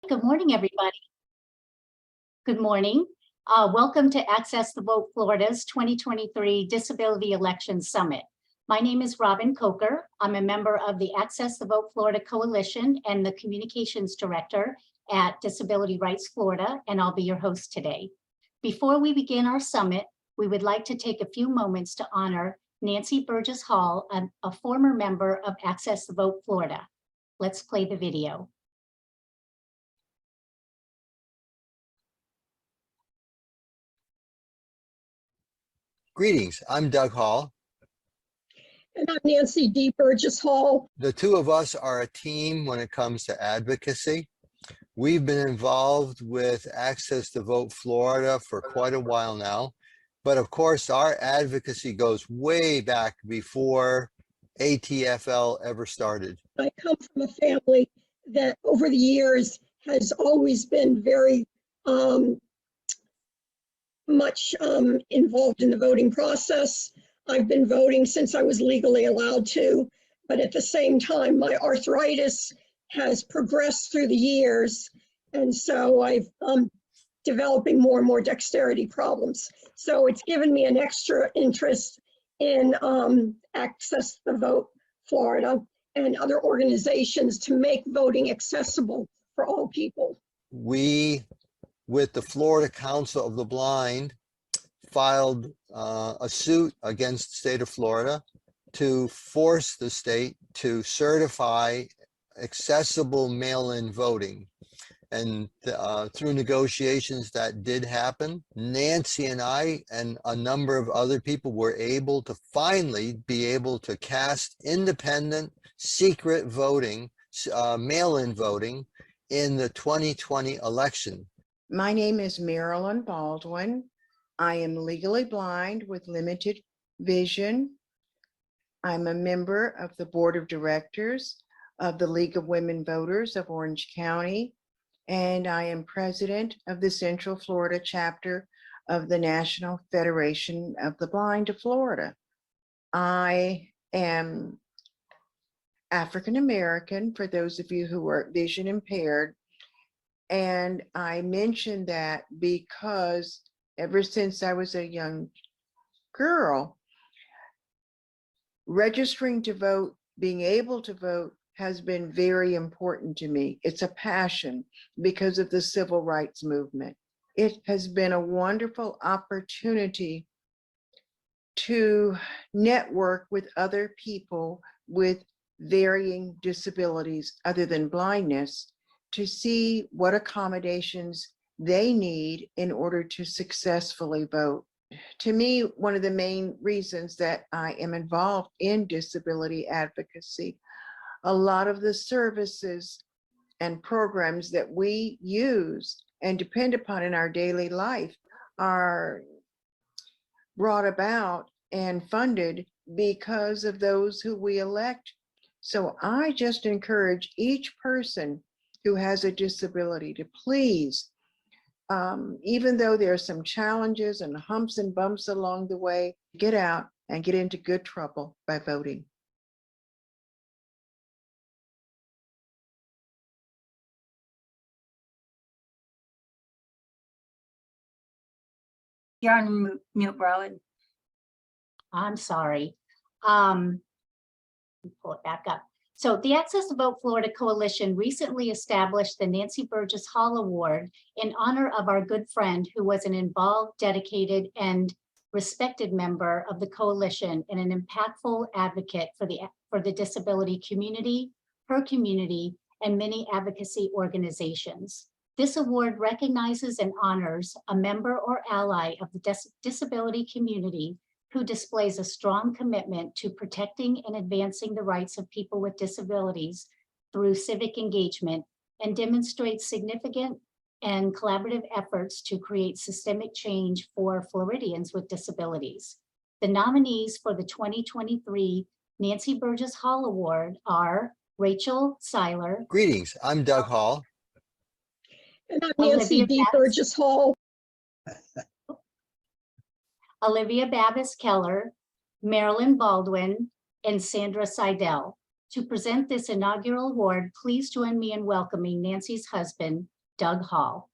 Good morning, everybody. Good morning. Welcome to Access the Vote Florida's 2023 Disability Election Summit. My name is Robin Coker. I'm a member of the Access the Vote Florida Coalition and the Communications Director at Disability Rights Florida, and I'll be your host today. Before we begin our summit, we would like to take a few moments to honor Nancy Burgess Hall, a former member of Access the Vote Florida. Let's play the video. Greetings, I'm Doug Hall. And I'm Nancy D. Burgess Hall. The two of us are a team when it comes to advocacy. We've been involved with Access to Vote Florida for quite a while now. But of course, our advocacy goes way back before ATFL ever started. I come from a family that over the years has always been very much involved in the voting process. I've been voting since I was legally allowed to, but at the same time, my arthritis has progressed through the years. And so I've developing more and more dexterity problems. So it's given me an extra interest in Access the Vote Florida and other organizations to make voting accessible for all people. We, with the Florida Council of the Blind, filed a suit against the state of Florida to force the state to certify accessible mail-in voting. And through negotiations that did happen, Nancy and I and a number of other people were able to finally be able to cast independent, secret voting, mail-in voting in the 2020 election. My name is Marilyn Baldwin. I am legally blind with limited vision. I'm a member of the Board of Directors of the League of Women Voters of Orange County, and I am president of the Central Florida chapter of the National Federation of the Blind of Florida. I am African American, for those of you who are vision impaired. And I mention that because ever since I was a young girl, registering to vote, being able to vote has been very important to me. It's a passion because of the civil rights movement. It has been a wonderful opportunity to network with other people with varying disabilities other than blindness, to see what accommodations they need in order to successfully vote. To me, one of the main reasons that I am involved in disability advocacy, a lot of the services and programs that we use and depend upon in our daily life are brought about and funded because of those who we elect. So I just encourage each person who has a disability to please, even though there are some challenges and humps and bumps along the way, get out and get into good trouble by voting. You're on mute, Rowan. I'm sorry. Let me pull it back up. So the Access to Vote Florida Coalition recently established the Nancy Burgess Hall Award in honor of our good friend who was an involved, dedicated, and respected member of the coalition and an impactful advocate for the disability community, her community, and many advocacy organizations. This award recognizes and honors a member or ally of the disability community who displays a strong commitment to protecting and advancing the rights of people with disabilities through civic engagement and demonstrates significant and collaborative efforts to create systemic change for Floridians with disabilities. The nominees for the 2023 Nancy Burgess Hall Award are Rachel Seiler. Greetings, I'm Doug Hall. And I'm Nancy D. Burgess Hall. Olivia Babbis Keller, Marilyn Baldwin, and Sandra Seidel. To present this inaugural award, please join me in welcoming Nancy's husband, Doug Hall.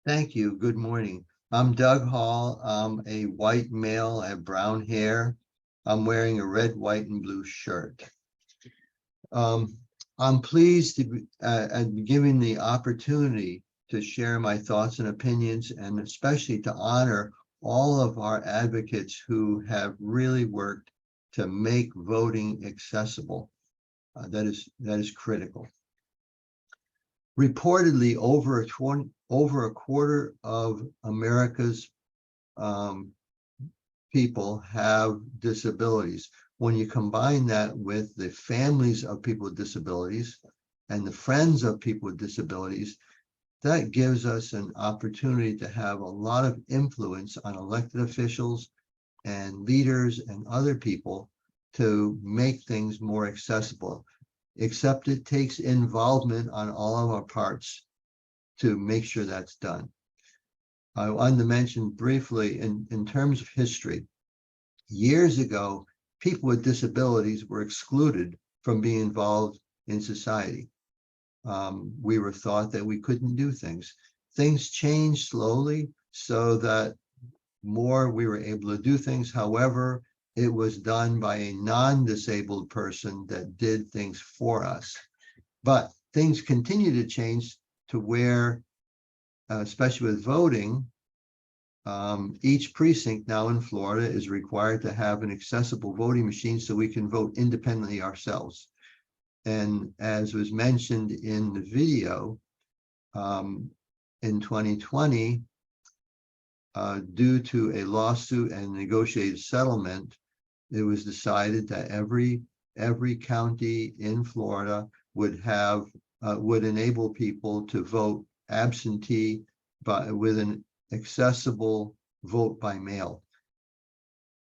Thank you. Good morning. I'm Doug Hall. I'm a white male. I have brown hair. I'm wearing a red, white, and blue shirt. I'm pleased to be given the opportunity to share my thoughts and opinions, and especially to honor all of our advocates who have really worked to make voting accessible. That is critical. Reportedly, over a quarter of America's people have disabilities. When you combine that with the families of people with disabilities and the friends of people with disabilities, that gives us an opportunity to have a lot of influence on elected officials and leaders and other people to make things more accessible. Except it takes involvement on all of our parts to make sure that's done. I wanted to mention briefly in terms of history, years ago, people with disabilities were excluded from being involved in society. We were thought that we couldn't do things. Things changed slowly so that we were able to do things. However, it was done by a non-disabled person that did things for us. But things continue to change to where, especially with voting, each precinct now in Florida is required to have an accessible voting machine so we can vote independently ourselves. And as was mentioned in the video, in 2020, due to a lawsuit and negotiated settlement, it was decided that every county in Florida would enable people to vote absentee with an accessible vote by mail.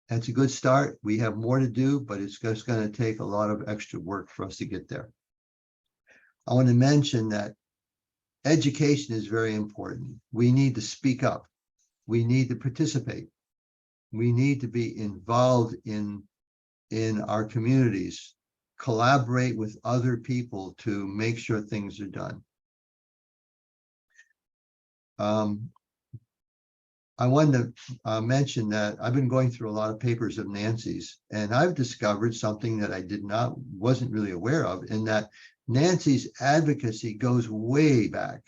That's a good start. We have more to do, but it's just going to take a lot of extra work for us to get there. I want to mention that education is very important. We need to speak up. We need to participate. We need to be involved in our communities, collaborate with other people to make sure things are done. I wanted to mention that I've been going through a lot of papers of Nancy's, and I've discovered something that I wasn't really aware of, in that Nancy's advocacy goes way back.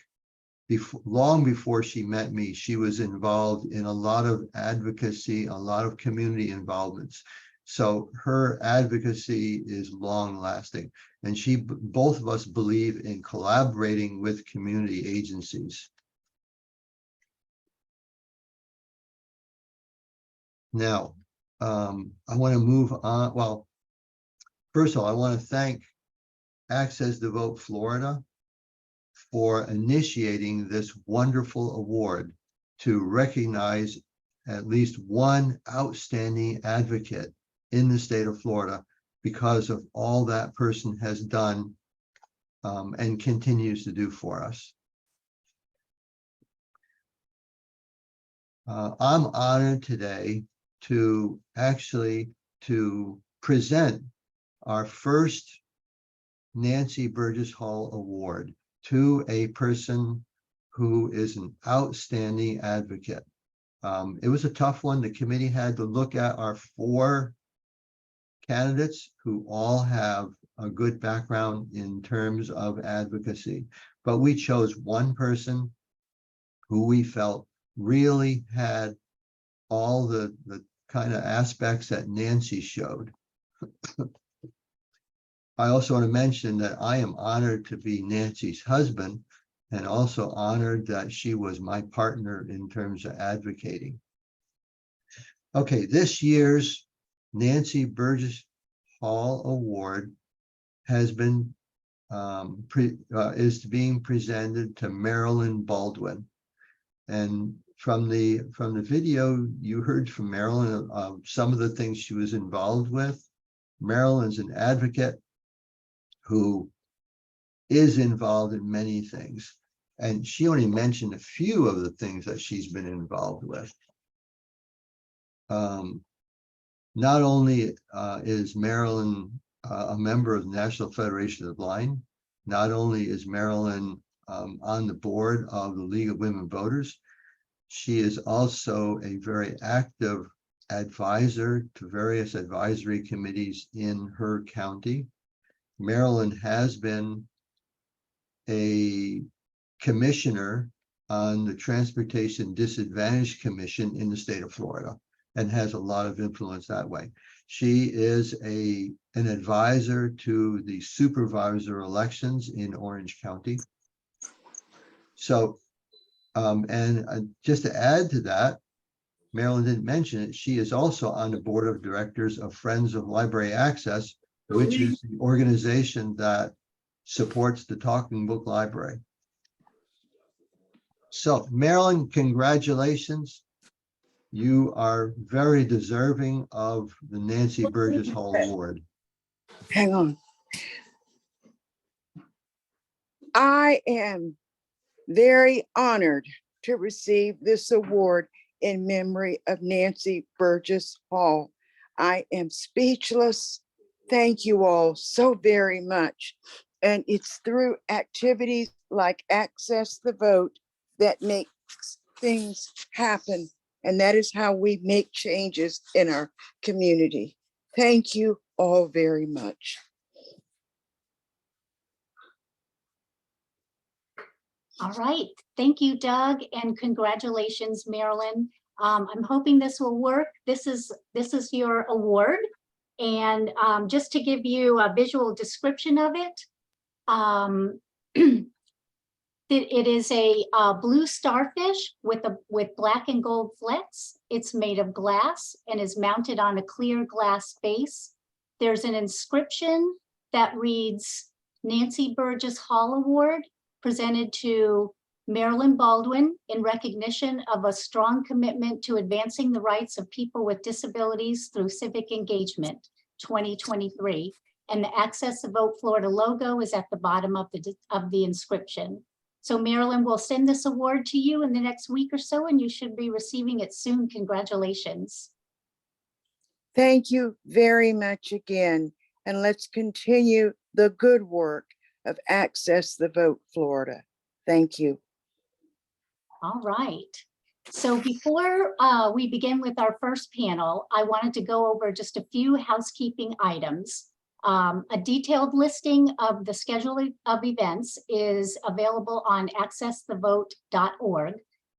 Long before she met me, she was involved in a lot of advocacy, a lot of community involvements. So her advocacy is long lasting, and both of us believe in collaborating with community agencies. Now, I want to move on. Well, first of all, I want to thank Access to Vote Florida for initiating this wonderful award to recognize at least one outstanding advocate in the state of Florida because of all that person has done and continues to do for us. I'm honored today to present our first Nancy Burgess Hall Award to a person who is an outstanding advocate. It was a tough one. The committee had to look at our 4 candidates who all have a good background in terms of advocacy, but we chose one person who we felt really had all the kind of aspects that Nancy showed. I also want to mention that I am honored to be Nancy's husband, and also honored that she was my partner in terms of advocating. Okay, this year's Nancy Burgess Hall Award has been is being presented to Marilyn Baldwin, and from the video you heard from Marilyn some of the things she was involved with. Marilyn's an advocate who is involved in many things, and she only mentioned a few of the things that she's been involved with. Not only is Marilyn a member of the National Federation of the Blind. Not only is Marilyn on the board of the League of Women Voters, she is also a very active advisor to various advisory committees in her county. Marilyn has been a commissioner on the Transportation Disadvantage Commission in the state of Florida and has a lot of influence that way. She is an advisor to the supervisor elections in Orange County. So, just to add to that, Marilyn didn't mention it, she is also on the board of directors of Friends of Library Access, which is the organization that supports the Talking Book Library. So, Marilyn, congratulations. You are very deserving of the Nancy Burgess Hall Award. Hang on. I am very honored to receive this award in memory of Nancy Burgess Hall. I am speechless. Thank you all so very much. And it's through activities like Access the Vote that makes things happen. And that is how we make changes in our community. Thank you all very much. All right, thank you, Doug, and congratulations, Marilyn. I'm hoping this will work. This is your award. And just to give you a visual description of it, it is a blue starfish with black and gold flecks. It's made of glass and is mounted on a clear glass base. There's an inscription that reads Nancy Burgess Hall Award, presented to Marilyn Baldwin in recognition of a strong commitment to advancing the rights of people with disabilities through civic engagement, 2023. And the Access the Vote Florida logo is at the bottom of the inscription. So Marilyn will send this award to you in the next week or so, and you should be receiving it soon. Congratulations. Thank you very much again. And let's continue the good work of Access the Vote Florida. Thank you. All right. So before we begin with our first panel, I wanted to go over just a few housekeeping items. A detailed listing of the schedule of events is available on accessthevote.org.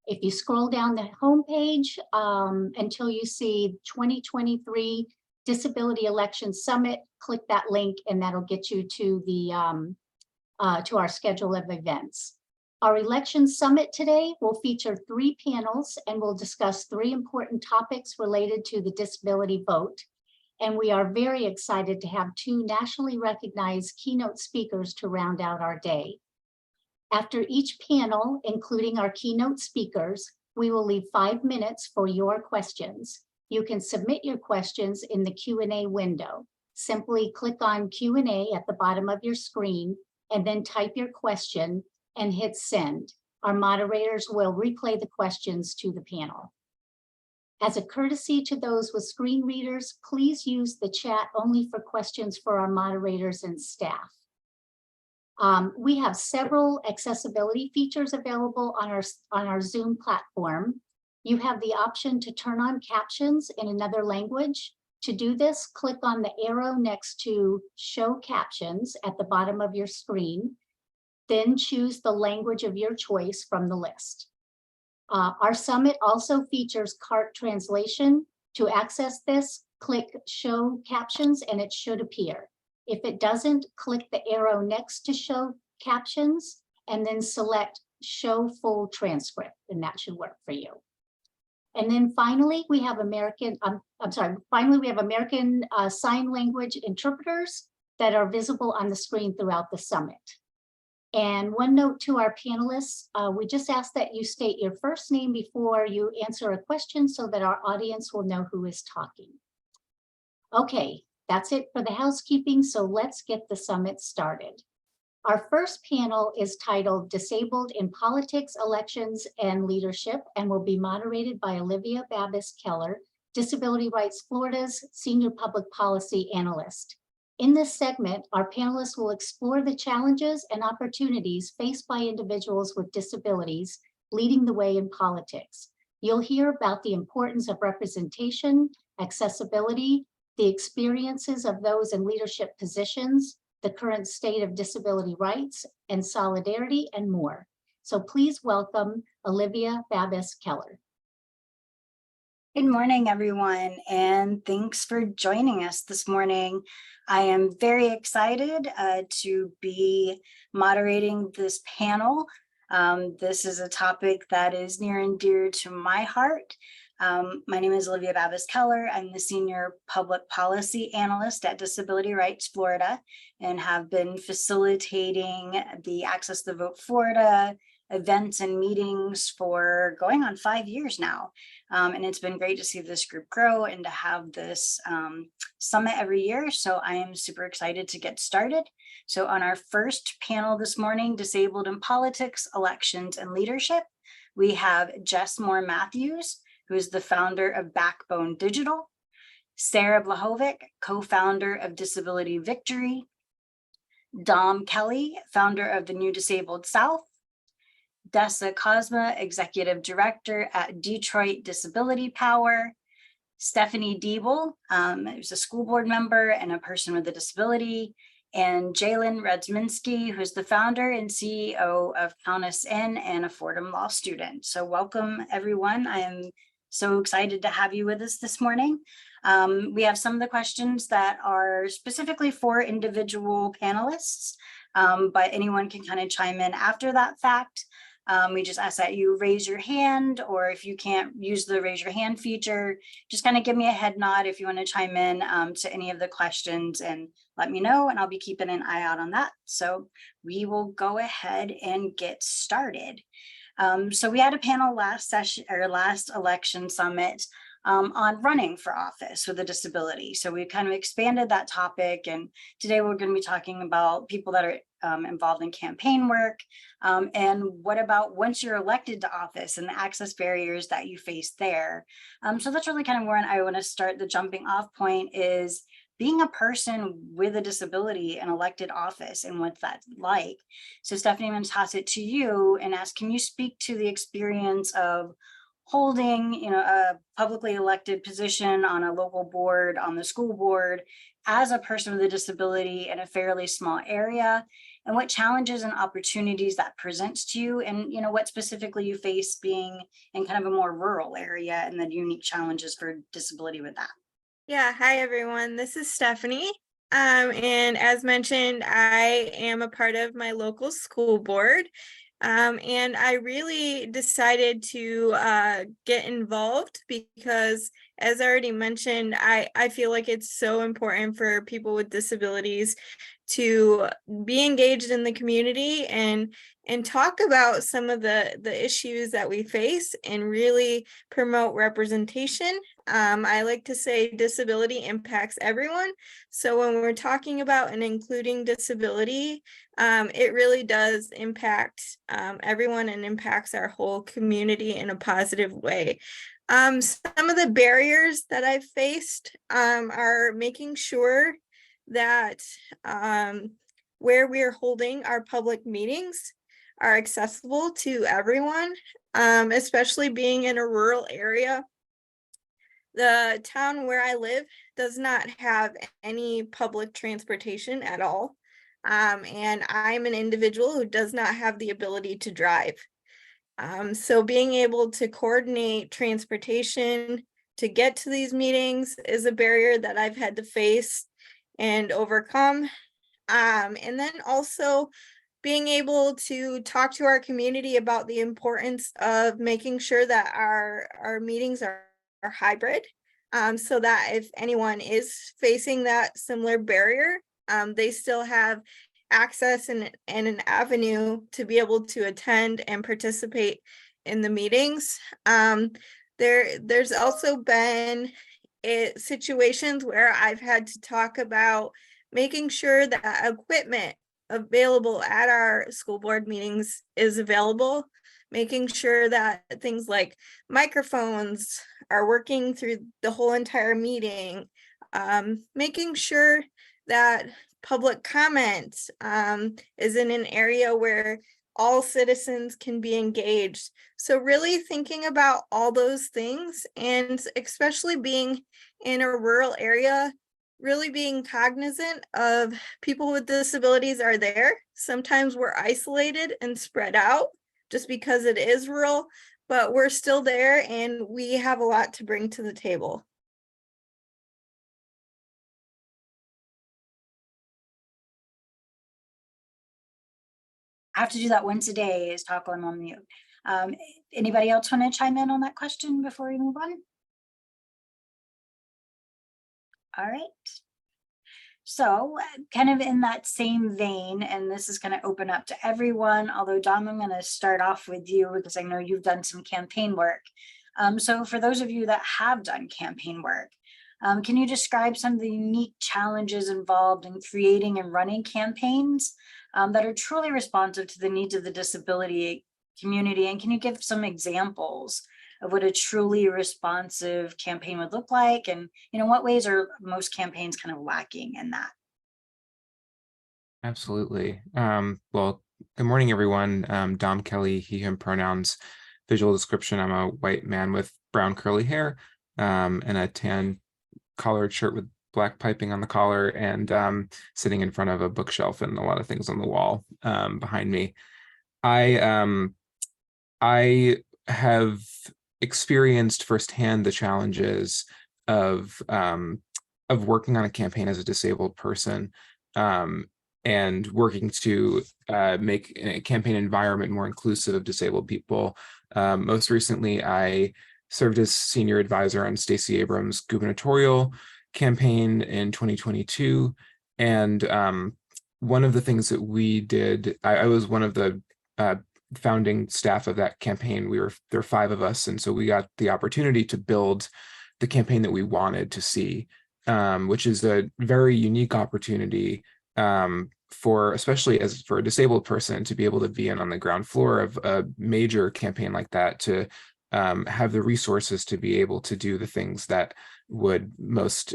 If you scroll down the homepage until you see 2023 Disability Election Summit, click that link and that'll get you to the to our schedule of events. Our election summit today will feature 3 panels and will discuss 3 important topics related to the disability vote. And we are very excited to have 2 nationally recognized keynote speakers to round out our day. After each panel, including our keynote speakers, we will leave 5 minutes for your questions. You can submit your questions in the Q&A window. Simply click on Q&A at the bottom of your screen and then type your question and hit send. Our moderators will replay the questions to the panel. As a courtesy to those with screen readers, please use the chat only for questions for our moderators and staff. We have several accessibility features available on our Zoom platform. You have the option to turn on captions in another language. To do this, click on the arrow next to Show Captions at the bottom of your screen. Then choose the language of your choice from the list. Our summit also features CART translation. To access this, click Show Captions and it should appear. If it doesn't, click the arrow next to Show Captions and then select Show Full Transcript, and that should work for you. And then finally, we have American Sign Language interpreters that are visible on the screen throughout the summit. And one note to our panelists, we just ask that you state your first name before you answer a question so that our audience will know who is talking. Okay, that's it for the housekeeping, so let's get the summit started. Our first panel is titled Disabled in Politics, Elections, and Leadership, and will be moderated by Olivia Babis Keller, Disability Rights Florida's Senior Public Policy Analyst. In this segment, our panelists will explore the challenges and opportunities faced by individuals with disabilities leading the way in politics. You'll hear about the importance of representation, accessibility, the experiences of those in leadership positions, the current state of disability rights and solidarity, and more. So please welcome Olivia Babis-Keller. Good morning, everyone, and thanks for joining us this morning. I am very excited to be moderating this panel. This is a topic that is near and dear to my heart. My name is Olivia Babis-Keller. I'm the Senior Public Policy Analyst at Disability Rights Florida and have been facilitating the Access the Vote Florida events and meetings for going on 5 years now. And it's been great to see this group grow and to have this summit every year. So I am super excited to get started. So on our first panel this morning, Disabled in Politics, Elections and Leadership, we have Jess Moore-Matthews, who is the founder of Backbone Digital, Sarah Blahovic, co-founder of Disability Victory, Dom Kelly, founder of the New Disabled South, Dessa Cosma, Executive Director at Detroit Disability Power, Stephanie Diebel, who's a school board member and a person with a disability, and Jalen Redzminski, who's the founder and CEO of Countess Inn and a Fordham Law student. So welcome, everyone. I am so excited to have you with us this morning. We have some of the questions that are specifically for individual panelists, but anyone can kind of chime in after that fact. We just ask that you raise your hand, or if you can't use the raise your hand feature, just kind of give me a head nod if you want to chime in to any of the questions and let me know, and I'll be keeping an eye out on that. So we will go ahead and get started. So we had a panel last session or last election summit on running for office with a disability. So we kind of expanded that topic, and today we're going to be talking about people that are involved in campaign work, and what about once you're elected to office and the access barriers that you face there. So that's really kind of where I want to start. The jumping off point is being a person with a disability in elected office and what that's like. So Stephanie, I'm going to toss it to you and ask, can you speak to the experience of holding, a publicly elected position on a local board, on the school board, as a person with a disability in a fairly small area, and what challenges and opportunities that presents to you, and what specifically you face being in kind of a more rural area and the unique challenges for disability with that. Yeah, hi everyone. This is Stephanie. And as mentioned, I am a part of my local school board. And I really decided to get involved because, as I already mentioned, I feel like it's so important for people with disabilities to be engaged in the community and talk about some of the issues that we face and really promote representation. I like to say disability impacts everyone. So when we're talking about and including disability, it really does impact everyone and impacts our whole community in a positive way. Some of the barriers that I've faced are making sure that where we're holding our public meetings are accessible to everyone, especially being in a rural area. The town where I live does not have any public transportation at all. And I'm an individual who does not have the ability to drive. So being able to coordinate transportation to get to these meetings is a barrier that I've had to face and overcome. And then also being able to talk to our community about the importance of making sure that our meetings are hybrid, so that if anyone is facing that similar barrier, they still have access and an avenue to be able to attend and participate in the meetings. There's also been situations where I've had to talk about making sure that equipment available at our school board meetings is available, making sure that things like microphones are working through the whole entire meeting, making sure that public comment is in an area where all citizens can be engaged. So really thinking about all those things, and especially being in a rural area, really being cognizant of people with disabilities are there. Sometimes we're isolated and spread out just because it is rural, but we're still there and we have a lot to bring to the table. I have to do that once a day, is talk when I'm on mute. Anybody else want to chime in on that question before we move on? All right. So kind of in that same vein, and this is going to open up to everyone, although Dom, I'm going to start off with you because I know you've done some campaign work. So for those of you that have done campaign work, can you describe some of the unique challenges involved in creating and running campaigns that are truly responsive to the needs of the disability community? And can you give some examples of what a truly responsive campaign would look like? And, you know, what ways are most campaigns kind of lacking in that? Absolutely. Well, good morning, everyone. Dom Kelly, he, him pronouns. Visual description, I'm a white man with brown curly hair and a tan collared shirt with black piping on the collar, and sitting in front of a bookshelf and a lot of things on the wall behind me. I have experienced firsthand the challenges of working on a campaign as a disabled person, and working to make a campaign environment more inclusive of disabled people. Most recently, I served as senior advisor on Stacey Abrams' gubernatorial campaign in 2022. And one of the things that we did, I was one of the founding staff of that campaign. There were 5 of us, and so we got the opportunity to build the campaign that we wanted to see, which is a very unique opportunity especially for a disabled person to be able to be in on the ground floor of a major campaign like that, to have the resources to be able to do the things that would most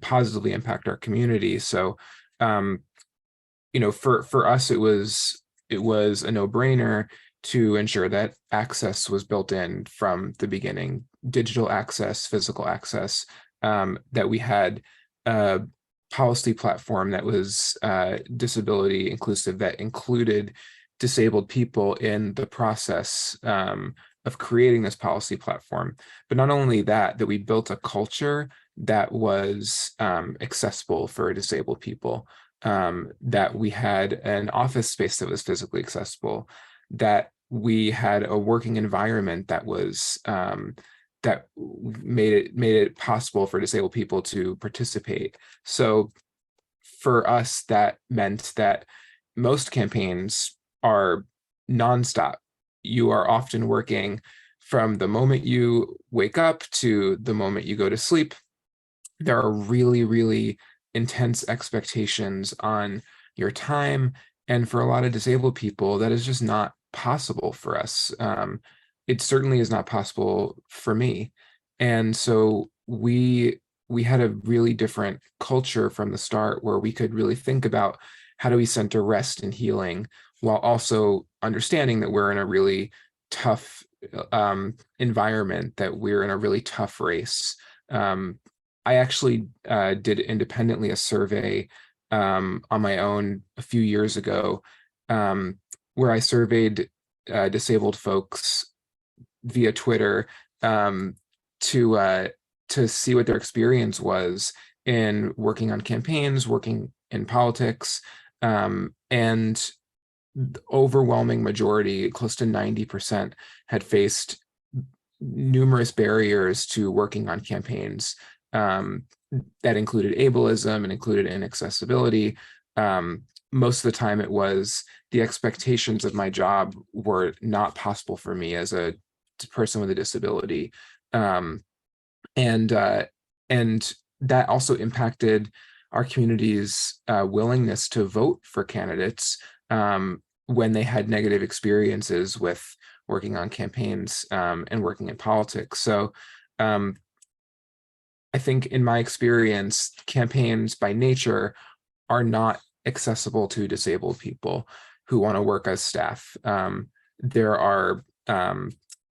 positively impact our community. So, you know, for us, it was a no-brainer to ensure that access was built in from the beginning, digital access, physical access, that we had a policy platform that was disability inclusive, that included disabled people in the process of creating this policy platform. But not only that we built a culture that was accessible for disabled people, that we had an office space that was physically accessible, that we had a working environment that was that made it possible for disabled people to participate. So for us, that meant that most campaigns are nonstop. You are often working from the moment you wake up to the moment you go to sleep. There are really, really intense expectations on your time. And for a lot of disabled people, that is just not possible for us. It certainly is not possible for me. And so we had a really different culture from the start, where we could really think about how do we center rest and healing while also understanding that we're in a really tough environment, that we're in a really tough race. I actually did independently a survey on my own a few years ago, where I surveyed disabled folks via Twitter to see what their experience was in working on campaigns, working in politics, and the overwhelming majority, close to 90%, had faced numerous barriers to working on campaigns. That included ableism and included inaccessibility. Most of the time it was the expectations of my job were not possible for me as a person with a disability. And that also impacted our community's willingness to vote for candidates when they had negative experiences with working on campaigns and working in politics. So I think in my experience, campaigns by nature are not accessible to disabled people who want to work as staff. There are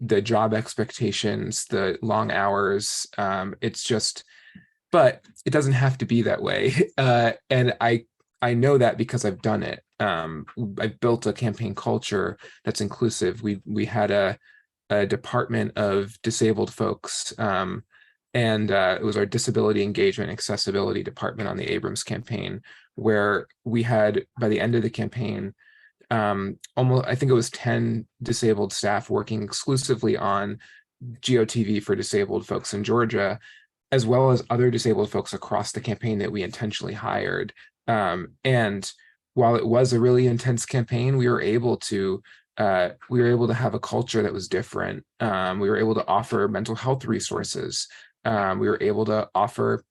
the job expectations, the long hours. It's just, but it doesn't have to be that way. And I know that because I've done it. I built a campaign culture that's inclusive. We had a department of disabled folks, and it was our disability engagement accessibility department on the Abrams campaign, where we had, by the end of the campaign, almost, I think it was 10 disabled staff working exclusively on GOTV for disabled folks in Georgia, as well as other disabled folks across the campaign that we intentionally hired. And while it was a really intense campaign, we were able to have a culture that was different. We were able to offer mental health resources. We were able to offer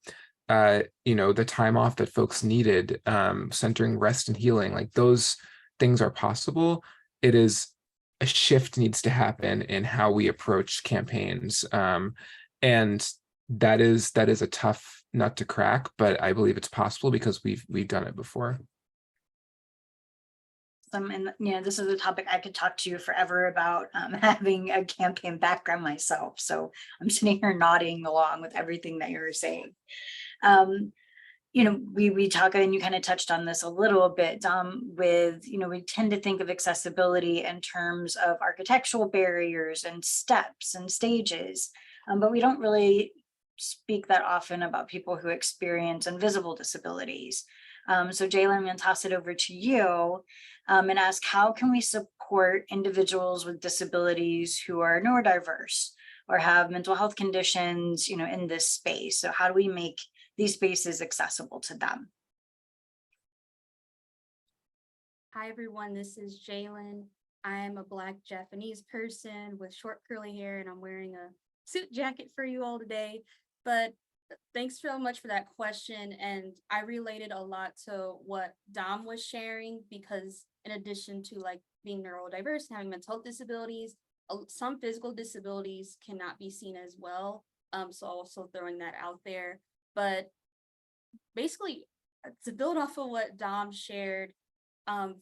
the time off that folks needed, centering rest and healing. Like, those things are possible. It is, a shift needs to happen in how we approach campaigns. And that is a tough nut to crack, but I believe it's possible because we've done it before. And this is a topic I could talk to you forever about, having a campaign background myself. So I'm sitting here nodding along with everything that you're saying. We talk, and you kind of touched on this a little bit, with, we tend to think of accessibility in terms of architectural barriers and steps and stages, but we don't really speak that often about people who experience invisible disabilities. So Jaylen, I'm going to toss it over to you, and ask, how can we support individuals with disabilities who are neurodiverse or have mental health conditions, in this space? So how do we make these spaces accessible to them? Hi everyone, this is Jaylen. I am a Black Japanese person with short curly hair, and I'm wearing a suit jacket for you all today. But thanks so much for that question. And I related a lot to what Dom was sharing, because in addition to like being neurodiverse and having mental health disabilities, some physical disabilities cannot be seen as well. So also throwing that out there. But basically, to build off of what Dom shared,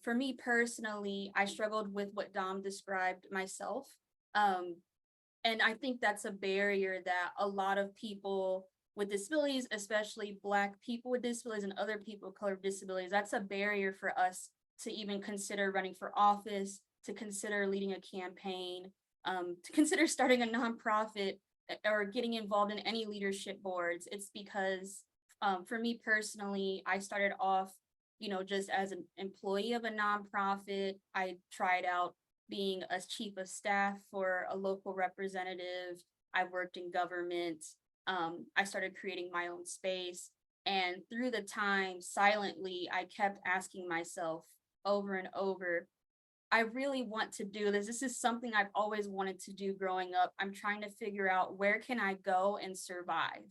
for me personally, I struggled with what Dom described myself. And I think that's a barrier that a lot of people with disabilities, especially Black people with disabilities and other people of color with disabilities, that's a barrier for us to even consider running for office, to consider leading a campaign, to consider starting a nonprofit, or getting involved in any leadership boards. It's because for me personally, I started off, just as an employee of a nonprofit. I tried out being a chief of staff for a local representative. I worked in government. I started creating my own space. And through the time, silently, I kept asking myself over and over, I really want to do this. This is something I've always wanted to do growing up. I'm trying to figure out, where can I go and survive?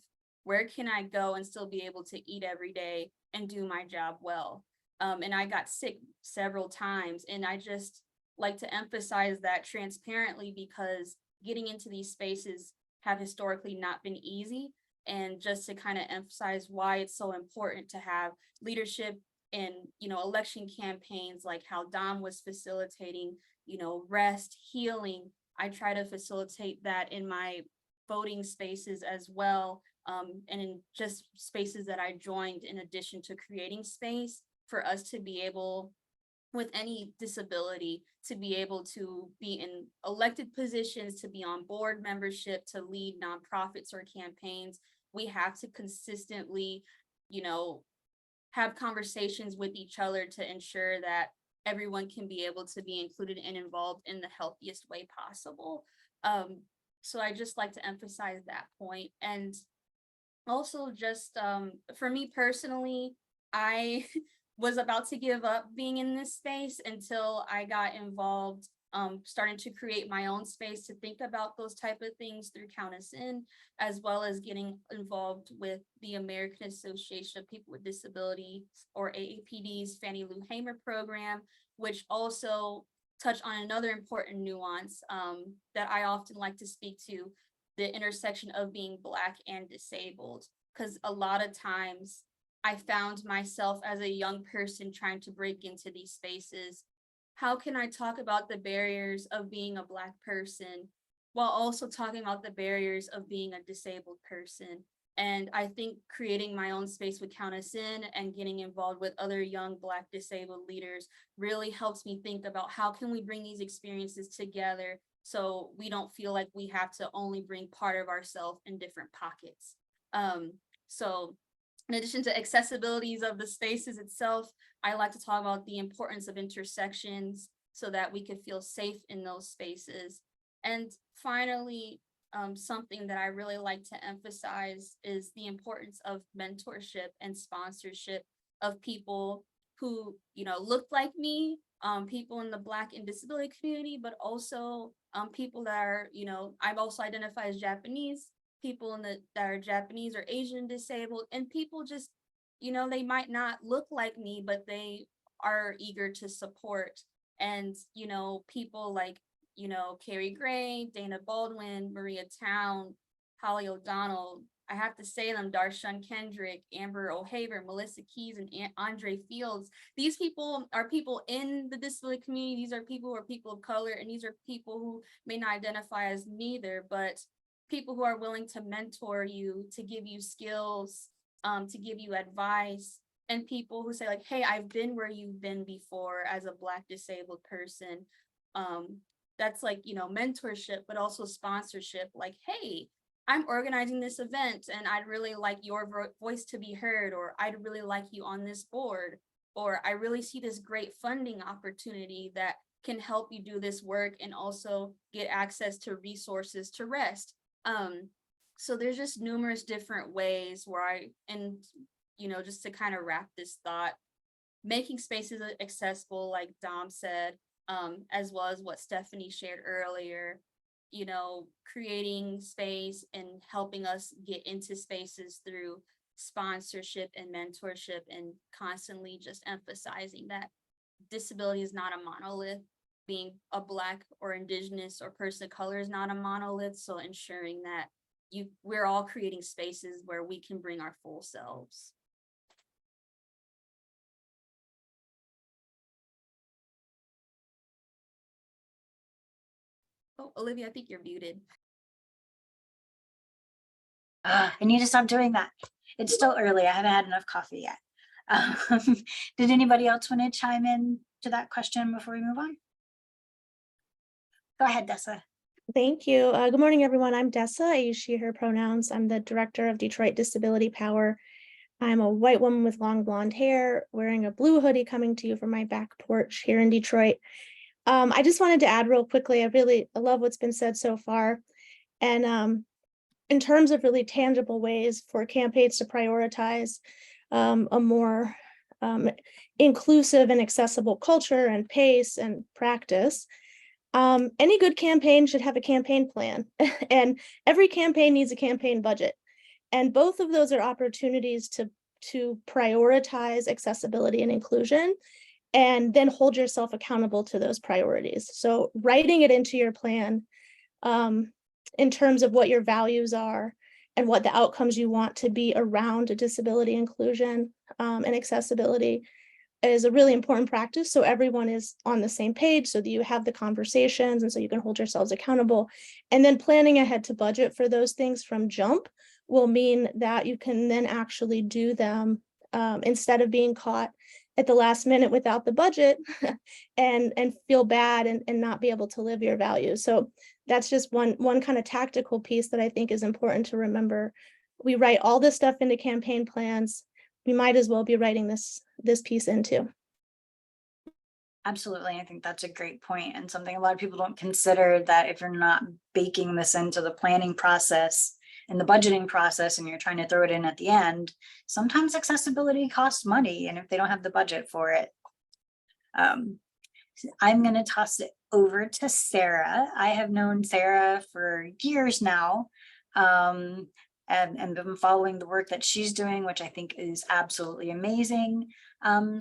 Where can I go and still be able to eat every day and do my job well? And I got sick several times, and I just like to emphasize that transparently, because getting into these spaces have historically not been easy. And just to kind of emphasize why it's so important to have leadership in, election campaigns, like how Dom was facilitating, rest, healing. I try to facilitate that in my voting spaces as well. And in just spaces that I joined, in addition to creating space for us to be able, with any disability, to be able to be in elected positions, to be on board membership, to lead nonprofits or campaigns. We have to consistently, have conversations with each other to ensure that everyone can be able to be included and involved in the healthiest way possible. So I just like to emphasize that point. And also just for me personally, I was about to give up being in this space until I got involved, starting to create my own space to think about those type of things through Count Us In, as well as getting involved with the American Association of People with Disabilities, or AAPD's Fannie Lou Hamer program, which also touch on another important nuance that I often like to speak to, the intersection of being Black and disabled. Because a lot of times I found myself as a young person trying to break into these spaces. How can I talk about the barriers of being a Black person while also talking about the barriers of being a disabled person? And I think creating my own space would count us in, and getting involved with other young Black disabled leaders really helps me think about how can we bring these experiences together so we don't feel like we have to only bring part of ourselves in different pockets. So in addition to accessibilities of the spaces itself, I like to talk about the importance of intersections so that we could feel safe in those spaces. And finally, something that I really like to emphasize is the importance of mentorship and sponsorship of people who, look like me, people in the Black and disability community, but also people that are, I've also identified as Japanese, people that are Japanese or Asian disabled, and people just, they might not look like me, but they are eager to support. And, people like, Carrie Gray, Dana Baldwin, Maria Town, Holly O'Donnell, I have to say them, Darshan Kendrick, Amber O'Haver, Melissa Keys, and Andre Fields. These people are people in the disability community. These are people who are people of color, and these are people who may not identify as neither, but people who are willing to mentor you, to give you skills, to give you advice, and people who say like, hey, I've been where you've been before as a Black disabled person. That's like, mentorship, but also sponsorship. Like, hey, I'm organizing this event and I'd really like your voice to be heard, or I'd really like you on this board, or I really see this great funding opportunity that can help you do this work and also get access to resources to rest. So there's just numerous different ways where just to kind of wrap this thought, making spaces accessible, like Dom said, as well as what Stephanie shared earlier, creating space and helping us get into spaces through sponsorship and mentorship, and constantly just emphasizing that disability is not a monolith. Being a Black or Indigenous or person of color is not a monolith. So ensuring that we're all creating spaces where we can bring our full selves. Oh, Olivia, I think you're muted. I need to stop doing that. It's still early. I haven't had enough coffee yet. Did anybody else want to chime in to that question before we move on? Go ahead, Dessa. Thank you. Good morning, everyone. I'm Dessa. I use she, her pronouns. I'm the director of Detroit Disability Power. I'm a white woman with long blonde hair, wearing a blue hoodie, coming to you from my back porch here in Detroit. I just wanted to add real quickly, I love what's been said so far. And in terms of really tangible ways for campaigns to prioritize a more inclusive and accessible culture and pace and practice, any good campaign should have a campaign plan, and every campaign needs a campaign budget. And both of those are opportunities to prioritize accessibility and inclusion, and then hold yourself accountable to those priorities. So writing it into your plan in terms of what your values are and what the outcomes you want to be around disability inclusion and accessibility is a really important practice. So everyone is on the same page, so that you have the conversations and so you can hold yourselves accountable. And then planning ahead to budget for those things from jump will mean that you can then actually do them instead of being caught at the last minute without the budget and feel bad and not be able to live your values. So that's just one kind of tactical piece that I think is important to remember. We write all this stuff into campaign plans. We might as well be writing this piece into. Absolutely. I think that's a great point, and something a lot of people don't consider, that if you're not baking this into the planning process and the budgeting process and you're trying to throw it in at the end, sometimes accessibility costs money, and if they don't have the budget for it. I'm going to toss it over to Sarah. I have known Sarah for years now, and been following the work that she's doing, which I think is absolutely amazing.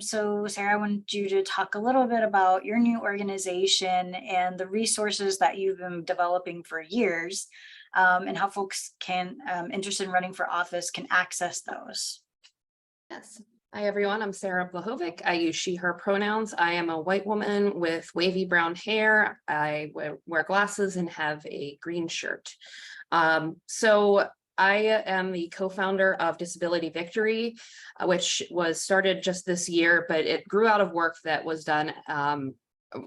So Sarah, I want you to talk a little bit about your new organization and the resources that you've been developing for years, and how folks can, interested in running for office, can access those. Yes. Hi, everyone. I'm Sarah Blahovic. I use she, her pronouns. I am a white woman with wavy brown hair. I wear glasses and have a green shirt. So I am the co-founder of Disability Victory, which was started just this year, but it grew out of work that was done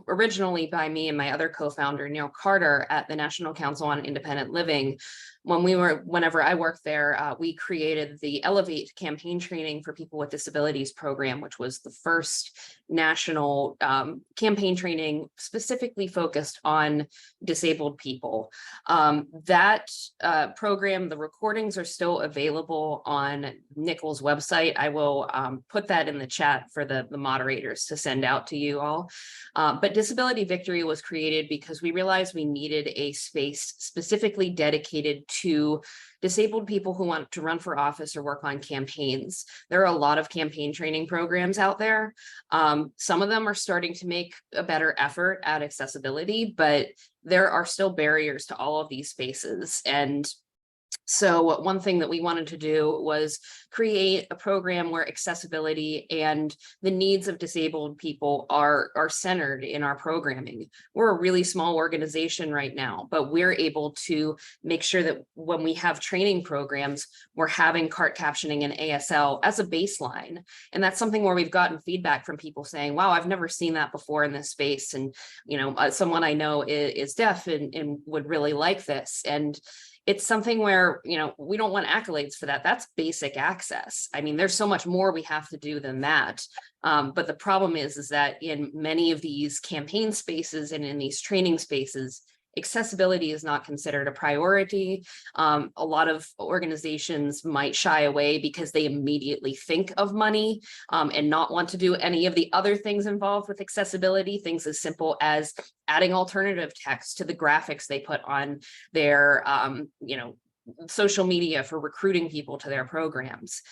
originally by me and my other co-founder, Neil Carter, at the National Council on Independent Living. Whenever I worked there, we created the Elevate campaign training for people with disabilities program, which was the first national campaign training specifically focused on disabled people. That program, the recordings are still available on Nichols' website. I will put that in the chat for the moderators to send out to you all. But Disability Victory was created because we realized we needed a space specifically dedicated to disabled people who want to run for office or work on campaigns. There are a lot of campaign training programs out there. Some of them are starting to make a better effort at accessibility, but there are still barriers to all of these spaces. And so one thing that we wanted to do was create a program where accessibility and the needs of disabled people are centered in our programming. We're a really small organization right now, but we're able to make sure that when we have training programs, we're having CART captioning and ASL as a baseline. And that's something where we've gotten feedback from people saying, wow, I've never seen that before in this space. And, you know, someone I know is deaf and would really like this. And it's something where, you know, we don't want accolades for that. That's basic access. I mean, there's so much more we have to do than that. But the problem is that in many of these campaign spaces and in these training spaces, accessibility is not considered a priority. A lot of organizations might shy away because they immediately think of money and not want to do any of the other things involved with accessibility, things as simple as adding alternative text to the graphics they put on their, you know, social media for recruiting people to their programs.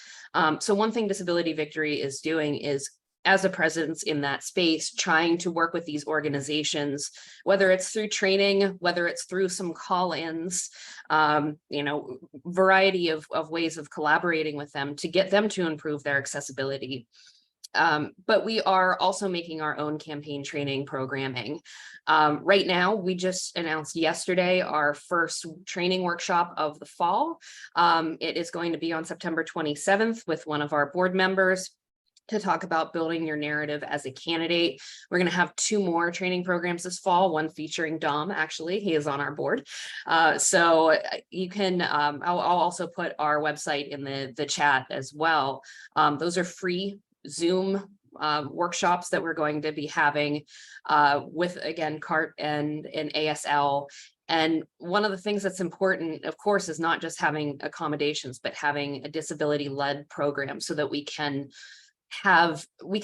So one thing Disability Victory is doing is, as a presence in that space, trying to work with these organizations, whether it's through training, whether it's through some call-ins, you know, variety of ways of collaborating with them to get them to improve their accessibility. But we are also making our own campaign training programming. Right now, we just announced yesterday our first training workshop of the fall. It is going to be on September 27th with one of our board members to talk about building your narrative as a candidate. We're going to have 2 more training programs this fall, one featuring Dom, actually, he is on our board. So you can, I'll also put our website in the chat as well. Those are free Zoom workshops that we're going to be having with, again, CART and ASL. And one of the things that's important, of course, is not just having accommodations, but having a disability-led program so that we can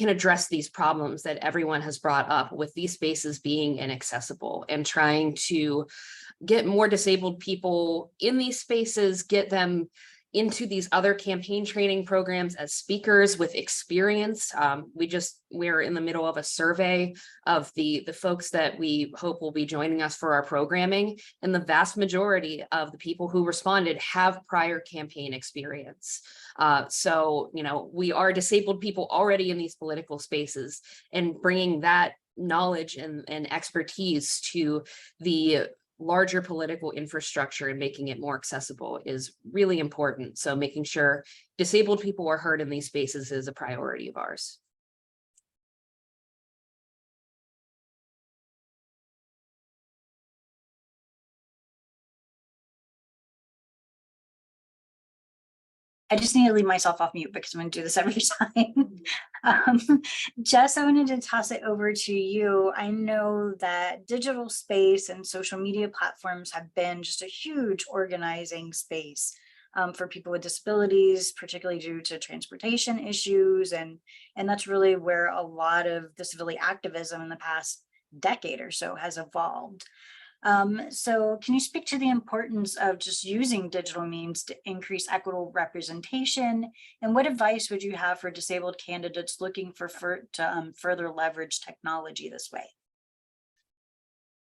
address these problems that everyone has brought up with these spaces being inaccessible, and trying to get more disabled people in these spaces, get them into these other campaign training programs as speakers with experience. We're in the middle of a survey of the folks that we hope will be joining us for our programming. And the vast majority of the people who responded have prior campaign experience. So, you know, we are disabled people already in these political spaces, and bringing that knowledge and expertise to the larger political infrastructure and making it more accessible is really important. So making sure disabled people are heard in these spaces is a priority of ours. I just need to leave myself off mute because I'm going to do this every time. Jess, I wanted to toss it over to you. I know that digital space and social media platforms have been just a huge organizing space for people with disabilities, particularly due to transportation issues. And that's really where a lot of disability activism in the past decade or so has evolved. So can you speak to the importance of just using digital means to increase equitable representation? And what advice would you have for disabled candidates looking to further leverage technology this way?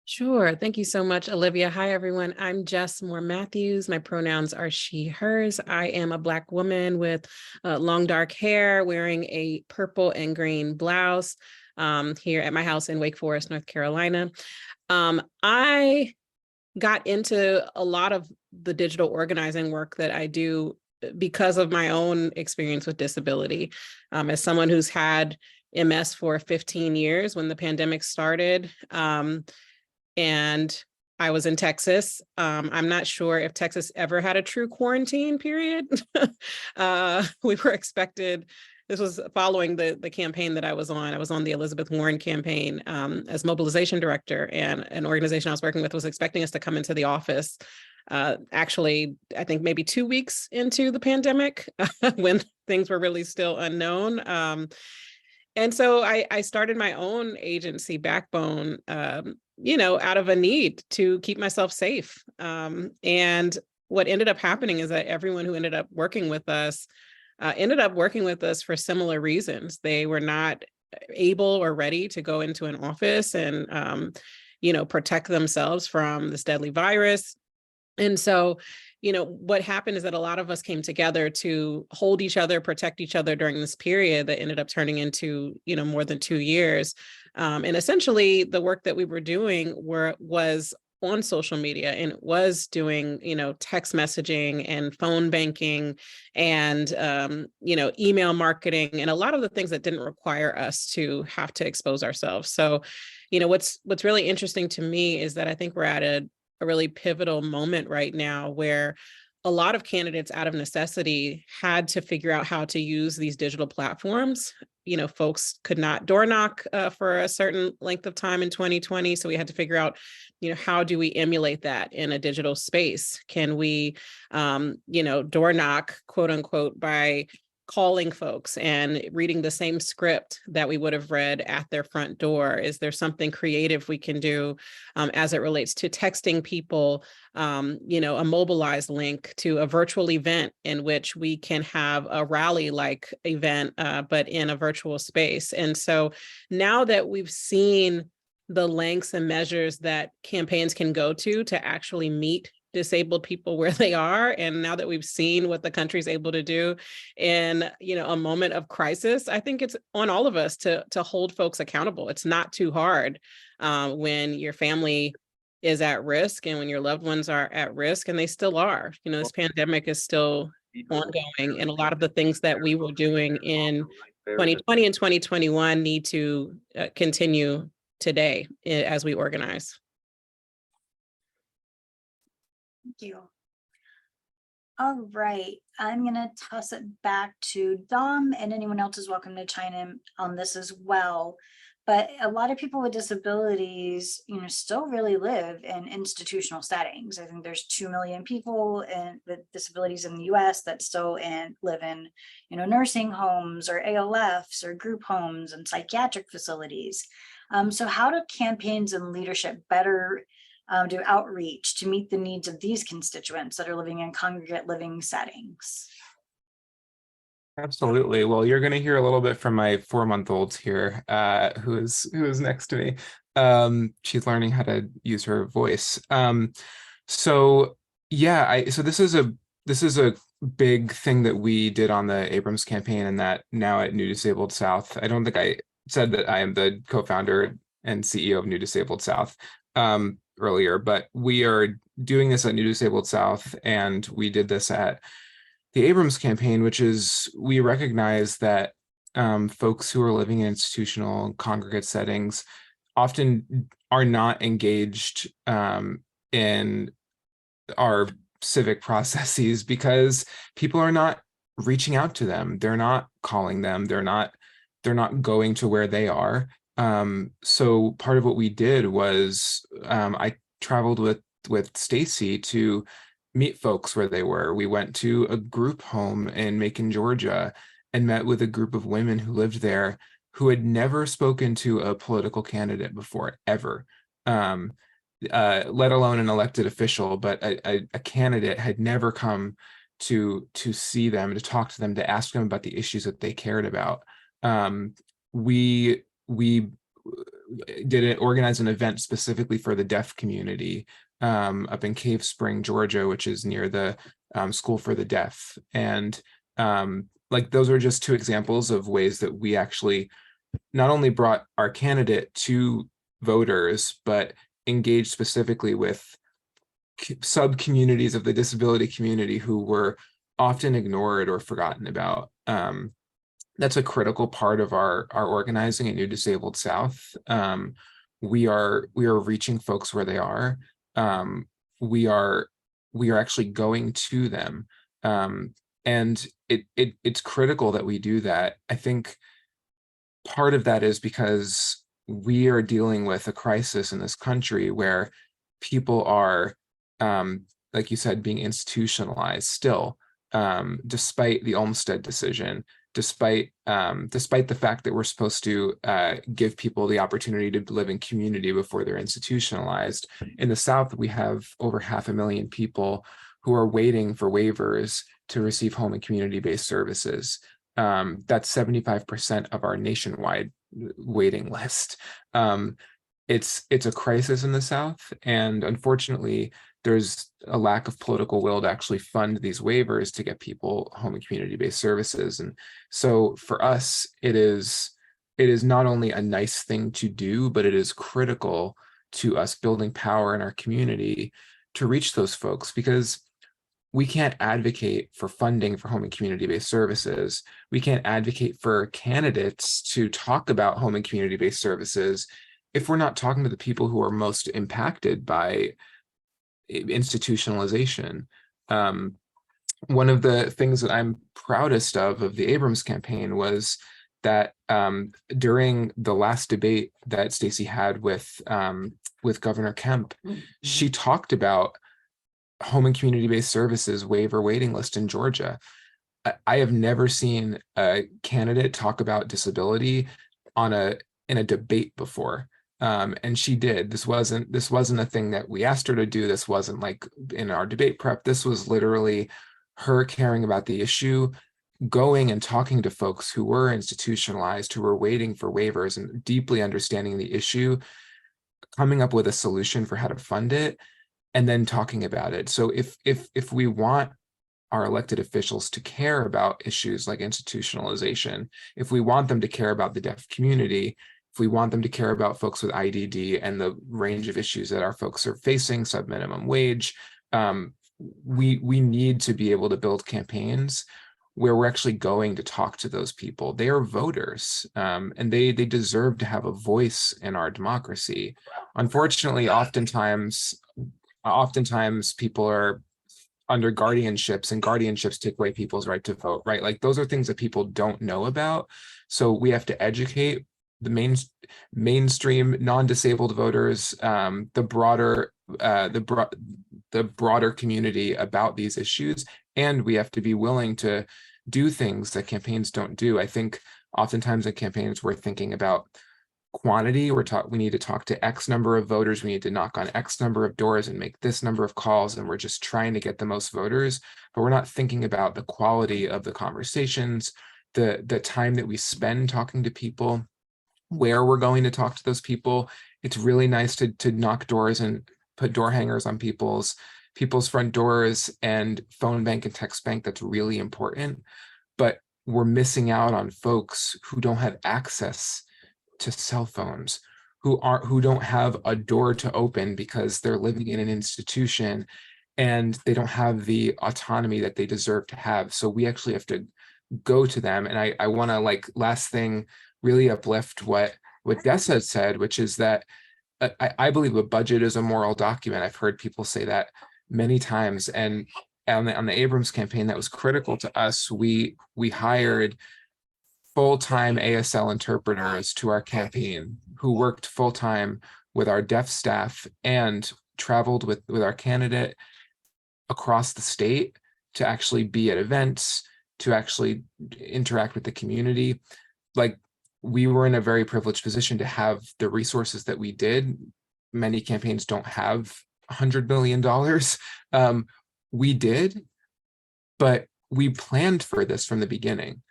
Sure. Thank you so much, Olivia. Hi, everyone. I'm Jess Moore Matthews. My pronouns are she, hers. I am a Black woman with long dark hair, wearing a purple and green blouse here at my house in Wake Forest, North Carolina. I got into a lot of the digital organizing work that I do because of my own experience with disability. As someone who's had MS for 15 years when the pandemic started, and I was in Texas. I'm not sure if Texas ever had a true quarantine period. We were expected, this was following the campaign that I was on. I was on the Elizabeth Warren campaign as mobilization director, and an organization I was working with was expecting us to come into the office. Actually, I think maybe 2 weeks into the pandemic when things were really still unknown. And so I started my own agency, Backbone, out of a need to keep myself safe. And what ended up happening is that everyone who ended up working with us for similar reasons. They were not able or ready to go into an office and, protect themselves from this deadly virus. And so, what happened is that a lot of us came together to hold each other, protect each other during this period that ended up turning into, more than 2 years. And essentially the work that we were doing was on social media, and it was doing, text messaging and phone banking and, email marketing, and a lot of the things that didn't require us to have to expose ourselves. So, what's really interesting to me is that I think we're at a really pivotal moment right now where a lot of candidates out of necessity had to figure out how to use these digital platforms. Folks could not door knock for a certain length of time in 2020. So we had to figure out, how do we emulate that in a digital space? Can we, door knock, quote unquote, by calling folks and reading the same script that we would have read at their front door? Is there something creative we can do as it relates to texting people, a mobilized link to a virtual event in which we can have a rally-like event, but in a virtual space? And so now that we've seen the lengths and measures that campaigns can go to actually meet disabled people where they are, and now that we've seen what the country's able to do in a moment of crisis, I think it's on all of us to hold folks accountable. It's not too hard when your family is at risk and when your loved ones are at risk, and they still are. This pandemic is still ongoing, and a lot of the things that we were doing in 2020 and 2021 need to continue today as we organize. Thank you. All right, I'm going to toss it back to Dom, and anyone else is welcome to chime in on this as well. But a lot of people with disabilities, still really live in institutional settings. I think there's 2 million people with disabilities in the US that still live in, nursing homes or ALFs or group homes and psychiatric facilities. So how do campaigns and leadership better do outreach to meet the needs of these constituents that are living in congregate living settings? Absolutely. Well, you're going to hear a little bit from my 4-month-old here, who is next to me. She's learning how to use her voice. So this is a big thing that we did on the Abrams campaign, and that now at New Disabled South. I don't think I said that I am the co-founder and CEO of New Disabled South earlier, but we are doing this at New Disabled South, and we did this at the Abrams campaign, which is, we recognize that folks who are living in institutional congregate settings often are not engaged in our civic processes because people are not reaching out to them. They're not calling them. They're not going to where they are. So part of what we did was I traveled with Stacy to meet folks where they were. We went to a group home in Macon, Georgia, and met with a group of women who lived there who had never spoken to a political candidate before, ever, let alone an elected official, but a candidate had never come to see them, to talk to them, to ask them about the issues that they cared about. We organize an event specifically for the deaf community up in Cave Spring, Georgia, which is near the School for the Deaf. And like those are just two examples of ways that we actually not only brought our candidate to voters, but engaged specifically with sub-communities of the disability community who were often ignored or forgotten about. That's a critical part of our organizing at New Disabled South. We are reaching folks where they are. We are actually going to them, and it's critical that we do that. I think part of that is because we are dealing with a crisis in this country where people are, like you said, being institutionalized still, despite the Olmstead decision, despite the fact that we're supposed to give people the opportunity to live in community before they're institutionalized. In the South, we have over 500,000 people who are waiting for waivers to receive home and community-based services. That's 75% of our nationwide waiting list. It's a crisis in the South, and unfortunately, there's a lack of political will to actually fund these waivers to get people home and community-based services. And so for us, it is not only a nice thing to do, but it is critical to us building power in our community to reach those folks, because we can't advocate for funding for home and community-based services. We can't advocate for candidates to talk about home and community-based services if we're not talking to the people who are most impacted by institutionalization. One of the things that I'm proudest of the Abrams campaign was that during the last debate that Stacey had with Governor Kemp, she talked about home and community-based services waiver waiting list in Georgia. I have never seen a candidate talk about disability in a debate before. And she did. This wasn't a thing that we asked her to do. This wasn't like in our debate prep. This was literally her caring about the issue, going and talking to folks who were institutionalized, who were waiting for waivers, and deeply understanding the issue, coming up with a solution for how to fund it, and then talking about it. So if we want our elected officials to care about issues like institutionalization, if we want them to care about the deaf community, if we want them to care about folks with IDD and the range of issues that our folks are facing, sub-minimum wage, we need to be able to build campaigns where we're actually going to talk to those people. They are voters, and they deserve to have a voice in our democracy. Unfortunately, oftentimes people are under guardianships, and guardianships take away people's right to vote, right? Like those are things that people don't know about. So we have to educate the mainstream non-disabled voters, the broader community about these issues, and we have to be willing to do things that campaigns don't do. I think oftentimes in campaigns we're thinking about quantity. We need to talk to X number of voters, we need to knock on X number of doors and make this number of calls, and we're just trying to get the most voters, but we're not thinking about the quality of the conversations, the time that we spend talking to people, where we're going to talk to those people. It's really nice to knock doors and put door hangers on people's front doors and phone bank and text bank. That's really important, but we're missing out on folks who don't have access to cell phones, who don't have a door to open because they're living in an institution and they don't have the autonomy that they deserve to have. So we actually have to go to them. And I want to, like, last thing, really uplift what Dessa said, which is that I believe a budget is a moral document. I've heard people say that many times. And on the Abrams campaign, that was critical to us. We hired full-time ASL interpreters to our campaign who worked full-time with our deaf staff and traveled with our candidate across the state to actually be at events, to actually interact with the community. Like, we were in a very privileged position to have the resources that we did. Many campaigns don't have $100 million. We did, but we planned for this from the beginning.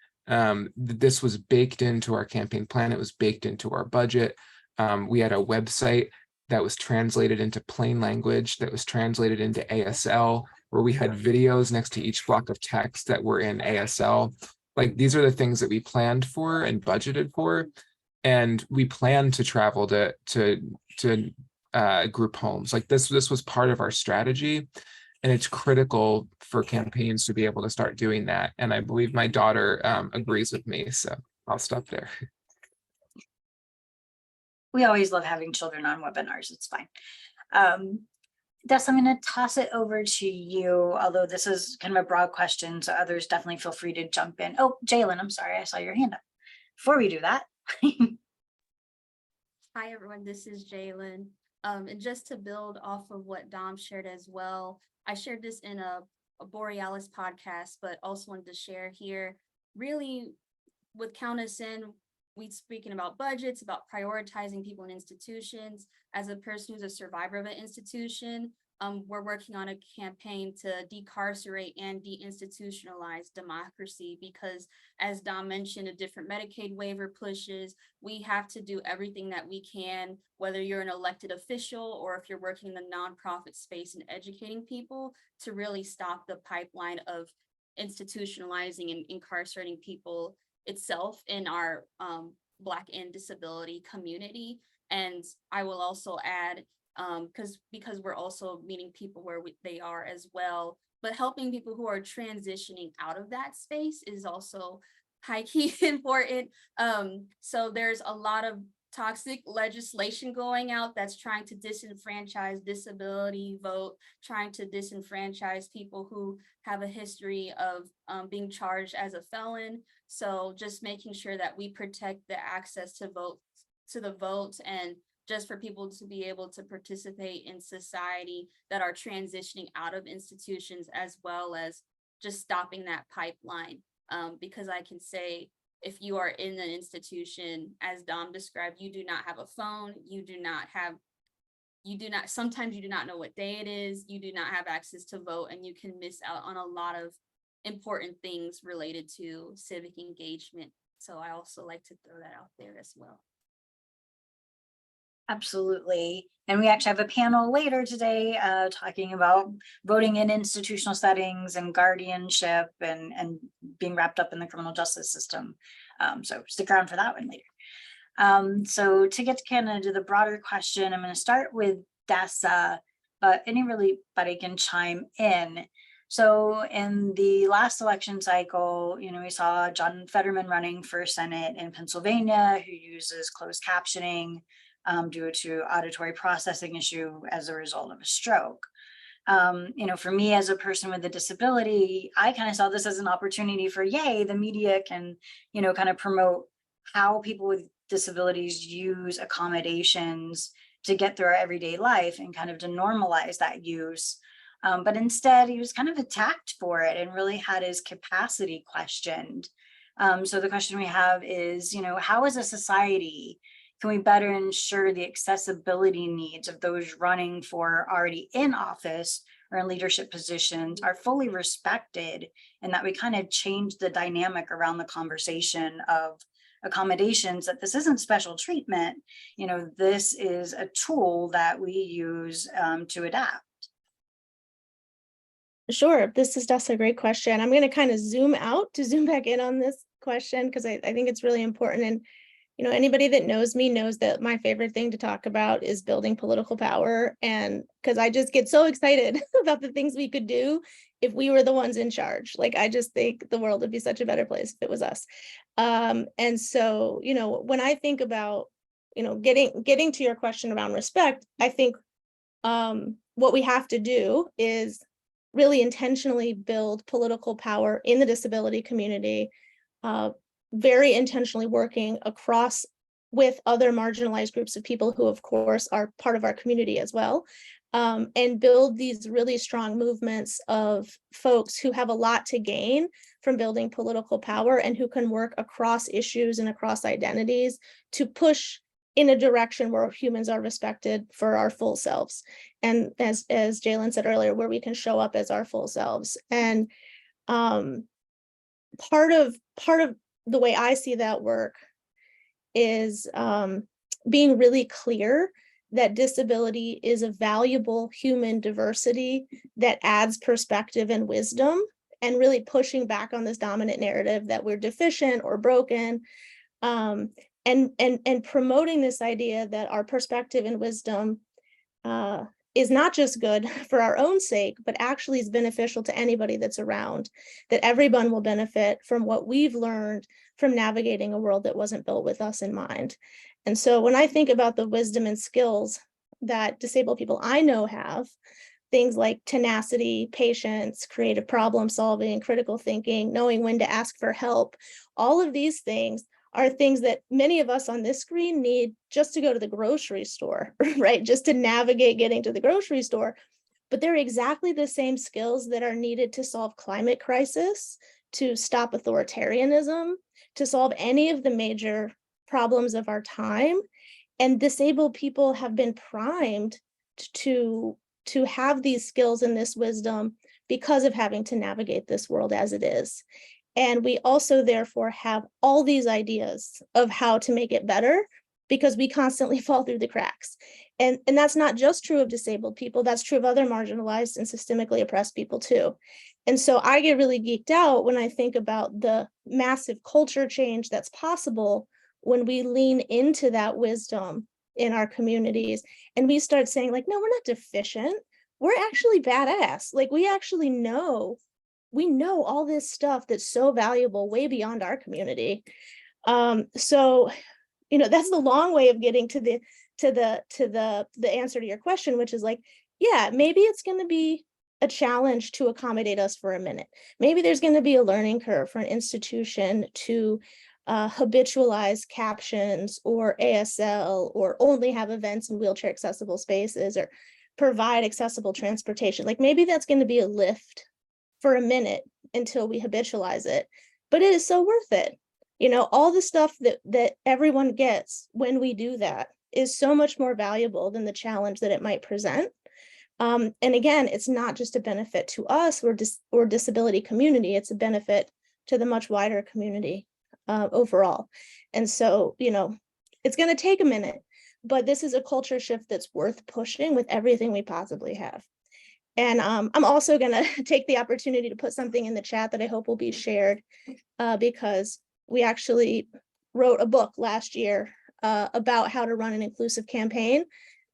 This was baked into our campaign plan. It was baked into our budget. We had a website that was translated into plain language, that was translated into ASL, where we had videos next to each block of text that were in ASL. Like, these are the things that we planned for and budgeted for. And we planned to travel to group homes. Like, this was part of our strategy. And it's critical for campaigns to be able to start doing that. And I believe my daughter agrees with me. So I'll stop there. We always love having children on webinars. It's fine. Des, I'm going to toss it over to you, although this is kind of a broad question, so others definitely feel free to jump in. Oh, Jalen, I'm sorry, I saw your hand up. Before we do that. Hi, everyone. This is Jalen. And just to build off of what Dom shared as well, I shared this in a Borealis podcast, but also wanted to share here. Really, with Count Us In, we speaking about budgets, about prioritizing people in institutions. As a person who's a survivor of an institution, we're working on a campaign to decarcerate and deinstitutionalize democracy, because as Dom mentioned, a different Medicaid waiver pushes. We have to do everything that we can, whether you're an elected official or if you're working in the nonprofit space and educating people, to really stop the pipeline of institutionalizing and incarcerating people itself in our Black and disability community. And I will also add, because we're also meeting people where they are as well, but helping people who are transitioning out of that space is also high key important. So there's a lot of toxic legislation going out that's trying to disenfranchise disability vote, trying to disenfranchise people who have a history of being charged as a felon. So just making sure that we protect the access to the vote, and just for people to be able to participate in society that are transitioning out of institutions, as well as just stopping that pipeline. Because I can say, if you are in an institution, as Dom described, you do not have a phone, sometimes you do not know what day it is, you do not have access to vote, and you can miss out on a lot of important things related to civic engagement. So I also like to throw that out there as well. Absolutely. And we actually have a panel later today talking about voting in institutional settings and guardianship and being wrapped up in the criminal justice system. So stick around for that one later. So to get to kind of to the broader question, I'm going to start with Dessa, but anybody can chime in. So in the last election cycle, we saw John Fetterman running for Senate in Pennsylvania, who uses closed captioning due to auditory processing issue as a result of a stroke. For me as a person with a disability, I kind of saw this as an opportunity for, yay, the media can, kind of promote how people with disabilities use accommodations to get through our everyday life and kind of to normalize that use. But instead, he was kind of attacked for it and really had his capacity questioned. So the question we have is, how as a society can we better ensure the accessibility needs of those running for already in office or in leadership positions are fully respected, and that we kind of change the dynamic around the conversation of accommodations, that this isn't special treatment, this is a tool that we use to adapt. Sure, this is just a great question. I'm going to kind of zoom out to zoom back in on this question, because I think it's really important. And anybody that knows me knows that my favorite thing to talk about is building political power. And because I just get so excited about the things we could do if we were the ones in charge. Like, I just think the world would be such a better place if it was us. And so, when I think about, getting to your question around respect, I think what we have to do is really intentionally build political power in the disability community, very intentionally working across with other marginalized groups of people who, of course, are part of our community as well, and build these really strong movements of folks who have a lot to gain from building political power and who can work across issues and across identities to push in a direction where humans are respected for our full selves. And as Jalen said earlier, where we can show up as our full selves. And part of the way I see that work is being really clear that disability is a valuable human diversity that adds perspective and wisdom, and really pushing back on this dominant narrative that we're deficient or broken, and promoting this idea that our perspective and wisdom is not just good for our own sake, but actually is beneficial to anybody that's around, that everyone will benefit from what we've learned from navigating a world that wasn't built with us in mind. And so when I think about the wisdom and skills that disabled people I know have, things like tenacity, patience, creative problem solving, critical thinking, knowing when to ask for help, all of these things are things that many of us on this screen need just to go to the grocery store, right? Just to navigate getting to the grocery store. But they're exactly the same skills that are needed to solve climate crisis, to stop authoritarianism, to solve any of the major problems of our time. And disabled people have been primed to have these skills and this wisdom because of having to navigate this world as it is. And we also therefore have all these ideas of how to make it better, because we constantly fall through the cracks. And that's not just true of disabled people, that's true of other marginalized and systemically oppressed people too. And so I get really geeked out when I think about the massive culture change that's possible when we lean into that wisdom in our communities and we start saying like, no, we're not deficient. We're actually badass. Like we actually know, we know all this stuff that's so valuable way beyond our community. So, you know, that's the long way of getting to the answer to your question, which is like, yeah, maybe it's going to be a challenge to accommodate us for a minute. Maybe there's going to be a learning curve for an institution to habitualize captions or ASL, or only have events in wheelchair accessible spaces, or provide accessible transportation. Like maybe that's going to be a lift for a minute until we habitualize it, but it is so worth it. You know, all the stuff that everyone gets when we do that is so much more valuable than the challenge that it might present. And again, it's not just a benefit to us or disability community, it's a benefit to the much wider community overall. And so, you know, it's going to take a minute, but this is a culture shift that's worth pushing with everything we possibly have. And I'm also going to take the opportunity to put something in the chat that I hope will be shared, because we actually wrote a book last year about how to run an inclusive campaign.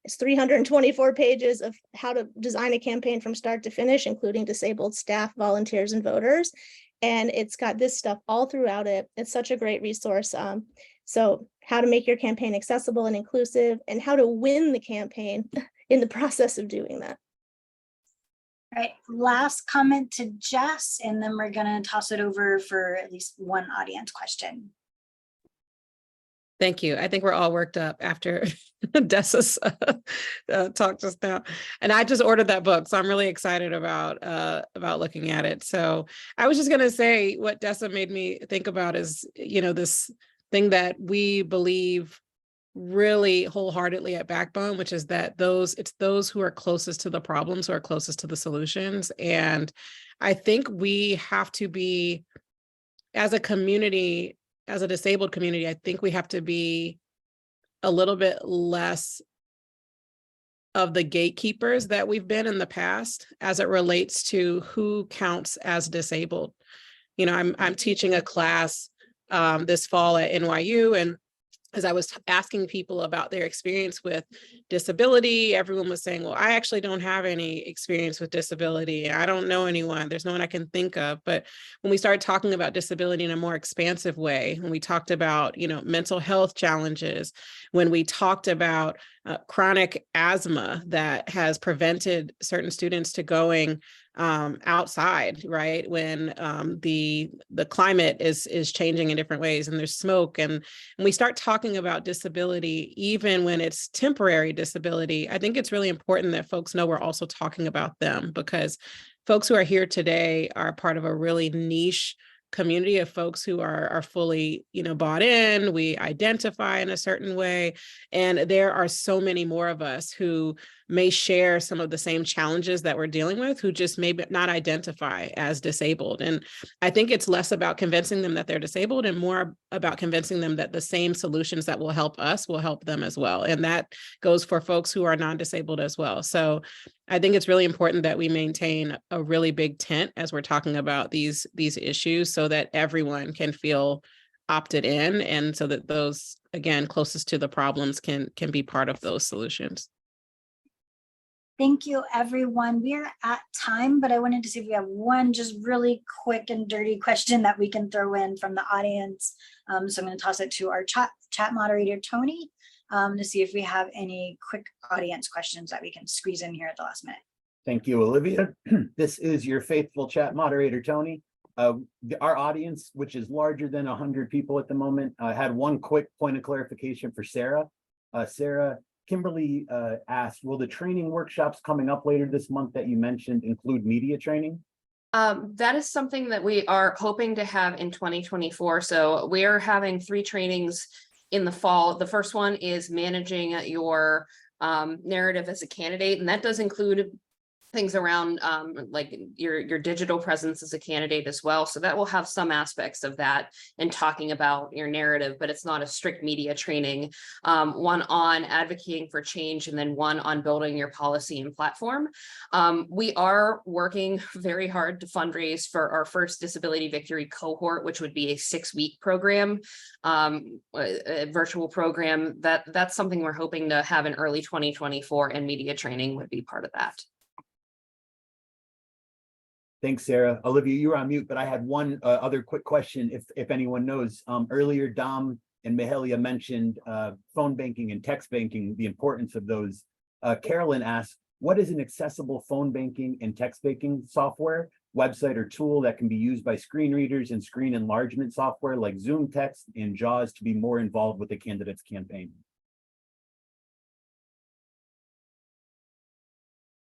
It's 324 pages of how to design a campaign from start to finish, including disabled staff, volunteers, and voters. And it's got this stuff all throughout it. It's such a great resource. So how to make your campaign accessible and inclusive, and how to win the campaign in the process of doing that. All right, last comment to Jess, and then we're gonna toss it over for at least one audience question. Thank you. I think we're all worked up after Dessa's talk just now. And I just ordered that book, so I'm really excited about looking at it. So I was just going to say what Dessa made me think about is, you know, this thing that we believe really wholeheartedly at Backbone, which is that it's those who are closest to the problems who are closest to the solutions. And I think we have to be, as a community, as a disabled community, I think we have to be a little bit less of the gatekeepers that we've been in the past as it relates to who counts as disabled. You know, I'm teaching a class this fall at NYU, and as I was asking people about their experience with disability, everyone was saying, well, I actually don't have any experience with disability. I don't know anyone. There's no one I can think of. But when we started talking about disability in a more expansive way, when we talked about, you know, mental health challenges, when we talked about chronic asthma that has prevented certain students to going outside, right? When the climate is changing in different ways, and there's smoke, and we start talking about disability, even when it's temporary disability, I think it's really important that folks know we're also talking about them, because folks who are here today are part of a really niche community of folks who are fully, you know, bought in. We identify in a certain way, and there are so many more of us who may share some of the same challenges that we're dealing with, who just may not identify as disabled. And I think it's less about convincing them that they're disabled and more about convincing them that the same solutions that will help us will help them as well. And that goes for folks who are non-disabled as well. So I think it's really important that we maintain a really big tent as we're talking about these issues so that everyone can feel opted in, and so that those, again, closest to the problems can be part of those solutions. Thank you, everyone. We're at time, but I wanted to see if we have one just really quick and dirty question that we can throw in from the audience. So I'm going to toss it to our chat moderator, Tony, to see if we have any quick audience questions that we can squeeze in here at the last minute. Thank you, Olivia. This is your faithful chat moderator, Tony. Our audience, which is larger than 100 people at the moment, had one quick point of clarification for Sarah. Sarah, Kimberly asked, will the training workshops coming up later this month that you mentioned include media training? That is something that we are hoping to have in 2024. So we are having 3 trainings in the fall. The first one is managing your narrative as a candidate, and that does include things around like your digital presence as a candidate as well. So that will have some aspects of that and talking about your narrative, but it's not a strict media training. One on advocating for change, and then one on building your policy and platform. We are working very hard to fundraise for our first Disability Victory cohort, which would be a 6-week program, a virtual program. That's something we're hoping to have in early 2024, and media training would be part of that. Thanks, Sarah. Olivia, you were on mute, but I had one other quick question, if anyone knows. Earlier, Dom and Mahalia mentioned phone banking and text banking, the importance of those. Carolyn asked, what is an accessible phone banking and text banking software, website, or tool that can be used by screen readers and screen enlargement software like Zoom Text and JAWS to be more involved with the candidate's campaign?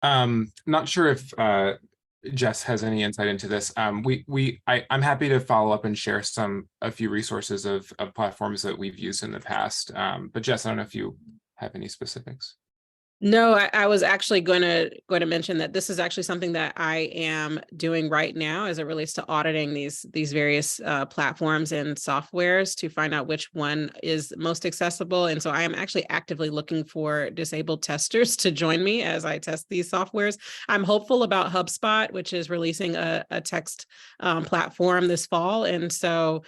Not sure if Jess has any insight into this. I'm happy to follow up and share a few resources of platforms that we've used in the past. But Jess, I don't know if you have any specifics. No, I was actually going to mention that this is actually something that I am doing right now as it relates to auditing these various platforms and softwares to find out which one is most accessible. And so I am actually actively looking for disabled testers to join me as I test these softwares. I'm hopeful about HubSpot, which is releasing a text platform this fall. And so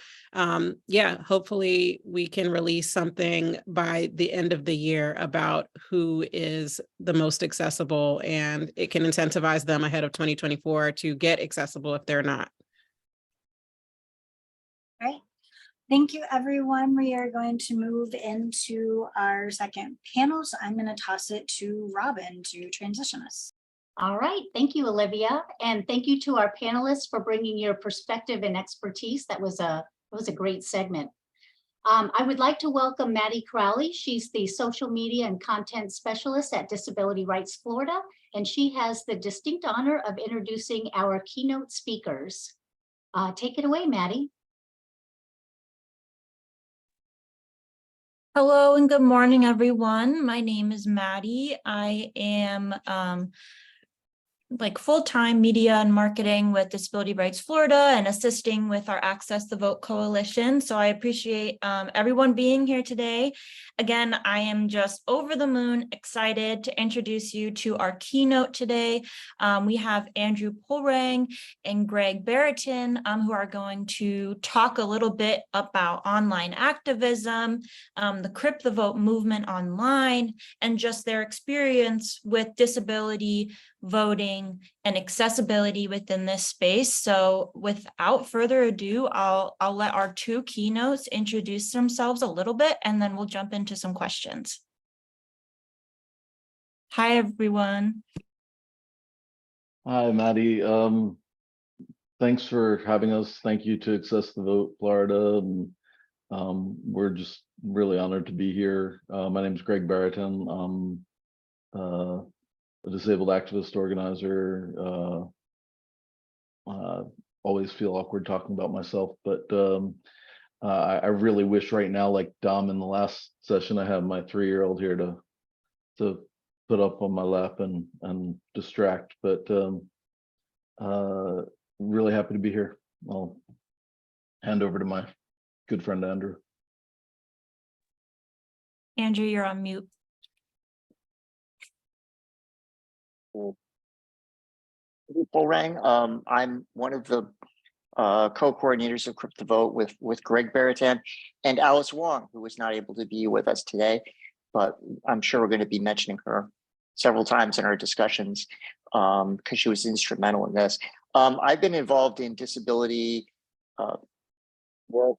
yeah, hopefully we can release something by the end of the year about who is the most accessible, and it can incentivize them ahead of 2024 to get accessible if they're not. All right. Thank you, everyone. We are going to move into our second panel. So I'm going to toss it to Robin to transition us. All right, thank you, Olivia. And thank you to our panelists for bringing your perspective and expertise. That was a great segment. I would like to welcome Maddie Crowley. She's the social media and content specialist at Disability Rights Florida, and she has the distinct honor of introducing our keynote speakers. Take it away, Maddie. Hello and good morning, everyone. My name is Maddie. I am full-time media and marketing with Disability Rights Florida and assisting with our Access the Vote Coalition. So I appreciate everyone being here today. Again, I am just over the moon excited to introduce you to our keynote today. We have Andrew Pulrang and Gregg Beratan who are going to talk a little bit about online activism, the Crip the Vote movement online, and just their experience with disability voting and accessibility within this space. So without further ado, I'll let our 2 keynotes introduce themselves a little bit, and then we'll jump into some questions. Hi, everyone. Hi, Maddie. Thanks for having us. Thank you to Access the Vote Florida. And, we're just really honored to be here. My name is Gregg Beratan. I'm a disabled activist organizer. Always feel awkward talking about myself, but I really wish right now, like Dom in the last session, I have my 3-year-old here to put up on my lap and distract, but really happy to be here. I'll hand over to my good friend Andrew. Andrew, you're on mute. Pulrang. I'm one of the co-coordinators of Crip the Vote with Gregg Beratan and Alice Wong, who was not able to be with us today, but I'm sure we're going to be mentioning her several times in our discussions because she was instrumental in this. I've been involved in disability work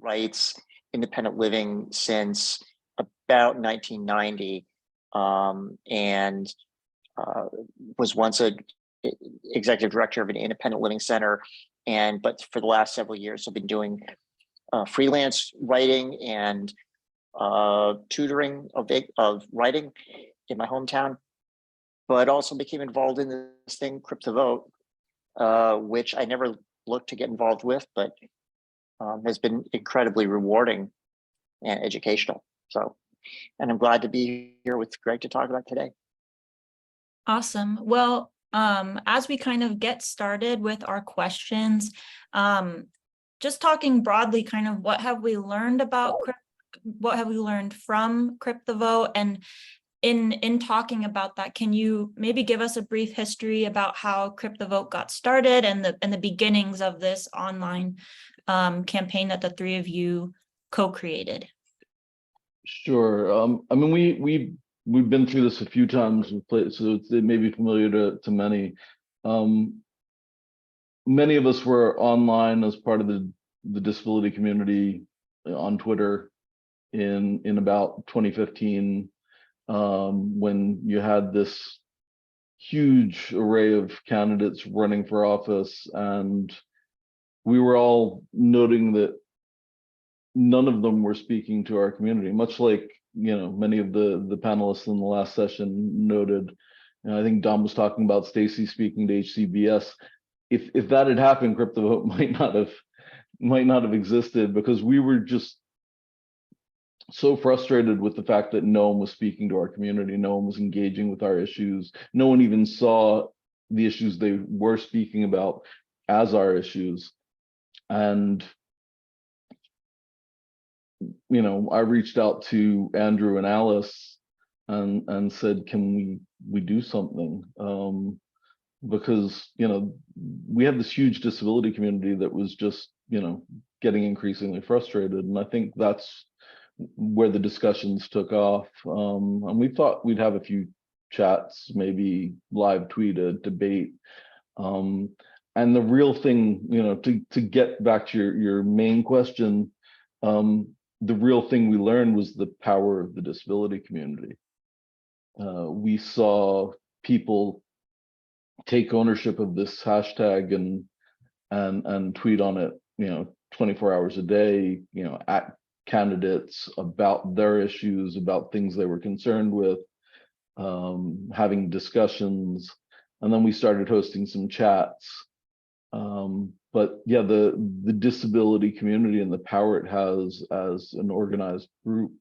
rights, independent living since about 1990, and was once a executive director of an independent living center, but for the last several years I've been doing freelance writing and tutoring of writing in my hometown, but also became involved in this thing, Crip the Vote, which I never looked to get involved with, but has been incredibly rewarding and educational. So, and I'm glad to be here with Gregg to talk about today. Awesome. Well, as we kind of get started with our questions, just talking broadly, kind of what have we learned about Crip, what have we learned from Crip the Vote? And in talking about that, can you maybe give us a brief history about how Crip the Vote got started and the beginnings of this online campaign that the three of you co-created? Sure. I mean, we've been through this a few times, so it may be familiar to many. Many of us were online as part of the disability community on Twitter in about 2015, when you had this huge array of candidates running for office, and we were all noting that none of them were speaking to our community, much like, you know, many of the panelists in the last session noted. And I think Dom was talking about Stacy speaking to HCBS. If that had happened, Crip the Vote might not have existed, because we were just so frustrated with the fact that no one was speaking to our community, no one was engaging with our issues, no one even saw the issues they were speaking about as our issues. And you know, I reached out to Andrew and Alice and said, can we do something? Because, you know, we had this huge disability community that was just, you know, getting increasingly frustrated. And I think that's where the discussions took off. And we thought we'd have a few chats, maybe live tweet a debate. And the real thing, you know, to get back to your main question, the real thing we learned was the power of the disability community. We saw people take ownership of this hashtag and tweet on it, you know, 24 hours a day, you know, at candidates about their issues, about things they were concerned with, having discussions. And then we started hosting some chats. But yeah, the disability community and the power it has as an organized group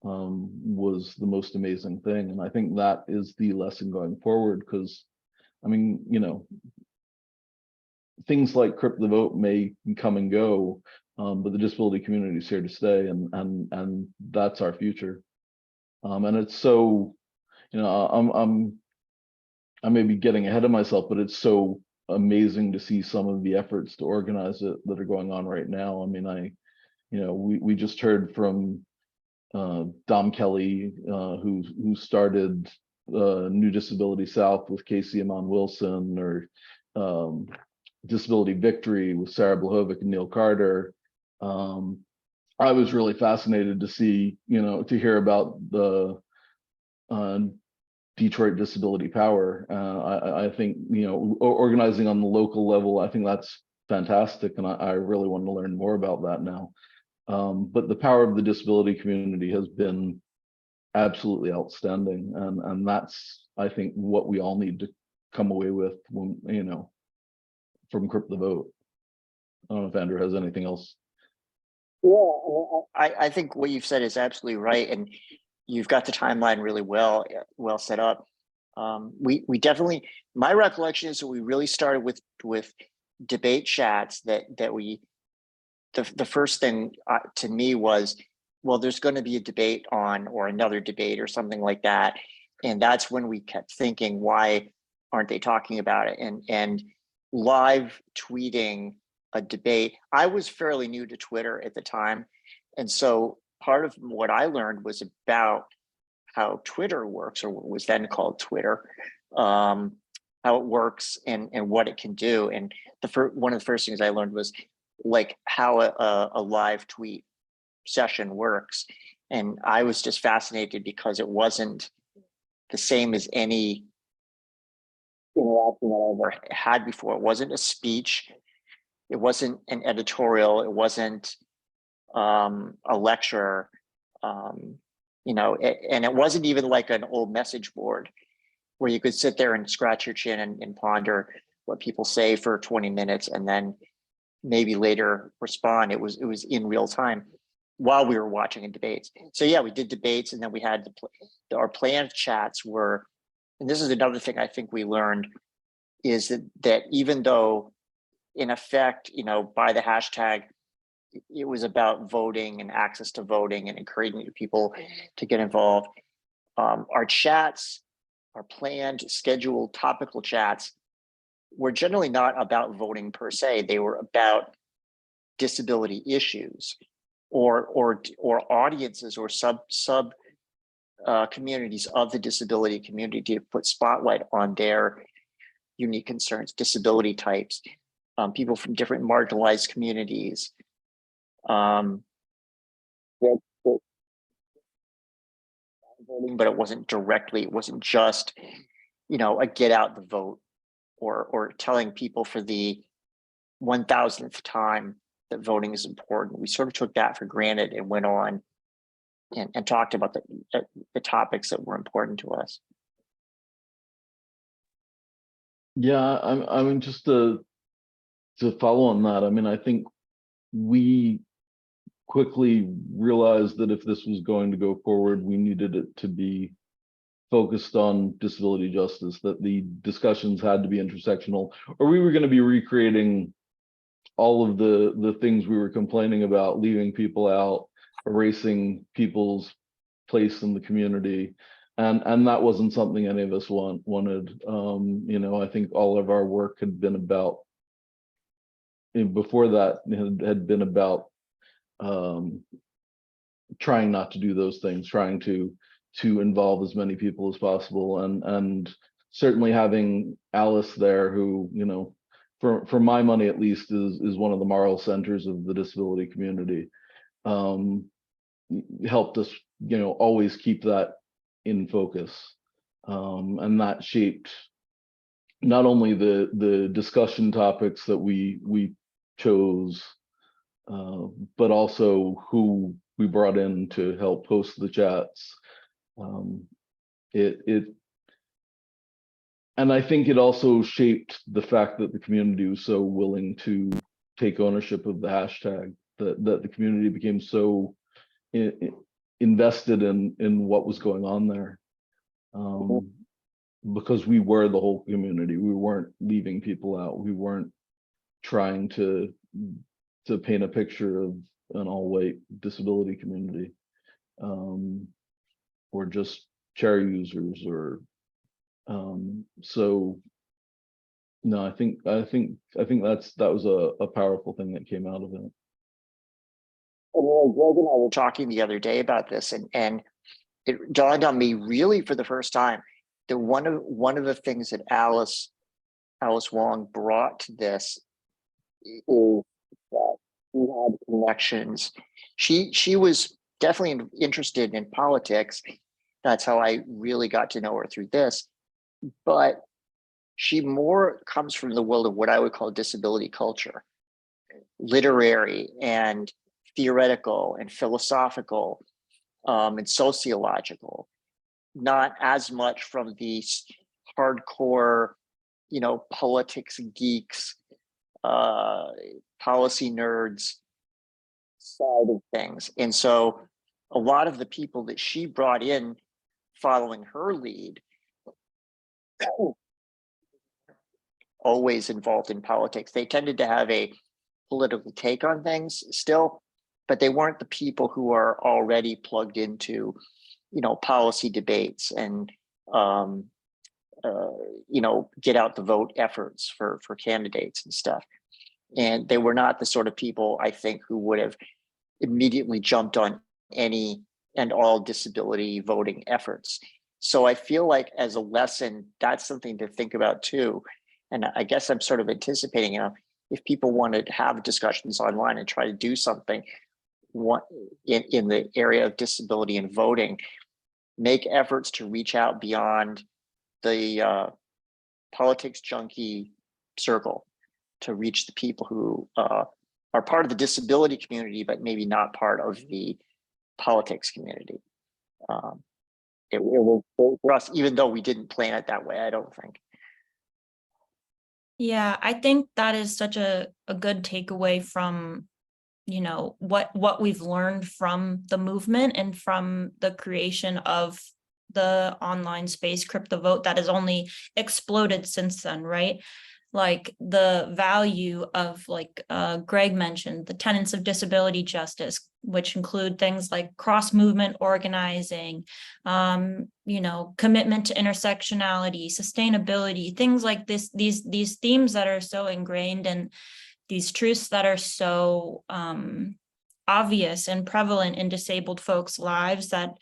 was the most amazing thing. And I think that is the lesson going forward, because I mean, you know, things like Crip the Vote may come and go, but the disability community is here to stay, and that's our future. And it's so, you know, I may be getting ahead of myself, but it's so amazing to see some of the efforts to organize it that are going on right now. I mean, you know, we just heard from Dom Kelly, who started New Disability South with Casey Amon Wilson, or Disability Victory with Sarah Blahovic and Neil Carter. I was really fascinated to see, you know, to hear about the Detroit Disability Power. I think, you know, organizing on the local level, I think that's fantastic, and I really want to learn more about that now. But the power of the disability community has been absolutely outstanding, and that's, I think, what we all need to come away with when, you know, from Crip the Vote. I don't know if Andrew has anything else. Yeah, I think what you've said is absolutely right. And, you've got the timeline really well set up. We definitely, my recollection is that we really started with debate chats that we, the first thing to me was, well, there's going to be a debate on, or another debate or something like that. And that's when we kept thinking, why aren't they talking about it? And live tweeting a debate. I was fairly new to Twitter at the time. And so part of what I learned was about how Twitter works, or what was then called Twitter, how it works and what it can do. And one of the first things I learned was like how a live tweet session works. And I was just fascinated because it wasn't the same as any interaction that I ever had before. It wasn't a speech. It wasn't an editorial. It wasn't a lecture. You know, and it wasn't even like an old message board where you could sit there and scratch your chin and ponder what people say for 20 minutes and then maybe later respond. It was in real time while we were watching a debate. So yeah, we did debates, and then we had our planned chats were, and this is another thing I think we learned, is that even though in effect, you know, by the hashtag, it was about voting and access to voting and encouraging people to get involved. Our chats, our planned, scheduled, topical chats were generally not about voting per se. They were about disability issues or audiences or sub communities of the disability community to put spotlight on their unique concerns, disability types, people from different marginalized communities. But it wasn't directly, it wasn't just, you know, a get out the vote or telling people for the 1000th time that voting is important. We sort of took that for granted and went on and talked about the topics that were important to us. Yeah, I mean, just to follow on that, I mean, I think we quickly realized that if this was going to go forward, we needed it to be focused on disability justice, that the discussions had to be intersectional, or we were going to be recreating all of the things we were complaining about, leaving people out, erasing people's place in the community. And that wasn't something any of us wanted. You know, I think all of our work had been about, before that had been about trying not to do those things, trying to involve as many people as possible, and certainly having Alice there, who, you know, for my money at least, is one of the moral centers of the disability community, helped us, you know, always keep that in focus, and that shaped not only the discussion topics that we chose, but also who we brought in to help host the chats. And I think it also shaped the fact that the community was so willing to take ownership of the hashtag, that the community became so invested in what was going on there, because we were the whole community. We weren't leaving people out. We weren't trying to paint a picture of an all-white disability community, or just chair users, or so no, I think that was a powerful thing that came out of it. Well, Greg and I were talking the other day about this, and it dawned on me really for the first time that one of the things that Alice Wong brought to this is that she had connections. She was definitely interested in politics. That's how I really got to know her, through this. But she more comes from the world of what I would call disability culture, literary and theoretical and philosophical, and sociological, not as much from the hardcore, you know, politics geeks, policy nerds side of things. And so a lot of the people that she brought in following her lead always involved in politics. They tended to have a political take on things still, but they weren't the people who are already plugged into, policy debates and, get out the vote efforts for candidates and stuff. And they were not the sort of people, I think, who would have immediately jumped on any and all disability voting efforts. So I feel like as a lesson, that's something to think about too. And I guess I'm sort of anticipating, if people wanted to have discussions online and try to do something in the area of disability and voting, make efforts to reach out beyond the politics junkie circle to reach the people who are part of the disability community, but maybe not part of the politics community. It will for us, even though we didn't plan it that way, I don't think. Yeah, I think that is such a good takeaway from, what we've learned from the movement and from the creation of the online space, Crip the Vote, that has only exploded since then, right? Like the value of, like Gregg mentioned, the tenets of disability justice, which include things like cross-movement organizing, commitment to intersectionality, sustainability, things like this, these themes that are so ingrained and these truths that are so obvious and prevalent in disabled folks' lives that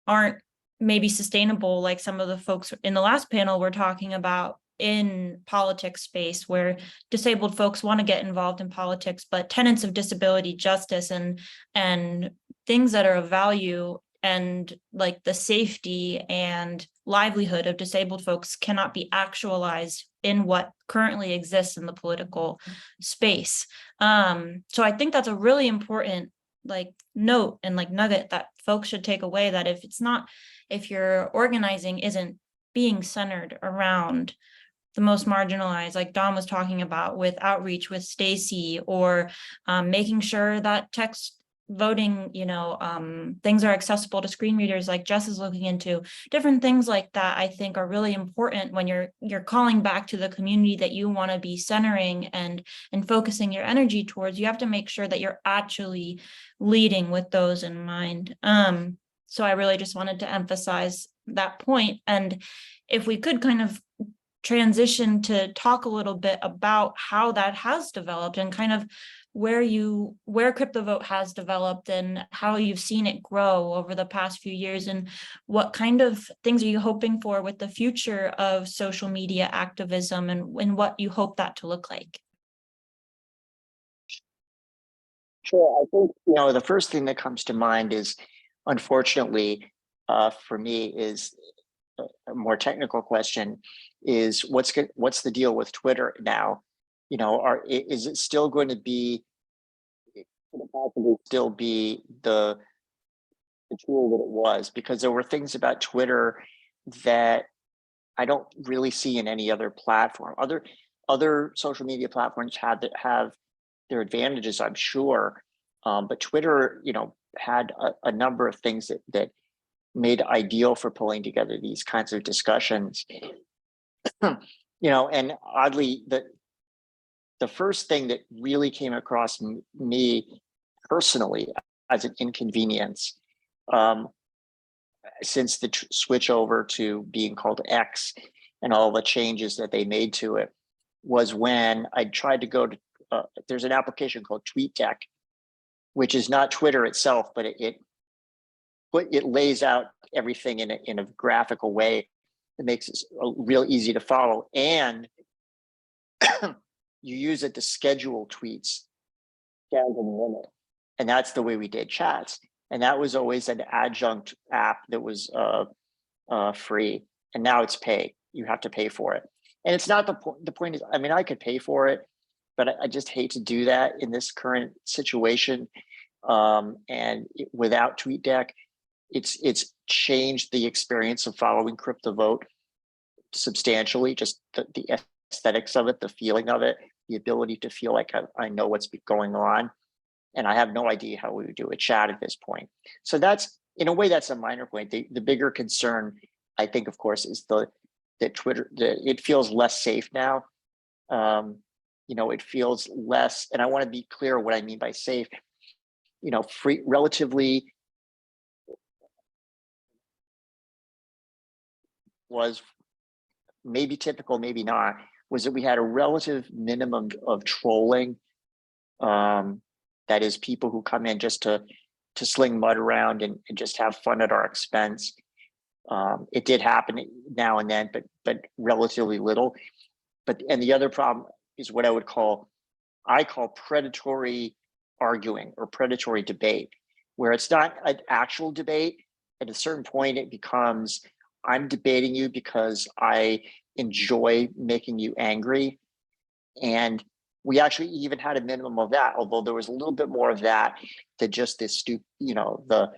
aren't maybe sustainable, like some of the folks in the last panel were talking about in politics space, where disabled folks want to get involved in politics, but tenets of disability justice and things that are of value and like the safety and livelihood of disabled folks cannot be actualized in what currently exists in the political space. So I think that's a really important note and nugget that folks should take away, that if your organizing isn't being centered around the most marginalized, like Dom was talking about with outreach with Stacy, or making sure that text voting, things are accessible to screen readers like Jess is looking into, different things like that, I think are really important when you're calling back to the community that you want to be centering and focusing your energy towards. You have to make sure that you're actually leading with those in mind. So I really just wanted to emphasize that point. And if we could kind of transition to talk a little bit about how that has developed and kind of where Crip the Vote has developed and how you've seen it grow over the past few years, and what kind of things are you hoping for with the future of social media activism, and what you hope that to look like. Sure. I think, the first thing that comes to mind is, unfortunately, for me, is a more technical question, is what's the deal with Twitter now? Is it still going to be, could it possibly still be the tool that it was? Because there were things about Twitter that I don't really see in any other platform. Other social media platforms have their advantages, I'm sure, but Twitter, had a number of things that made ideal for pulling together these kinds of discussions. And oddly, the first thing that really came across me personally as an inconvenience, since the switch over to being called X and all the changes that they made to it, was when I tried to go to, there's an application called TweetDeck, which is not Twitter itself, but it lays out everything in a graphical way that makes it real easy to follow. And you use it to schedule tweets down to the limit. And that's the way we did chats. And that was always an adjunct app that was free. And now it's pay. You have to pay for it. And it's not the point. The point is, I could pay for it, but I just hate to do that in this current situation. Without TweetDeck, it's changed the experience of following Crip the Vote substantially. Just the aesthetics of it, the feeling of it, the ability to feel like I know what's going on. And I have no idea how we would do a chat at this point. So that's, in a way, that's a minor point. The bigger concern, I think, of course, is that Twitter, it feels less safe now. It feels less, and I want to be clear what I mean by safe. Free, relatively was maybe typical, maybe not, was that we had a relative minimum of trolling. That is, people who come in just to sling mud around and just have fun at our expense. It did happen now and then, but relatively little. And the other problem is what I call predatory arguing or predatory debate, where it's not an actual debate. At a certain point, it becomes, I'm debating you because I enjoy making you angry. And we actually even had a minimum of that, although there was a little bit more of that than just this the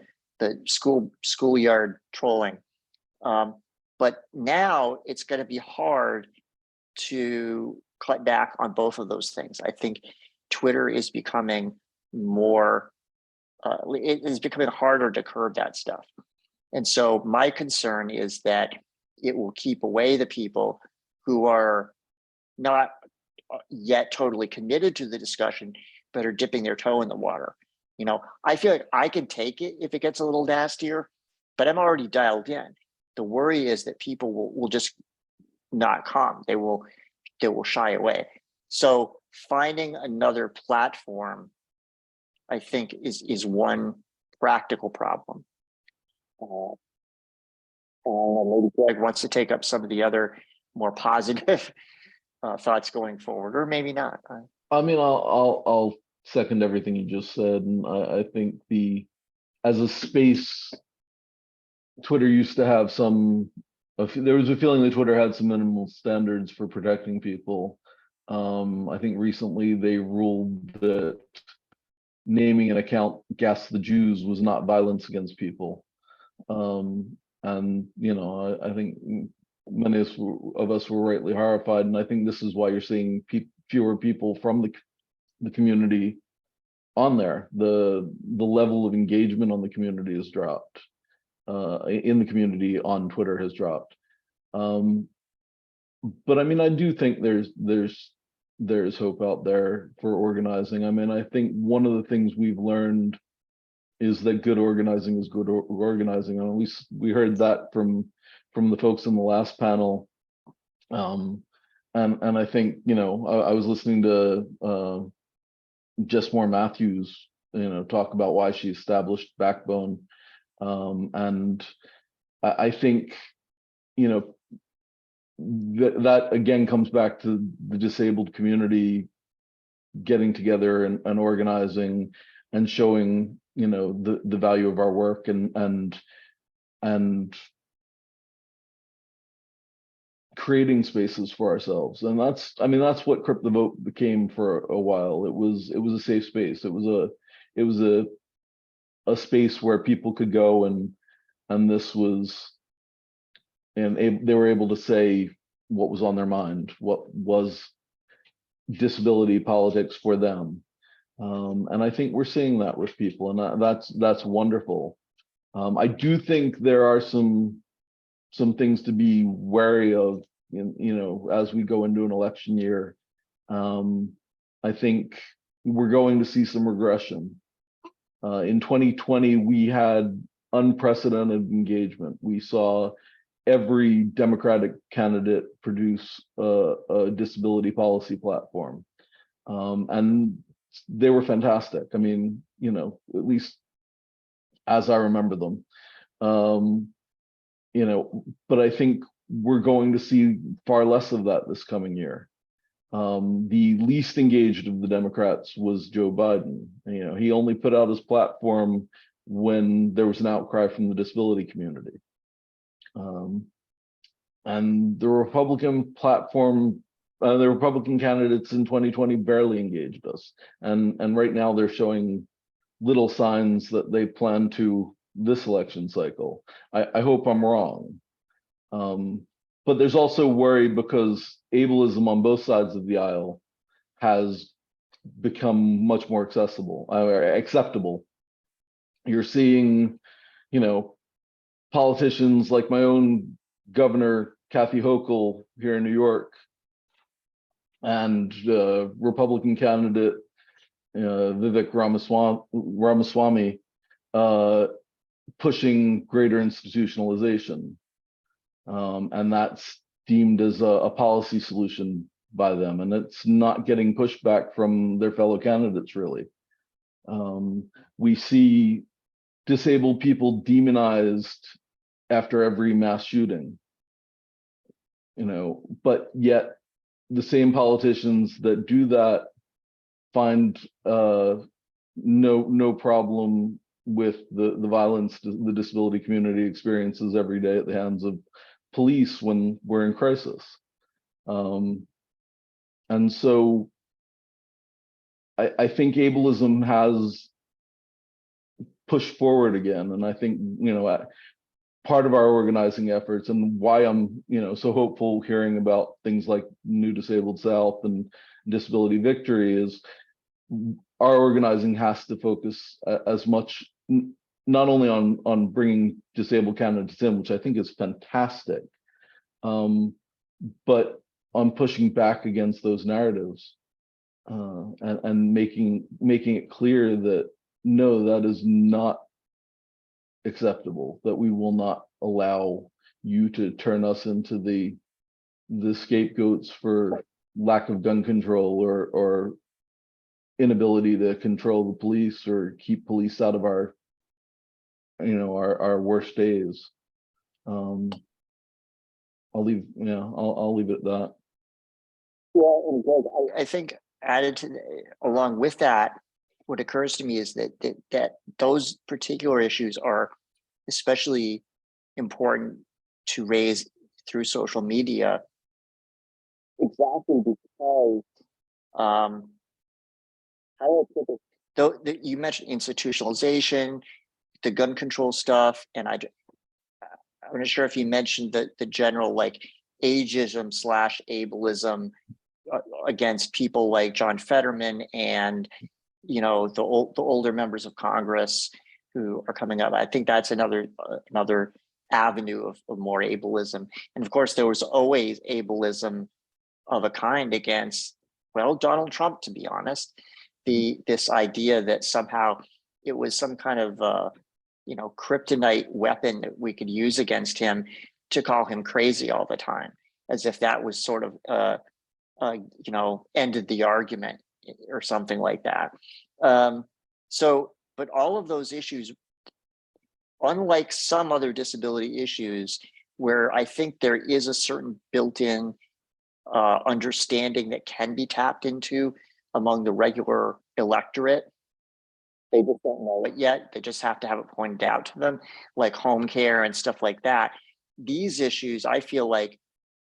schoolyard trolling. But now it's going to be hard to cut back on both of those things. I think Twitter is becoming more, it is becoming harder to curb that stuff. And so my concern is that it will keep away the people who are not yet totally committed to the discussion, but are dipping their toe in the water. I feel like I can take it if it gets a little nastier, but I'm already dialed in. The worry is that people will just not come. They will shy away. So finding another platform, I think, is one practical problem. Maybe Gregg wants to take up some of the other more positive thoughts going forward, or maybe not. I mean, I'll second everything you just said, and I think as a space, Twitter used to have there was a feeling that Twitter had some minimal standards for protecting people. I think recently they ruled that naming an account "Gas the Jews" was not violence against people. And I think many of us were rightly horrified, and I think this is why you're seeing fewer people from the community on there. The level of engagement on the community has dropped. In the community on Twitter has dropped. But I mean, I do think there's hope out there for organizing. I mean, I think one of the things we've learned is that good organizing is good organizing. And at least we heard that from the folks in the last panel. And I think, I was listening to Jess Moore Matthews, talk about why she established Backbone. And I think, that again comes back to the disabled community getting together and organizing and showing, the value of our work and creating spaces for ourselves. And that's what Crip the Vote became for a while. It was a safe space. It was a space where people could go and they were able to say what was on their mind, what was disability politics for them. And I think we're seeing that with people, and that's wonderful. I do think there are some things to be wary of, as we go into an election year. I think we're going to see some regression. In 2020, we had unprecedented engagement. We saw every Democratic candidate produce a disability policy platform. And they were fantastic. I mean, at least as I remember them. But I think we're going to see far less of that this coming year. The least engaged of the Democrats was Joe Biden. He only put out his platform when there was an outcry from the disability community. And the Republican platform, the Republican candidates in 2020 barely engaged us. And right now they're showing little signs that they plan to this election cycle. I hope I'm wrong. But there's also worry because ableism on both sides of the aisle has become much more accessible or acceptable. You're seeing, you know, politicians like my own governor, Kathy Hochul here in New York, and Republican candidate Vivek Ramaswamy pushing greater institutionalization. And that's deemed as a policy solution by them. And it's not getting pushback from their fellow candidates, really. We see disabled people demonized after every mass shooting, you know, but yet the same politicians that do that find no problem with the violence the disability community experiences every day at the hands of police when we're in crisis. And so I think ableism has pushed forward again. And I think, you know, part of our organizing efforts and why I'm, you know, so hopeful hearing about things like New Disabled South and Disability Victory is our organizing has to focus as much, not only on bringing disabled candidates in, which I think is fantastic, but on pushing back against those narratives and making it clear that no, that is not acceptable, that we will not allow you to turn us into the scapegoats for lack of gun control or inability to control the police or keep police out of our, you know, our worst days. I'll leave it at that. Well, and Greg, I think added to along with that, what occurs to me is that those particular issues are especially important to raise through social media, exactly because you mentioned institutionalization, the gun control stuff, and I'm not sure if you mentioned the general like ageism / ableism against people like John Fetterman and, you know, the older members of Congress who are coming up. I think that's another avenue of more ableism. And of course, there was always ableism of a kind against, well, Donald Trump, to be honest. This idea that somehow it was some kind of you know, kryptonite weapon that we could use against him to call him crazy all the time, as if that was sort of you know, ended the argument or something like that. But all of those issues, unlike some other disability issues, where I think there is a certain built-in understanding that can be tapped into among the regular electorate, they just don't know it yet. They just have to have it pointed out to them, like home care and stuff like that. These issues, I feel like,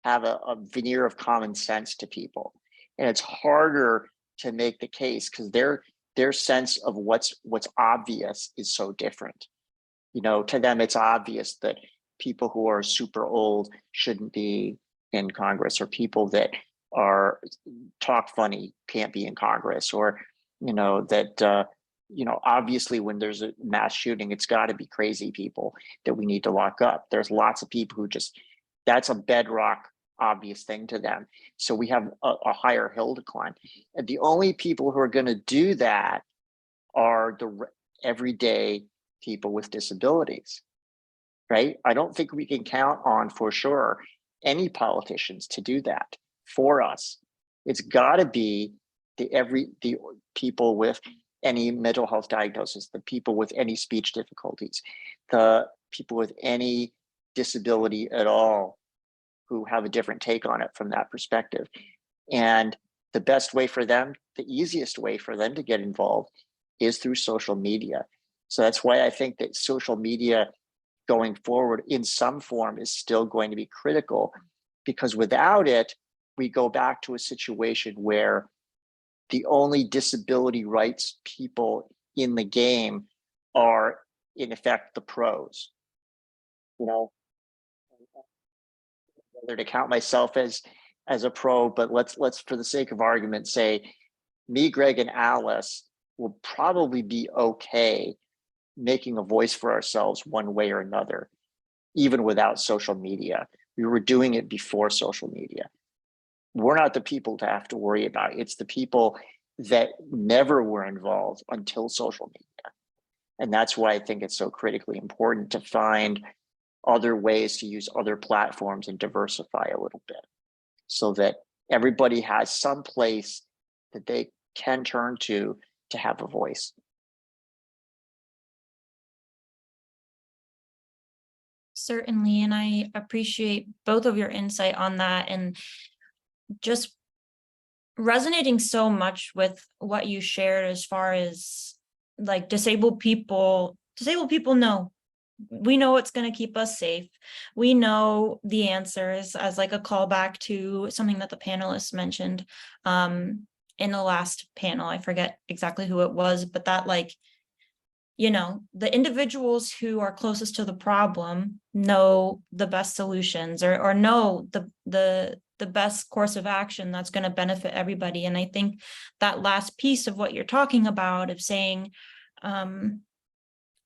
have a veneer of common sense to people. And it's harder to make the case because their sense of what's obvious is so different. You know, to them, it's obvious that people who are super old shouldn't be in Congress, or people that are talk funny can't be in Congress, or, you know, that, you know, obviously when there's a mass shooting, it's got to be crazy people that we need to lock up. There's lots of people who just, that's a bedrock obvious thing to them. So we have a higher hill to climb. And the only people who are going to do that are the everyday people with disabilities, right? I don't think we can count on, for sure, any politicians to do that for us. It's got to be the people with any mental health diagnosis, the people with any speech difficulties, the people with any disability at all who have a different take on it from that perspective. And the best way for them, the easiest way for them to get involved is through social media. So that's why I think that social media going forward in some form is still going to be critical, because without it, we go back to a situation where the only disability rights people in the game are, in effect, the pros. You know, whether to count myself as a pro, but let's for the sake of argument say me, Greg, and Alice will probably be okay making a voice for ourselves one way or another, even without social media. We were doing it before social media. We're not the people to have to worry about. It's the people that never were involved until social media. And that's why I think it's so critically important to find other ways to use other platforms and diversify a little bit so that everybody has some place that they can turn to have a voice. Certainly, and I appreciate both of your insight on that, and just resonating so much with what you shared as far as like disabled people know. We know what's going to keep us safe. We know the answers, as like a callback to something that the panelists mentioned in the last panel. I forget exactly who it was, but that like, you know, the individuals who are closest to the problem know the best solutions or know the best course of action that's going to benefit everybody. And I think that last piece of what you're talking about of saying,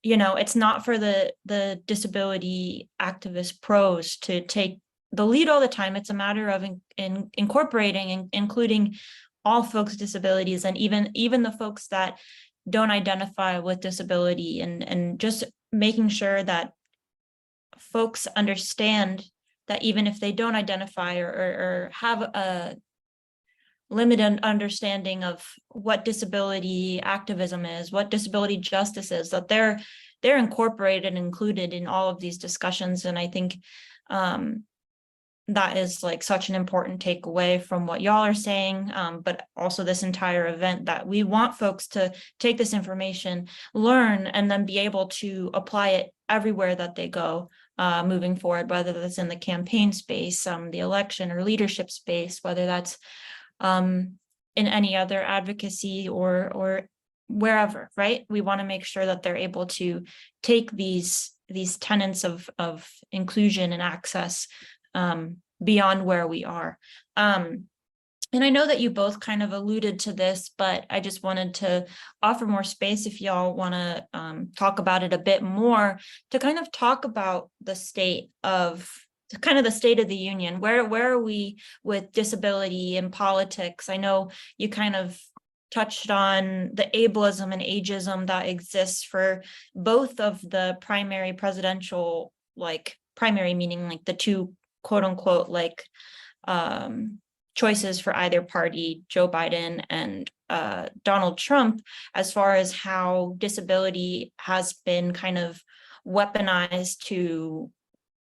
you know, it's not for the disability activist pros to take the lead all the time. It's a matter of incorporating and including all folks with disabilities, and even the folks that don't identify with disability, and just making sure that folks understand that even if they don't identify or have a limited understanding of what disability activism is, what disability justice is, that they're incorporated and included in all of these discussions. And I think that is like such an important takeaway from what y'all are saying, but also this entire event, that we want folks to take this information, learn, and then be able to apply it everywhere that they go moving forward, whether that's in the campaign space, the election or leadership space, whether that's in any other advocacy or wherever, right? We want to make sure that they're able to take these tenets of inclusion and access beyond where we are. And I know that you both kind of alluded to this, but I just wanted to offer more space if y'all want to talk about it a bit more, to kind of talk about the state of the union. Where are we with disability and politics? I know you kind of touched on the ableism and ageism that exists for both of the primary presidential, like primary meaning like the two quote unquote like choices for either party, Joe Biden and Donald Trump, as far as how disability has been kind of weaponized to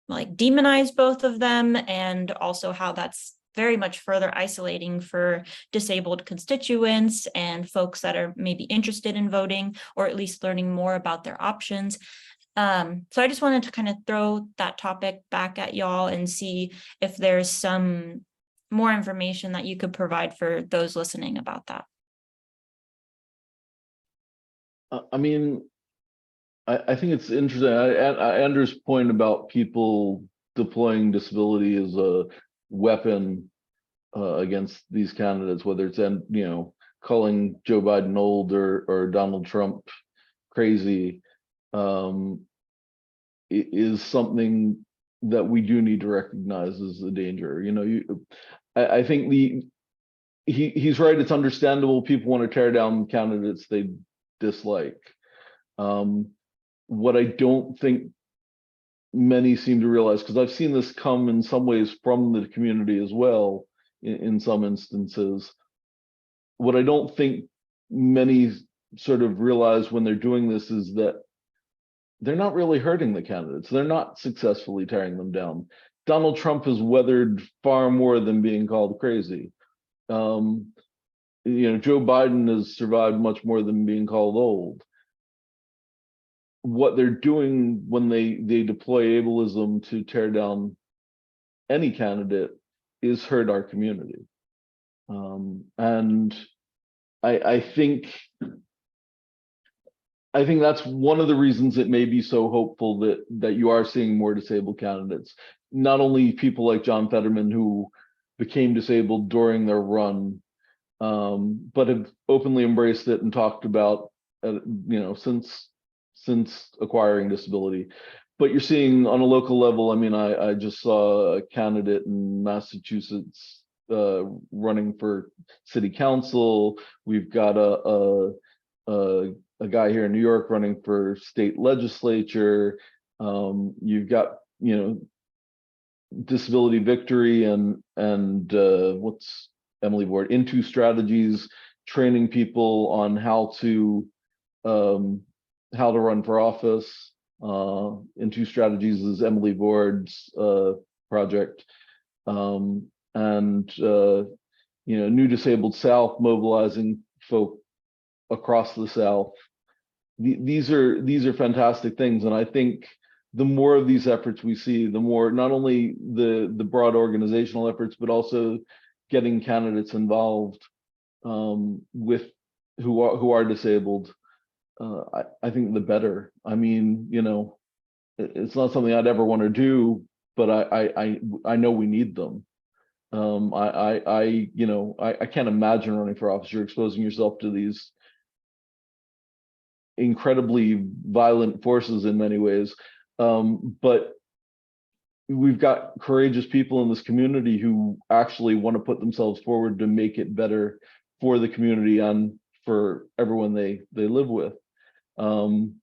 like demonize both of them, and also how that's very much further isolating for disabled constituents and folks that are maybe interested in voting or at least learning more about their options. So I just wanted to kind of throw that topic back at y'all and see if there's some more information that you could provide for those listening about that. I mean, I think it's interesting. Andrew's point about people deploying disability as a weapon against these candidates, whether it's calling Joe Biden old or Donald Trump crazy, is something that we do need to recognize as a danger. I think he's right. It's understandable people want to tear down candidates they dislike. What I don't think many seem to realize, because I've seen this come in some ways from the community as well, in some instances, what I don't think many sort of realize when they're doing this is that they're not really hurting the candidates. They're not successfully tearing them down. Donald Trump has weathered far more than being called crazy. Joe Biden has survived much more than being called old. What they're doing when they deploy ableism to tear down any candidate is hurt our community. And I think that's one of the reasons it may be so hopeful that you are seeing more disabled candidates. Not only people like John Fetterman, who became disabled during their run, but have openly embraced it and talked about, since acquiring disability. But you're seeing on a local level, I mean, I just saw a candidate in Massachusetts running for city council. We've got a guy here in New York running for state legislature. You've got, Disability Victory and what's Emily Ward, Into Strategies, training people on how to run for office. Into Strategies is Emily Ward's project. New Disabled South, mobilizing folk across the South. These are fantastic things, and I think the more of these efforts we see, the more not only the broad organizational efforts, but also getting candidates involved with who are disabled. I think the better. I mean, it's not something I'd ever want to do, but I know we need them. I can't imagine running for office. You're exposing yourself to these incredibly violent forces in many ways. But we've got courageous people in this community who actually want to put themselves forward to make it better for the community and for everyone they live with. And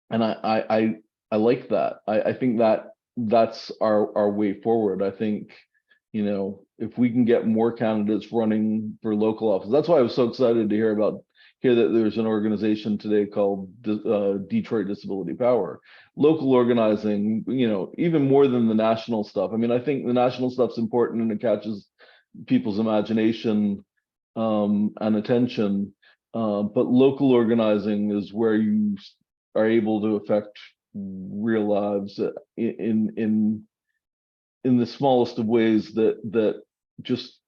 I like that. I think that's our way forward. I think, if we can get more candidates running for local office, that's why I was so excited to hear that there's an organization today called Detroit Disability Power. Local organizing, even more than the national stuff. I mean, I think the national stuff's important and it catches people's imagination and attention, but local organizing is where you are able to affect real lives in the smallest of ways that just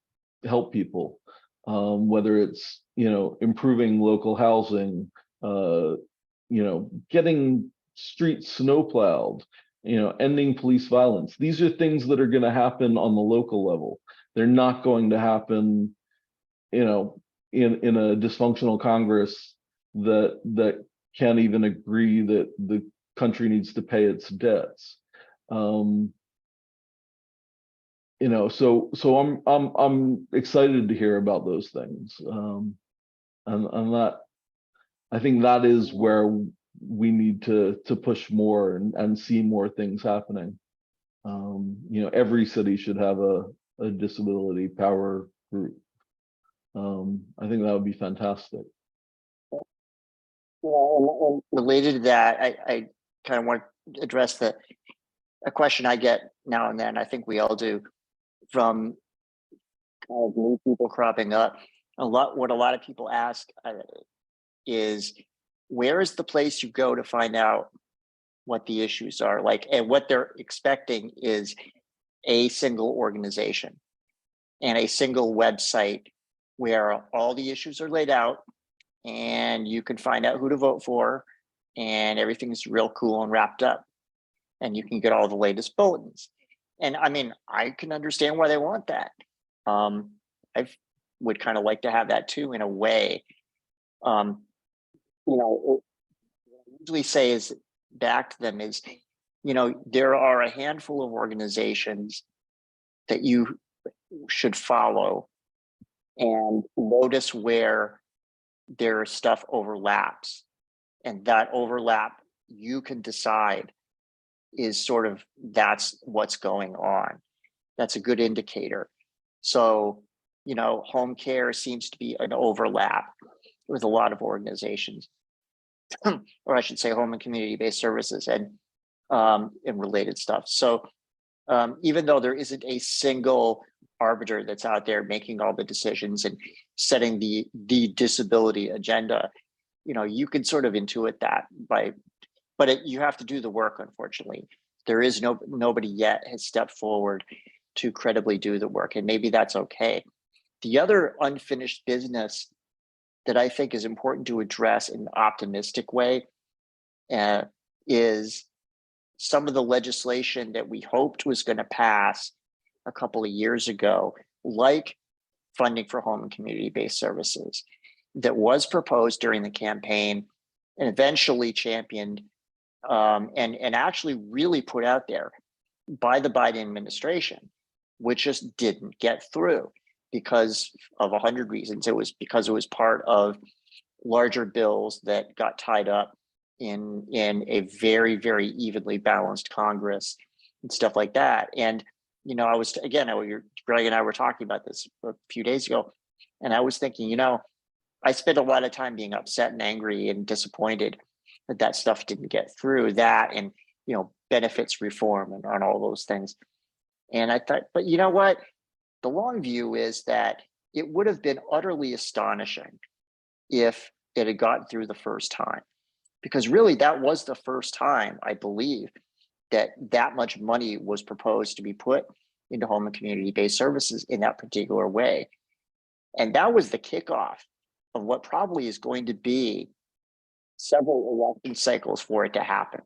help people, whether it's improving local housing, getting streets snowplowed, ending police violence. These are things that are going to happen on the local level. They're not going to happen, in a dysfunctional Congress that can't even agree that the country needs to pay its debts. So I'm excited to hear about those things, and that I think that is where we need to push more and see more things happening. Every city should have a disability power group. I think that would be fantastic. Related to that, I kind of want to address a question I get now and then. I think we all do, from kind of new people cropping up. What a lot of people ask is, where is the place you go to find out what the issues are? And what they're expecting is a single organization and a single website where all the issues are laid out and you can find out who to vote for, and everything's real cool and wrapped up, and you can get all the latest bulletins. And I mean, I can understand why they want that. I would kind of like to have that too, in a way. What I usually say is back to them is, there are a handful of organizations that you should follow and notice where their stuff overlaps. And that overlap, you can decide is sort of, that's what's going on. That's a good indicator. So, home care seems to be an overlap with a lot of organizations, or I should say home and community-based services and related stuff. So even though there isn't a single arbiter that's out there making all the decisions and setting the disability agenda, you can sort of intuit that but you have to do the work. Unfortunately, there is nobody yet has stepped forward to credibly do the work, and maybe that's okay. The other unfinished business that I think is important to address in an optimistic way is some of the legislation that we hoped was going to pass a couple of years ago, like funding for home and community-based services that was proposed during the campaign and eventually championed and actually really put out there by the Biden administration, which just didn't get through because of 100 reasons. It was because it was part of larger bills that got tied up in a very, very evenly balanced Congress and stuff like that. And, you know, Greg and I were talking about this a few days ago, and I was thinking, you know, I spent a lot of time being upset and angry and disappointed that that stuff didn't get through, that and, you know, benefits reform and on all those things. And I thought, but you know what? The long view is that it would have been utterly astonishing if it had gotten through the first time, because really that was the first time, I believe, that that much money was proposed to be put into home and community-based services in that particular way. And that was the kickoff of what probably is going to be several election cycles for it to happen.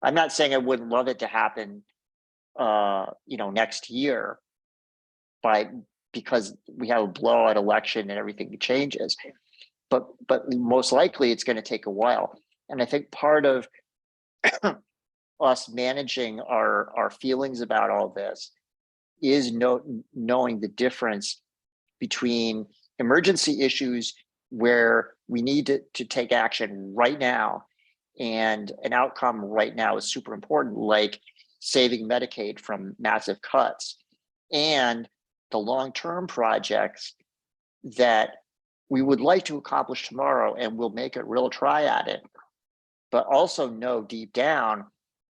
I'm not saying I wouldn't love it to happen, you know, next year, because we have a blowout election and everything changes, but most likely it's going to take a while. And I think part of us managing our feelings about all this is knowing the difference between emergency issues where we need to take action right now, and an outcome right now is super important, like saving Medicaid from massive cuts, and the long-term projects that we would like to accomplish tomorrow, and we'll make a real try at it, but also know deep down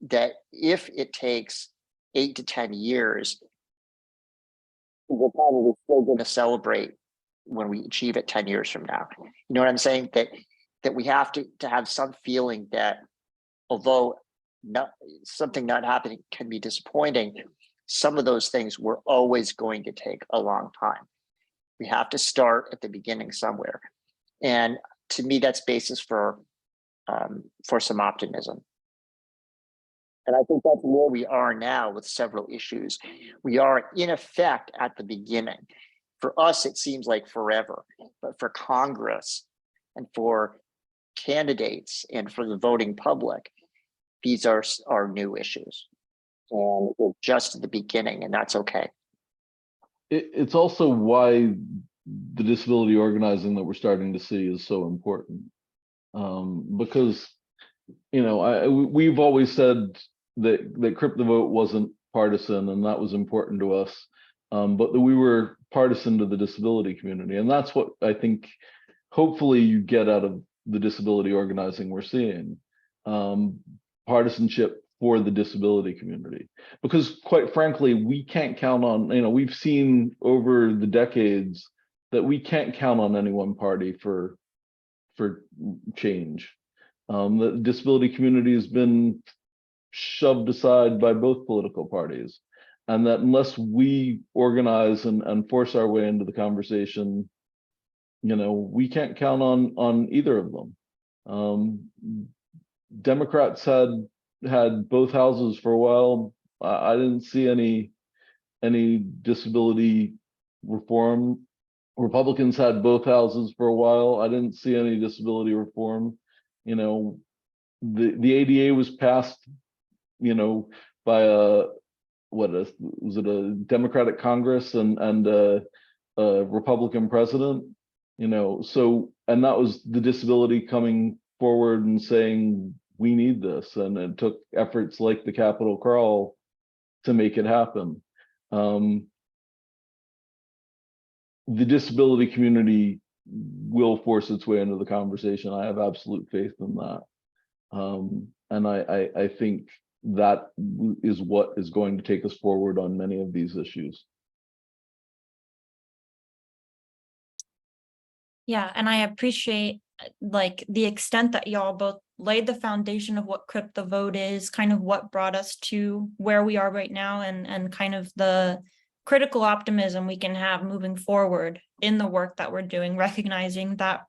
that if it takes 8 to 10 years, we're probably still going to celebrate when we achieve it 10 years from now. You know what I'm saying? That we have to have some feeling that although something not happening can be disappointing, some of those things were always going to take a long time. We have to start at the beginning somewhere. And to me, that's basis for some optimism. And I think that's where we are now with several issues. We are in effect at the beginning. For us, it seems like forever, but for Congress and for candidates and for the voting public, these are new issues. And we're just at the beginning, and that's okay. It's also why the disability organizing that we're starting to see is so important. Because, you know, we've always said that Crip the Vote wasn't partisan, and that was important to us, but that we were partisan to the disability community. And that's what I think hopefully you get out of the disability organizing we're seeing, partisanship for the disability community. Because quite frankly, we can't count on, you know, we've seen over the decades that we can't count on any one party for change. The disability community has been shoved aside by both political parties, and that unless we organize and force our way into the conversation, you know, we can't count on either of them. Democrats had both houses for a while. I didn't see any disability reform. Republicans had both houses for a while. I didn't see any disability reform. You know, the ADA was passed, you know, by was it a Democratic Congress and a Republican president, you know, so, and that was the disability coming forward and saying, we need this. And it took efforts like the Capitol Crawl to make it happen. The disability community will force its way into the conversation. I have absolute faith in that. And I think that is what is going to take us forward on many of these issues. Yeah, and I appreciate like the extent that y'all both laid the foundation of what Crip the Vote is, kind of what brought us to where we are right now, and kind of the critical optimism we can have moving forward in the work that we're doing, recognizing that,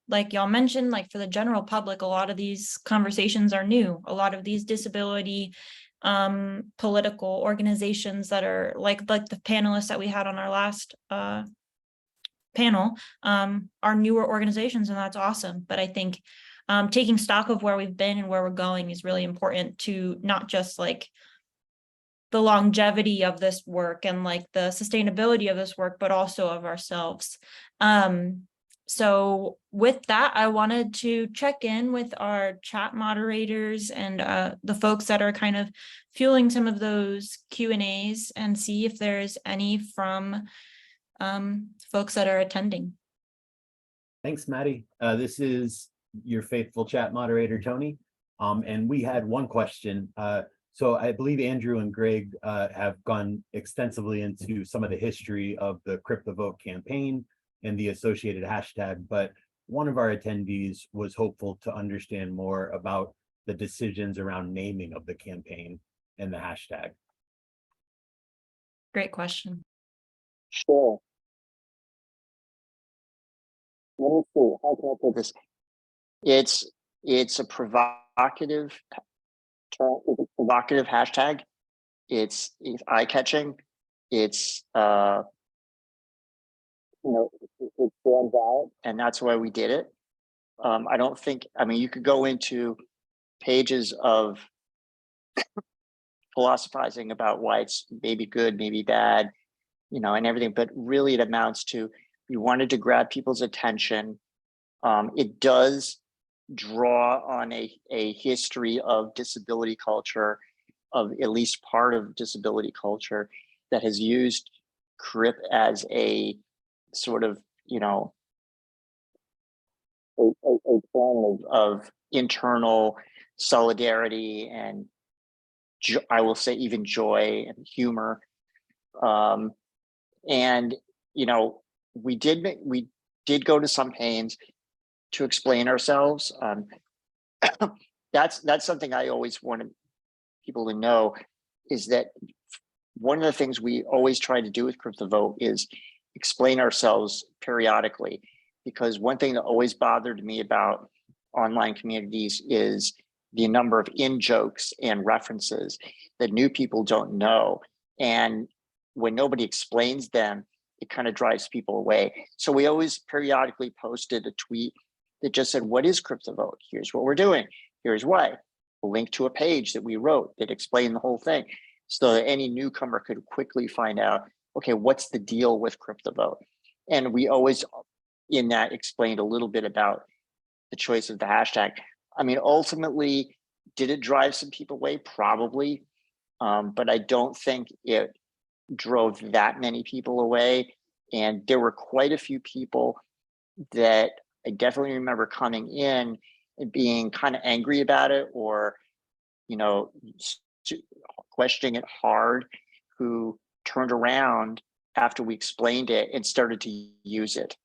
like y'all mentioned, like for the general public, a lot of these conversations are new. A lot of these disability political organizations that are like the panelists that we had on our last panel are newer organizations, and that's awesome. But I think taking stock of where we've been and where we're going is really important to not just like the longevity of this work and like the sustainability of this work, but also of ourselves. So with that, I wanted to check in with our chat moderators and the folks that are kind of fueling some of those Q&As and see if there's any from folks that are attending. Thanks, Maddie. This is your faithful chat moderator, Tony. And we had one question. So I believe Andrew and Greg have gone extensively into some of the history of the Crip the Vote campaign and the associated hashtag, but one of our attendees was hopeful to understand more about the decisions around naming of the campaign and the hashtag. Great question. Sure. Let me see. How can I put this? It's a provocative term. It's a provocative hashtag. It's eye-catching. It's it stands out, and that's why we did it. I don't think. I mean, you could go into pages of philosophizing about why it's maybe good, maybe bad, and everything. But really, it amounts to we wanted to grab people's attention. It does draw on a history of disability culture, of at least part of disability culture that has used Crip as a sort of, a form of internal solidarity and I will say even joy and humor. And, we did go to some pains to explain ourselves. That's something I always wanted people to know, is that one of the things we always try to do with Crip the Vote is explain ourselves periodically, because one thing that always bothered me about online communities is the number of in-jokes and references that new people don't know. And when nobody explains them, it kind of drives people away. So we always periodically posted a tweet that just said, what is Crip the Vote? Here's what we're doing. Here's why. A link to a page that we wrote that explained the whole thing, so that any newcomer could quickly find out, okay, what's the deal with Crip the Vote? And we always, in that, explained a little bit about the choice of the hashtag. I mean, ultimately, did it drive some people away? Probably, but I don't think it drove that many people away. And there were quite a few people that I definitely remember coming in and being kind of angry about it, or, questioning it hard, who turned around after we explained it and started to use it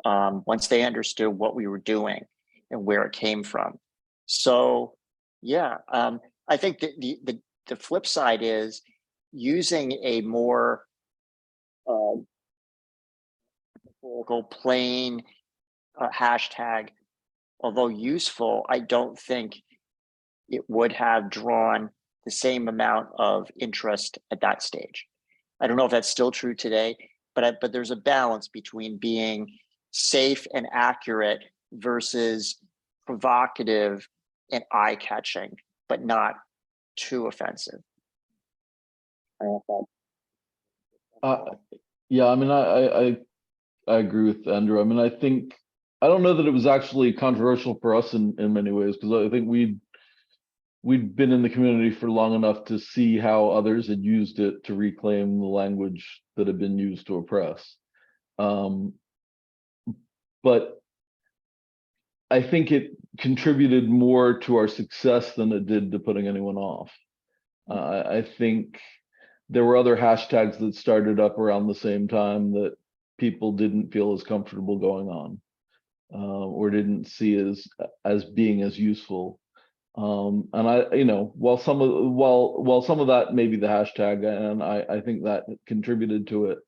once they understood what we were doing and where it came from. So, yeah, I think that the flip side is using a more plain hashtag, although useful, I don't think it would have drawn the same amount of interest at that stage. I don't know if that's still true today, but there's a balance between being safe and accurate versus provocative and eye-catching, but not too offensive. Yeah, I mean, I agree with Andrew. I mean, I don't know that it was actually controversial for us in many ways, because I think we'd been in the community for long enough to see how others had used it to reclaim the language that had been used to oppress. But I think it contributed more to our success than it did to putting anyone off. I think there were other hashtags that started up around the same time that people didn't feel as comfortable going on, or didn't see as being as useful. And while some of that may be the hashtag, and I think that contributed to it,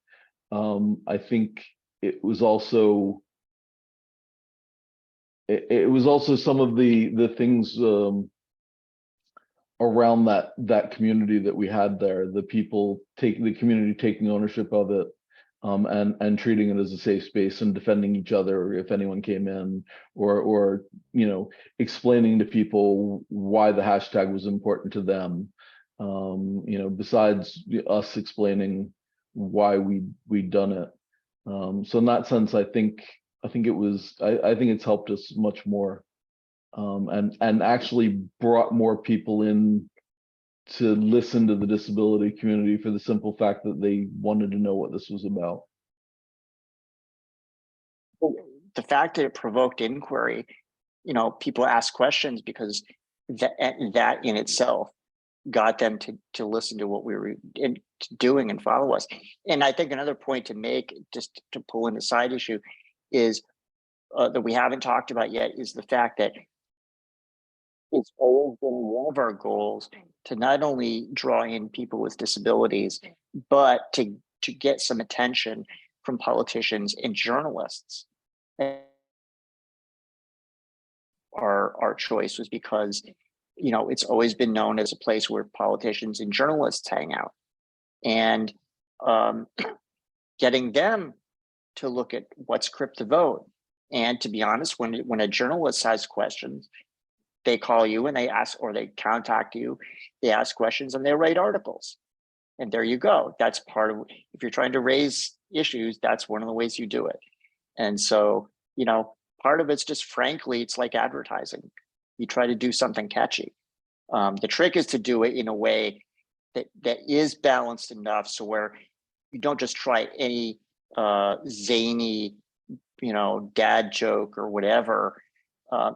I think it was also some of the things around that community that we had there, the community taking ownership of it, and treating it as a safe space and defending each other if anyone came in, or explaining to people why the hashtag was important to them. Besides us explaining why we'd done it. So in that sense, I think it's helped us much more, and actually brought more people in to listen to the disability community for the simple fact that they wanted to know what this was about. The fact that it provoked inquiry, people ask questions because that in itself got them to listen to what we were doing and follow us. And I think another point to make, just to pull in a side issue, is that we haven't talked about yet, is the fact that it's always been one of our goals to not only draw in people with disabilities, but to get some attention from politicians and journalists. Our choice was because it's always been known as a place where politicians and journalists hang out, and getting them to look at what's Crip the Vote. And to be honest, when a journalist has questions, they call you and they ask, or they contact you, they ask questions and they write articles. And there you go. That's part of, if you're trying to raise issues, that's one of the ways you do it. And so, part of it's just, frankly, it's like advertising. You try to do something catchy. The trick is to do it in a way that is balanced enough, so where you don't just try any zany, dad joke or whatever.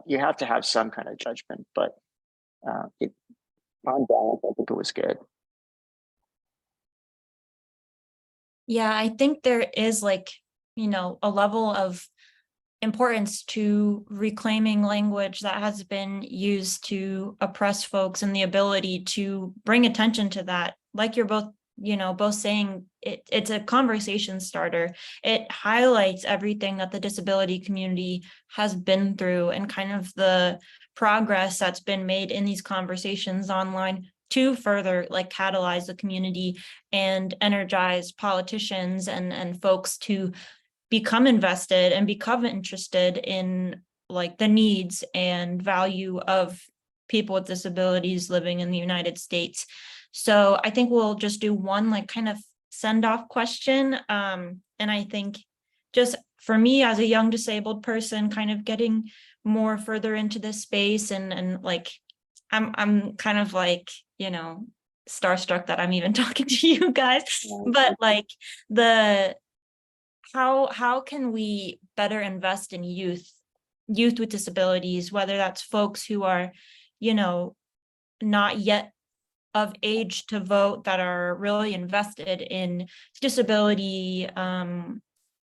You have to have some kind of judgment, but on balance, I think it was good. Yeah, I think there is a level of importance to reclaiming language that has been used to oppress folks, and the ability to bring attention to that. Like you're both saying, it's a conversation starter. It highlights everything that the disability community has been through, and kind of the progress that's been made in these conversations online to further catalyze the community and energize politicians and folks to become invested and become interested in the needs and value of people with disabilities living in the United States. So I think we'll just do one kind of send off question. And I think just for me as a young disabled person, kind of getting more further into this space, and I'm kind of starstruck that I'm even talking to you guys, but how can we better invest in youth with disabilities, whether that's folks who are, not yet of age to vote, that are really invested in disability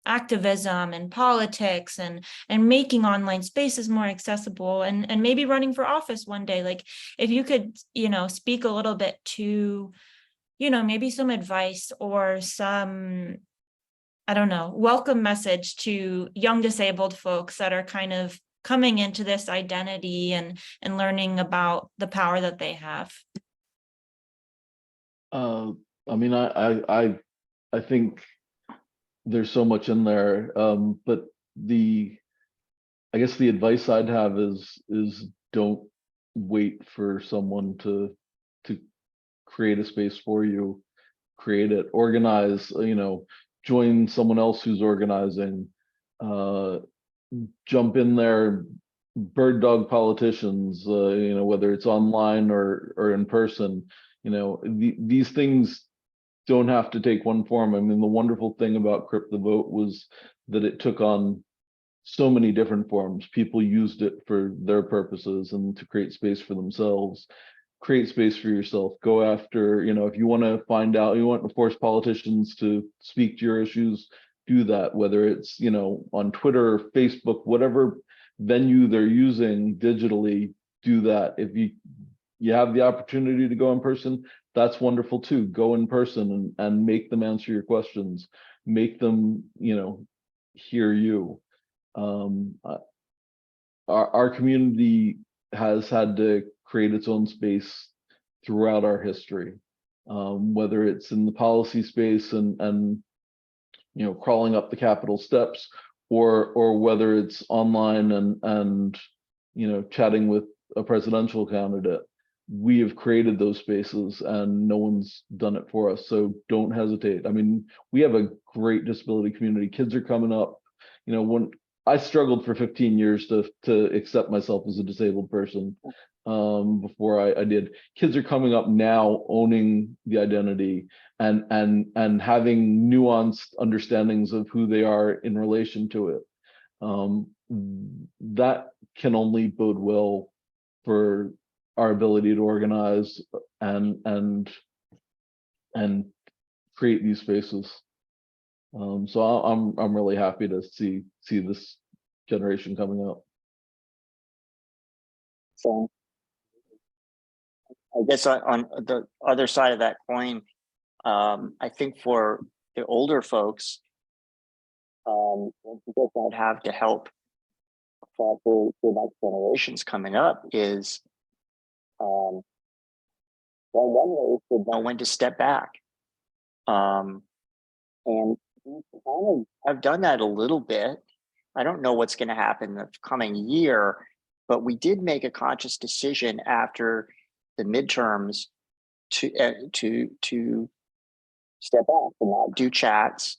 activism and politics, and making online spaces more accessible, and maybe running for office one day. If you could, speak a little bit to, maybe some advice or some, I don't know, welcome message to young disabled folks that are kind of coming into this identity and learning about the power that they have. I think there's so much in there, but I guess the advice I'd have is don't wait for someone to create a space for you. Create it, organize, join someone else who's organizing, jump in there, bird dog politicians, whether it's online or in person. These things don't have to take one form. I mean, the wonderful thing about Crip the Vote was that it took on so many different forms. People used it for their purposes and to create space for themselves. Create space for yourself. Go after, if you want to find out, you want to force politicians to speak to your issues, do that, whether it's, on Twitter, Facebook, whatever venue they're using digitally, do that. If you have the opportunity to go in person, that's wonderful too. Go in person and make them answer your questions, make them, hear you. Our community has had to create its own space throughout our history, whether it's in the policy space and crawling up the Capitol steps, or whether it's online and chatting with a presidential candidate. We have created those spaces and no one's done it for us. So don't hesitate. I mean, we have a great disability community. Kids are coming up. When I struggled for 15 years to accept myself as a disabled person before I did. Kids are coming up now owning the identity and having nuanced understandings of who they are in relation to it. That can only bode well for our ability to organize and create these spaces. So I'm really happy to see this generation coming up. So I guess on the other side of that coin, I think for the older folks, what that have to help for the next generations coming up is one way is to know when to step back. And I've done that a little bit. I don't know what's going to happen in the coming year, but we did make a conscious decision after the midterms to step back and not do chats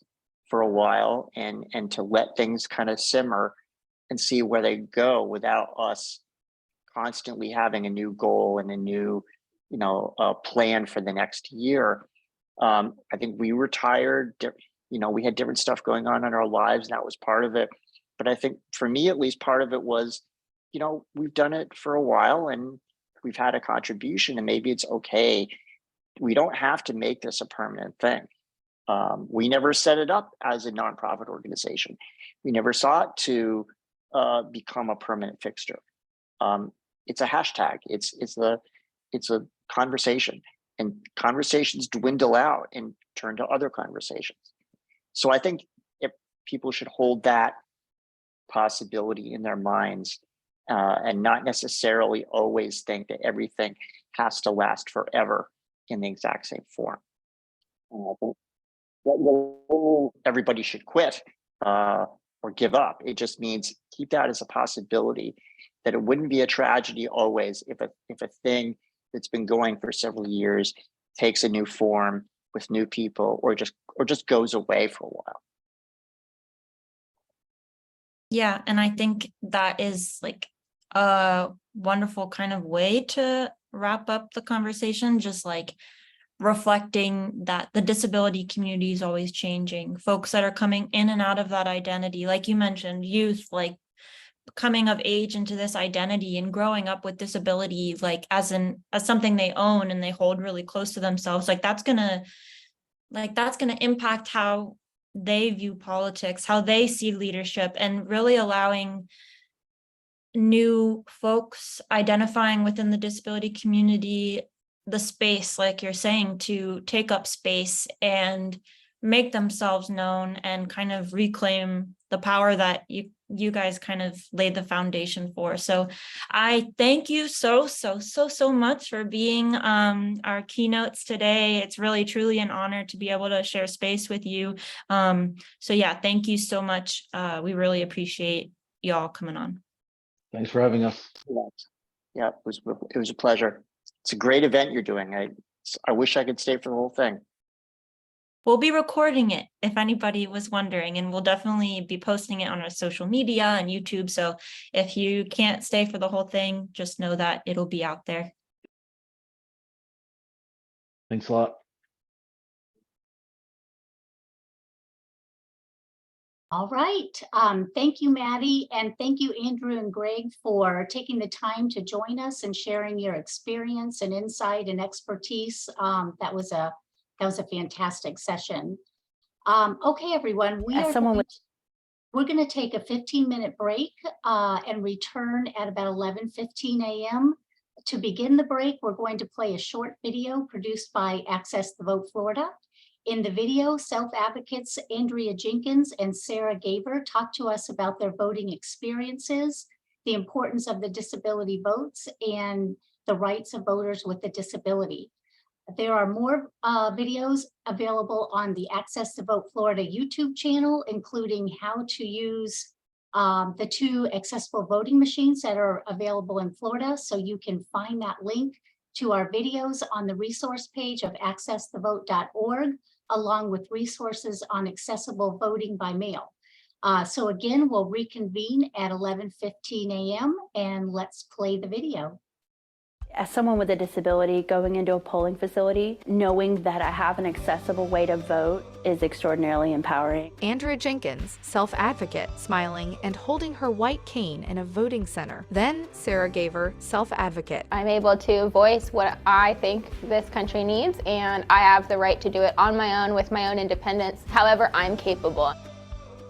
for a while and to let things kind of simmer and see where they go without us constantly having a new goal and a new plan for the next year. I think we were tired. We had different stuff going on in our lives, and that was part of it. But I think for me, at least, part of it was, we've done it for a while and we've had a contribution, and maybe it's okay. We don't have to make this a permanent thing. We never set it up as a nonprofit organization. We never sought to become a permanent fixture. It's a hashtag. It's a conversation, and conversations dwindle out and turn to other conversations. So I think if people should hold that possibility in their minds and not necessarily always think that everything has to last forever in the exact same form. And I think that everybody should quit or give up. It just means keep that as a possibility, that it wouldn't be a tragedy always if a thing that's been going for several years takes a new form with new people or just goes away for a while. Yeah, and I think that is like a wonderful kind of way to wrap up the conversation, just like reflecting that the disability community is always changing. Folks that are coming in and out of that identity, like you mentioned, youth, like coming of age into this identity and growing up with disability, like as something they own and they hold really close to themselves, like that's gonna impact how they view politics, how they see leadership, and really allowing new folks identifying within the disability community the space, like you're saying, to take up space and make themselves known and kind of reclaim the power that you guys kind of laid the foundation for. So I thank you so much for being our keynotes today. It's really truly an honor to be able to share space with you. So yeah, thank you so much. We really appreciate y'all coming on. Thanks for having us. Yeah, it was a pleasure. It's a great event you're doing. I wish I could stay for the whole thing. We'll be recording it if anybody was wondering, and we'll definitely be posting it on our social media and YouTube. So if you can't stay for the whole thing, just know that it'll be out there. Thanks a lot. All right. Thank you, Maddie, and thank you, Andrew and Greg, for taking the time to join us and sharing your experience and insight and expertise. That was a fantastic session. Okay, everyone, we're going to take a 15-minute break and return at about 11:15 a.m. To begin the break, we're going to play a short video produced by Access the Vote Florida. In the video, self-advocates Andrea Jenkins and Sarah Gaber talk to us about their voting experiences, the importance of the disability votes, and the rights of voters with a disability. There are more videos available on the Access to Vote Florida YouTube channel, including how to use the 2 accessible voting machines that are available in Florida. So you can find that link to our videos on the resource page of accessthevote.org, along with resources on accessible voting by mail. So again, we'll reconvene at 11:15 a.m. and let's play the video. As someone with a disability going into a polling facility, knowing that I have an accessible way to vote is extraordinarily empowering. Andrea Jenkins, self-advocate, smiling and holding her white cane in a voting center. Then Sarah Gaver, self-advocate. I'm able to voice what I think this country needs, and I have the right to do it on my own with my own independence, however I'm capable.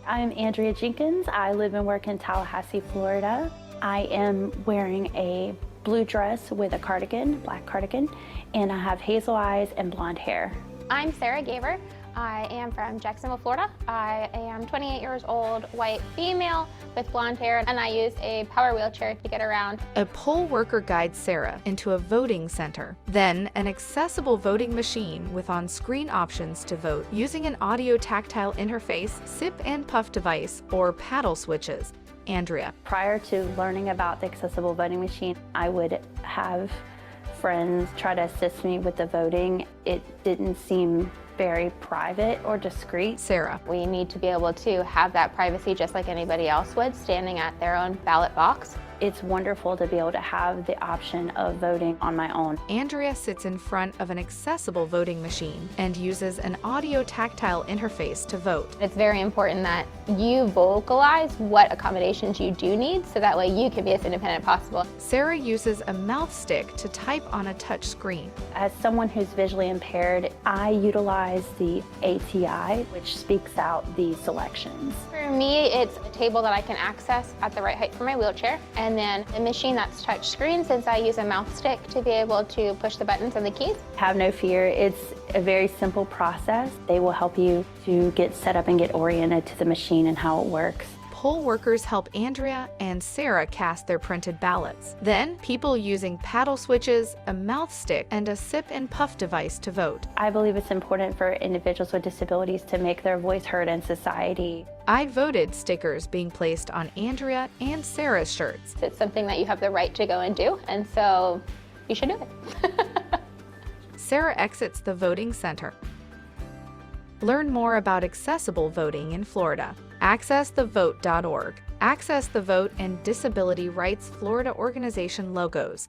I'm Andrea Jenkins. I live and work in Tallahassee, Florida. I am wearing a blue dress with a cardigan, black cardigan, and I have hazel eyes and blonde hair. I'm Sarah Gaver. I am from Jacksonville, Florida. I am 28 years old, white female with blonde hair, and I use a power wheelchair to get around. A poll worker guides Sarah into a voting center. Then an accessible voting machine with on-screen options to vote using an audio tactile interface, sip and puff device, or paddle switches. Andrea. Prior to learning about the accessible voting machine, I would have friends try to assist me with the voting. It didn't seem very private or discreet. Sarah. We need to be able to have that privacy just like anybody else would, standing at their own ballot box. It's wonderful to be able to have the option of voting on my own. Andrea sits in front of an accessible voting machine and uses an audio tactile interface to vote. It's very important that you vocalize what accommodations you do need, so that way you can be as independent as possible. Sarah uses a mouth stick to type on a touch screen. As someone who's visually impaired, I utilize the ATI, which speaks out the selections. For me, it's a table that I can access at the right height for my wheelchair, and then a machine that's touch screen, since I use a mouse stick to be able to push the buttons and the keys. Have no fear. It's a very simple process. They will help you to get set up and get oriented to the machine and how it works. Poll workers help Andrea and Sarah cast their printed ballots. Then, people using paddle switches, a mouth stick, and a sip and puff device to vote. I believe it's important for individuals with disabilities to make their voice heard in society. I voted stickers being placed on Andrea and Sarah's shirts. It's something that you have the right to go and do, and so you should do it. Sarah exits the voting center. Learn more about accessible voting in Florida. AccessTheVote.org. Access the Vote and Disability Rights Florida Organization logos.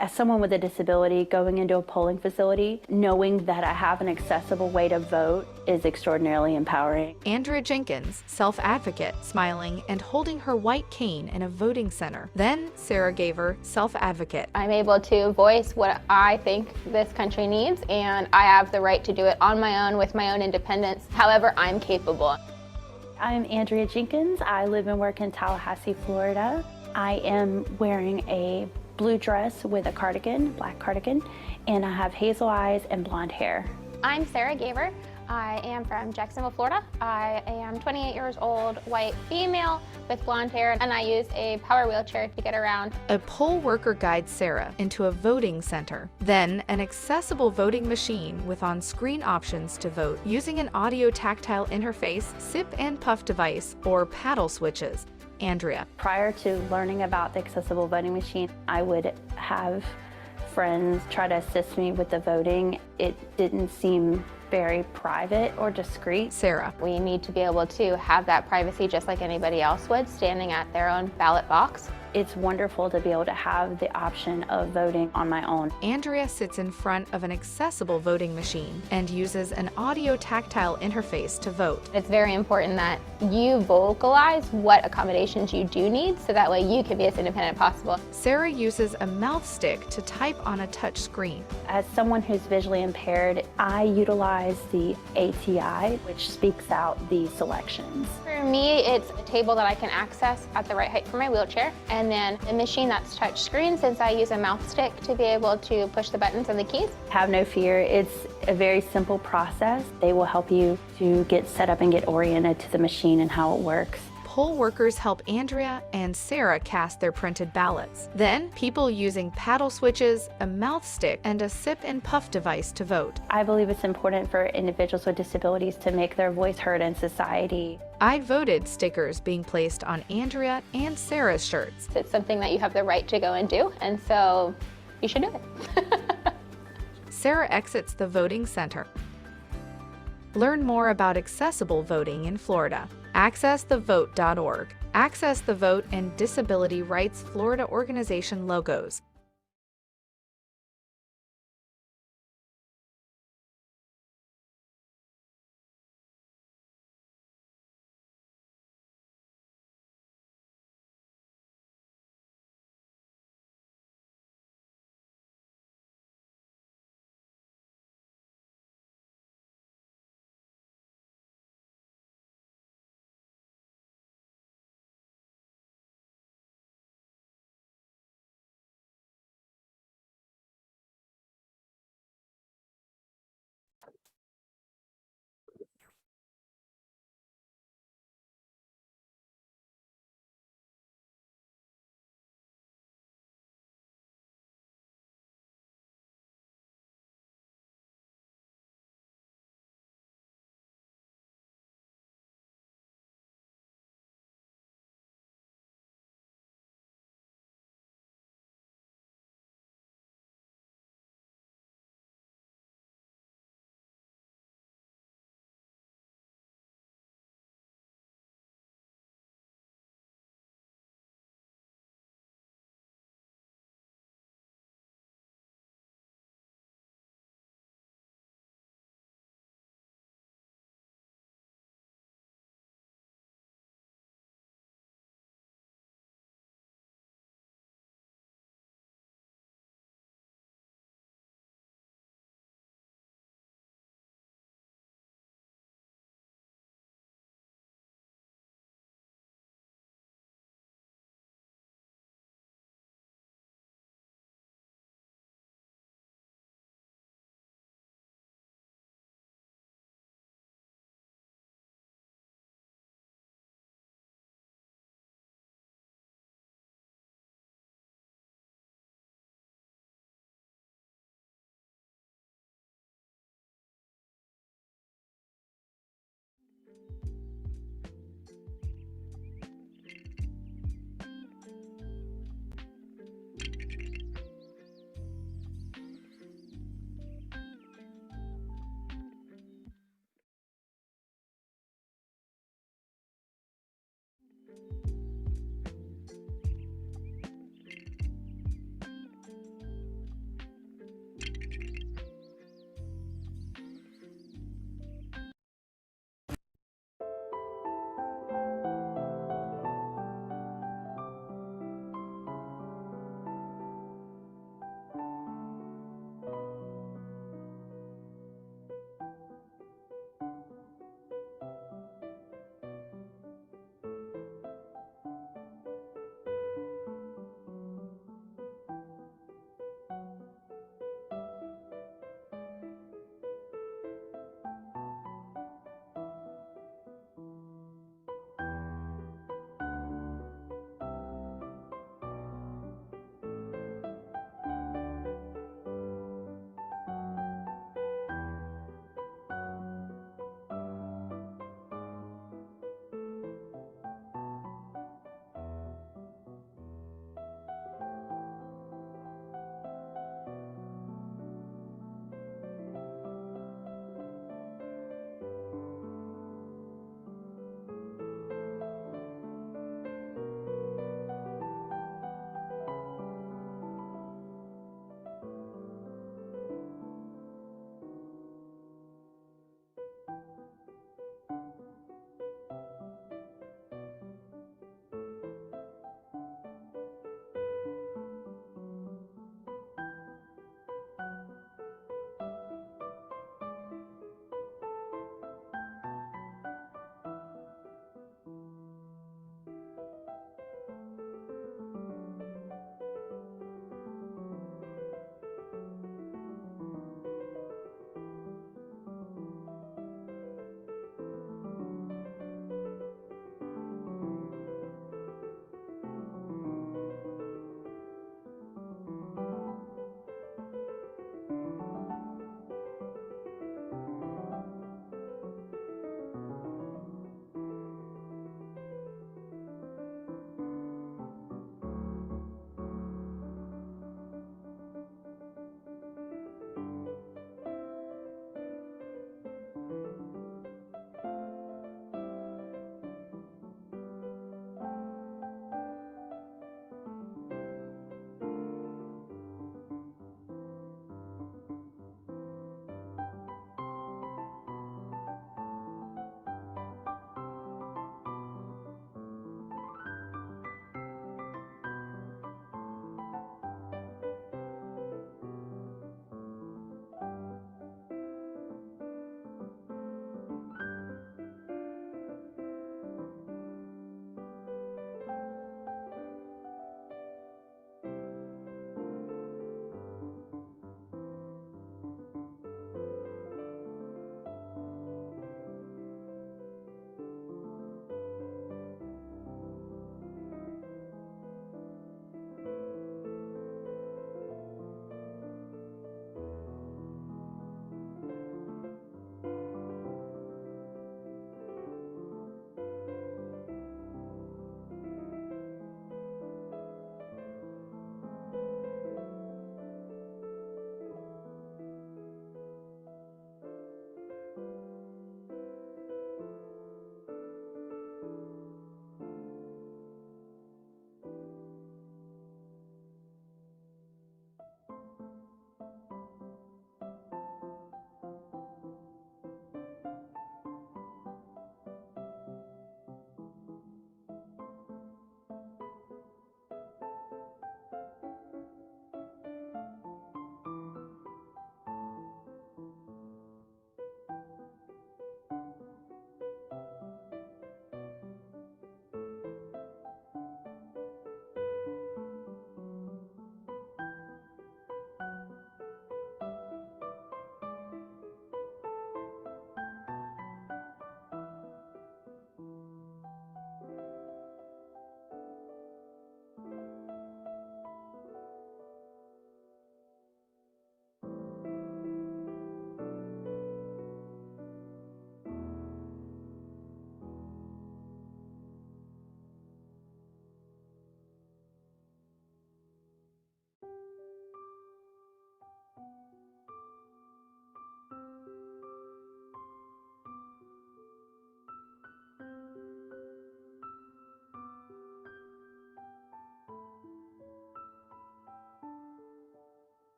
As someone with a disability going into a polling facility, knowing that I have an accessible way to vote is extraordinarily empowering. Andrea Jenkins, self-advocate, smiling and holding her white cane in a voting center. Then Sarah Gaver, self-advocate. I'm able to voice what I think this country needs, and I have the right to do it on my own with my own independence, however I'm capable. I'm Andrea Jenkins. I live and work in Tallahassee, Florida. I am wearing a blue dress with a cardigan, black cardigan, and I have hazel eyes and blonde hair. I'm Sarah Gaver. I am from Jacksonville, Florida. I am 28 years old, white female with blonde hair, and I use a power wheelchair to get around. A poll worker guides Sarah into a voting center. Then an accessible voting machine with on-screen options to vote using an audio tactile interface, sip and puff device, or paddle switches. Andrea. Prior to learning about the accessible voting machine, I would have friends try to assist me with the voting. It didn't seem very private or discreet. Sarah. We need to be able to have that privacy just like anybody else would, standing at their own ballot box. It's wonderful to be able to have the option of voting on my own. Andrea sits in front of an accessible voting machine and uses an audio tactile interface to vote. It's very important that you vocalize what accommodations you do need, so that way you can be as independent as possible. Sarah uses a mouth stick to type on a touch screen. As someone who's visually impaired, I utilize the ATI, which speaks out the selections. For me, it's a table that I can access at the right height for my wheelchair, and then a machine that's touch screen, since I use a mouse stick to be able to push the buttons and the keys. Have no fear. It's a very simple process. They will help you to get set up and get oriented to the machine and how it works. Poll workers help Andrea and Sarah cast their printed ballots. Then, people using paddle switches, a mouth stick, and a sip and puff device to vote. I believe it's important for individuals with disabilities to make their voice heard in society. I voted stickers being placed on Andrea and Sarah's shirts. It's something that you have the right to go and do, and so you should do it. Sarah exits the voting center. Learn more about accessible voting in Florida. AccessTheVote.org. Access the Vote and Disability Rights Florida organization logos.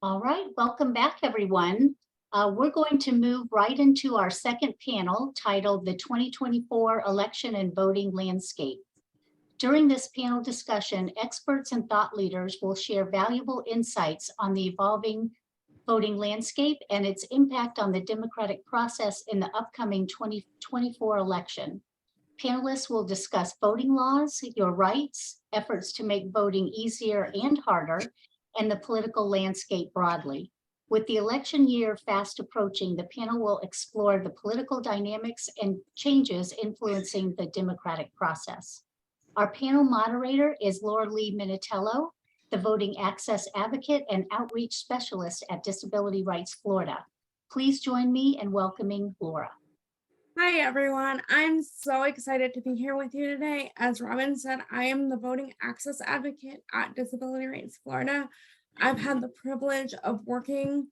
All right, welcome back, everyone. We're going to move right into our second panel titled The 2024 Election and Voting Landscape. During this panel discussion, experts and thought leaders will share valuable insights on the evolving voting landscape and its impact on the democratic process in the upcoming 2024 election. Panelists will discuss voting laws, your rights, efforts to make voting easier and harder, and the political landscape broadly. With the election year fast approaching, the panel will explore the political dynamics and changes influencing the democratic process. Our panel moderator is Laura Lee Minatello, the voting access advocate and outreach specialist at Disability Rights Florida. Please join me in welcoming Laura. Hi, everyone. I'm so excited to be here with you today. As Robin said, I am the voting access advocate at Disability Rights Florida. I've had the privilege of working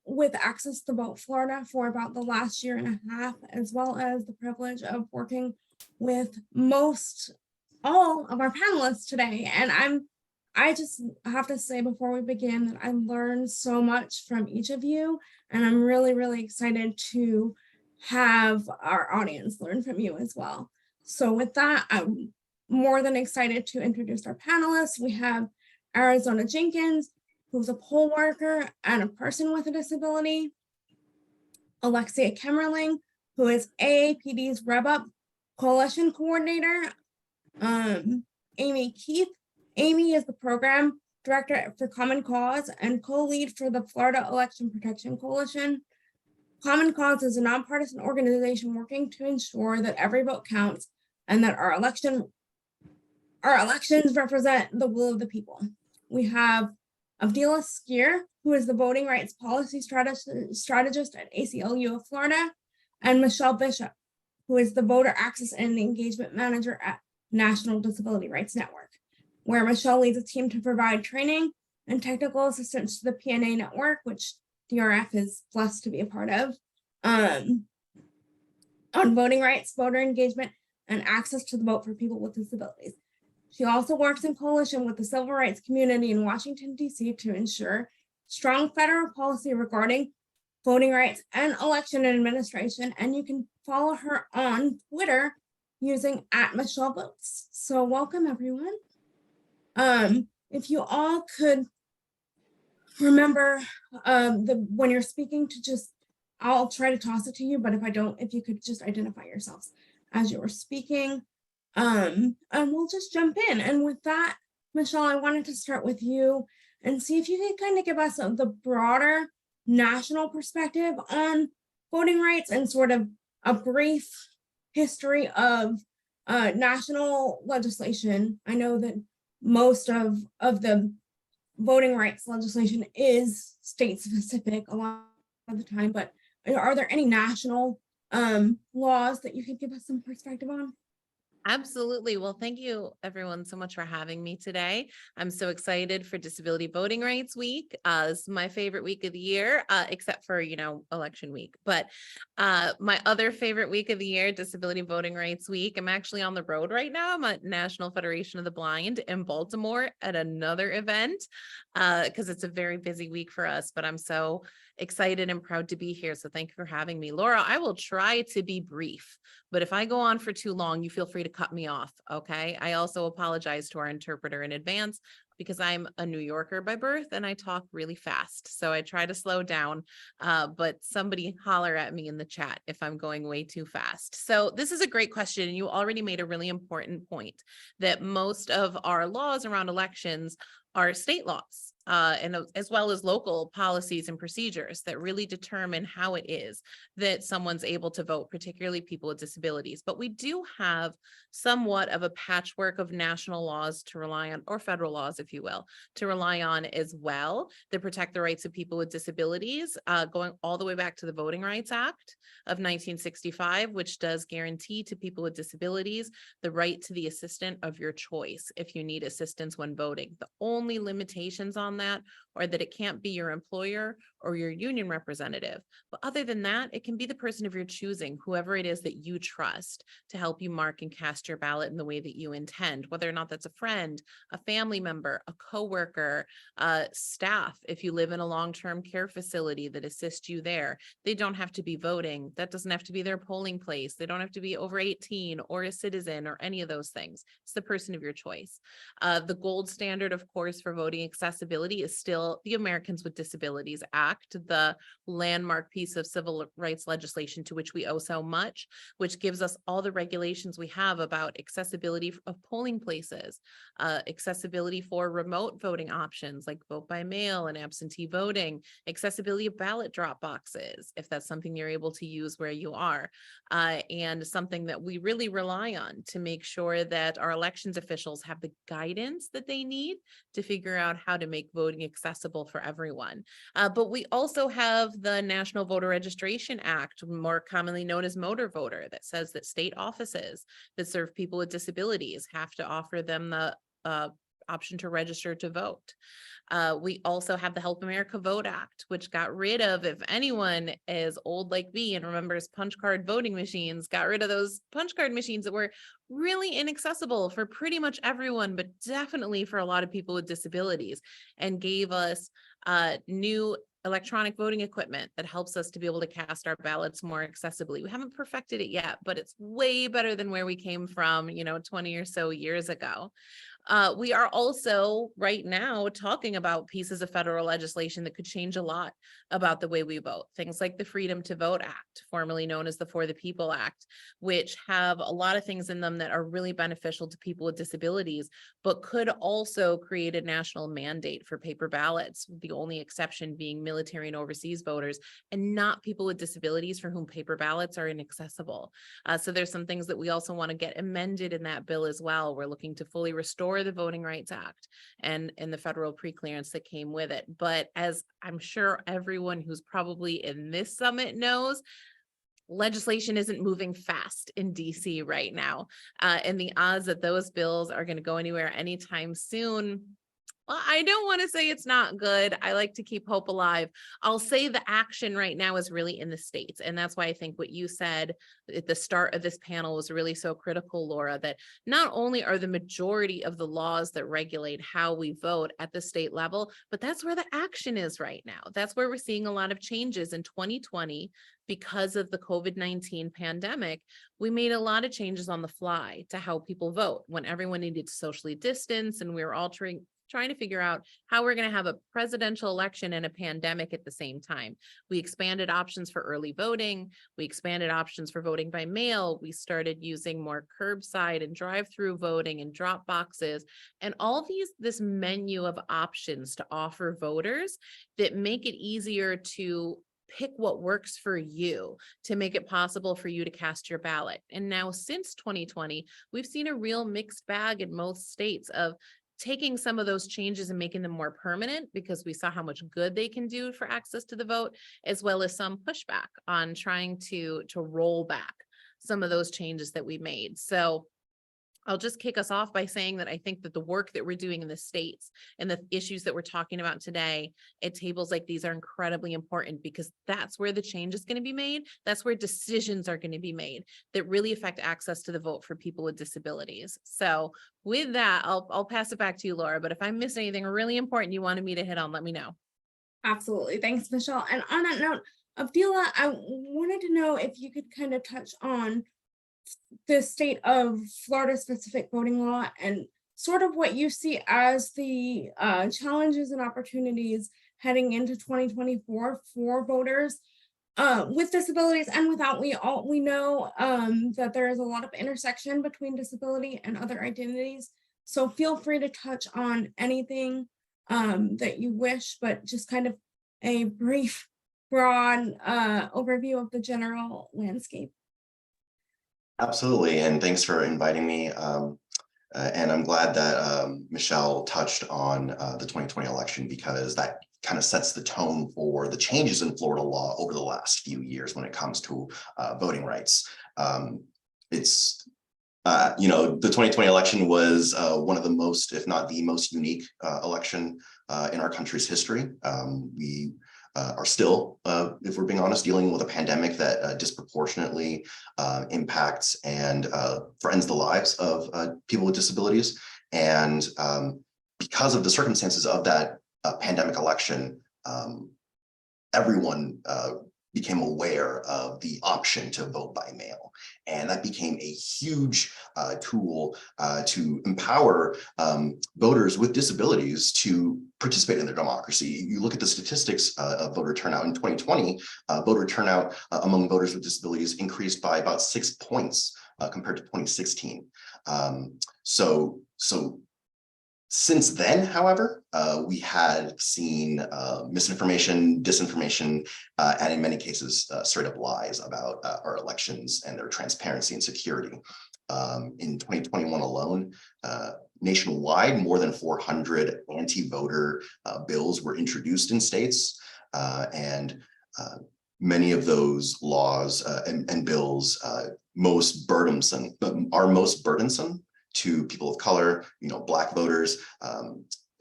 with Access to Vote Florida for about the last year and a half, as well as the privilege of working with all of our panelists today. And I just have to say before we begin that I learned so much from each of you, and I'm really, really excited to have our audience learn from you as well. So with that, I'm more than excited to introduce our panelists. We have Arizona Jenkins, who's a poll worker and a person with a disability. Alexia Kemmerling, who is AAPD's Rev Up Coalition Coordinator. Amy Keith. Amy is the Program Director for Common Cause and co-lead for the Florida Election Protection Coalition. Common Cause is a nonpartisan organization working to ensure that every vote counts and that our elections represent the will of the people. We have Avdila Skier, who is the Voting Rights Policy Strategist at ACLU of Florida, and Michelle Bishop, who is the Voter Access and Engagement Manager at National Disability Rights Network, where Michelle leads a team to provide training and technical assistance to the PNA network, which DRF is blessed to be a part of, on voting rights, voter engagement, and access to the vote for people with disabilities. She also works in coalition with the civil rights community in Washington, D.C. to ensure strong federal policy regarding voting rights and election administration. And you can follow her on Twitter using @MichelleVotes. So welcome, everyone. If you all could remember when you're speaking to just, I'll try to toss it to you, but if I don't, if you could just identify yourselves as you were speaking. And we'll just jump in. And with that, Michelle, I wanted to start with you and see if you could kind of give us the broader national perspective on voting rights and sort of a brief history of national legislation. I know that most of the voting rights legislation is state specific a lot of the time, but are there any national laws that you could give us some perspective on? Absolutely. Well, thank you everyone so much for having me today. I'm so excited for Disability Voting Rights Week. This is my favorite week of the year, except for, election week. But my other favorite week of the year, Disability Voting Rights Week. I'm actually on the road right now. I'm at National Federation of the Blind in Baltimore at another event because it's a very busy week for us, but I'm so excited and proud to be here. So thank you for having me. Laura, I will try to be brief, but if I go on for too long, you feel free to cut me off. Okay. I also apologize to our interpreter in advance because I'm a New Yorker by birth and I talk really fast. So I try to slow down, but somebody holler at me in the chat if I'm going way too fast. So this is a great question. And you already made a really important point that most of our laws around elections are state laws. And as well as local policies and procedures that really determine how it is that someone's able to vote, particularly people with disabilities. But we do have somewhat of a patchwork of national laws to rely on, or federal laws, if you will, to rely on as well, that protect the rights of people with disabilities, going all the way back to the Voting Rights Act of 1965, which does guarantee to people with disabilities the right to the assistant of your choice if you need assistance when voting. The only limitations on around that, or that it can't be your employer or your union representative. But other than that, it can be the person of your choosing, whoever it is that you trust, to help you mark and cast your ballot in the way that you intend, whether or not that's a friend, a family member, a coworker, staff. If you live in a long-term care facility that assist you there, they don't have to be voting. That doesn't have to be their polling place. They don't have to be over 18 or a citizen or any of those things. It's the person of your choice. The gold standard, of course, for voting accessibility is still the Americans with Disabilities Act, the landmark piece of civil rights legislation to which we owe so much, which gives us all the regulations we have about accessibility of polling places, accessibility for remote voting options like vote by mail and absentee voting, accessibility of ballot drop boxes, if that's something you're able to use where you are, and something that we really rely on to make sure that our elections officials have the guidance that they need to figure out how to make voting accessible for everyone. But we also have the National Voter Registration Act, more commonly known as Motor Voter, that says that state offices that serve people with disabilities have to offer them the option to register to vote. We also have the Help America Vote Act, which got rid of, if anyone is old like me and remembers punch card voting machines, got rid of those punch card machines that were really inaccessible for pretty much everyone, but definitely for a lot of people with disabilities, and gave us new electronic voting equipment that helps us to be able to cast our ballots more accessibly. We haven't perfected it yet, but it's way better than where we came from, 20 or so years ago. We are also right now talking about pieces of federal legislation that could change a lot about the way we vote. Things like the Freedom to Vote Act, formerly known as the For the People Act, which have a lot of things in them that are really beneficial to people with disabilities, but could also create a national mandate for paper ballots, the only exception being military and overseas voters, and not people with disabilities for whom paper ballots are inaccessible. So there's some things that we also want to get amended in that bill as well. We're looking to fully restore the Voting Rights Act and the federal preclearance that came with it. But as I'm sure everyone who's probably in this summit knows, legislation isn't moving fast in DC right now. And the odds that those bills are going to go anywhere anytime soon, well, I don't want to say it's not good. I like to keep hope alive. I'll say the action right now is really in the states. And that's why I think what you said at the start of this panel was really so critical, Laura, that not only are the majority of the laws that regulate how we vote at the state level, but that's where the action is right now. That's where we're seeing a lot of changes in 2020 because of the COVID-19 pandemic. We made a lot of changes on the fly to how people vote when everyone needed to socially distance, and we were all trying to figure out how we're going to have a presidential election and a pandemic at the same time. We expanded options for early voting. We expanded options for voting by mail. We started using more curbside and drive-through voting and drop boxes, and all this menu of options to offer voters that make it easier to pick what works for you, to make it possible for you to cast your ballot. And now since 2020, we've seen a real mixed bag in most states of taking some of those changes and making them more permanent because we saw how much good they can do for access to the vote, as well as some pushback on trying to roll back some of those changes that we made. So I'll just kick us off by saying that I think that the work that we're doing in the states and the issues that we're talking about today at tables like these are incredibly important, because that's where the change is going to be made. That's where decisions are going to be made that really affect access to the vote for people with disabilities. So with that, I'll pass it back to you, Laura, but if I missed anything really important you wanted me to hit on, let me know. Absolutely. Thanks, Michelle. And on that note, Abdila, I wanted to know if you could kind of touch on the state of Florida specific voting law and sort of what you see as the challenges and opportunities heading into 2024 for voters with disabilities and without. We know that there is a lot of intersection between disability and other identities. So feel free to touch on anything that you wish, but just kind of a brief, broad overview of the general landscape. Absolutely, and thanks for inviting me. And I'm glad that Michelle touched on the 2020 election, because that kind of sets the tone for the changes in Florida law over the last few years when it comes to voting rights. It's The 2020 election was one of the most, if not the most unique election in our country's history. We are still, if we're being honest, dealing with a pandemic that disproportionately impacts and threatens the lives of people with disabilities. And because of the circumstances of that pandemic election, everyone became aware of the option to vote by mail. And that became a huge tool to empower voters with disabilities to participate in their democracy. You look at the statistics of voter turnout in 2020, voter turnout among voters with disabilities increased by about 6 points compared to 2016. So since then, however, we had seen misinformation, disinformation, and in many cases, straight up lies about our elections and their transparency and security. In 2021 alone, nationwide, more than 400 anti-voter bills were introduced in states, and many of those laws and bills are most burdensome to people of color, Black voters,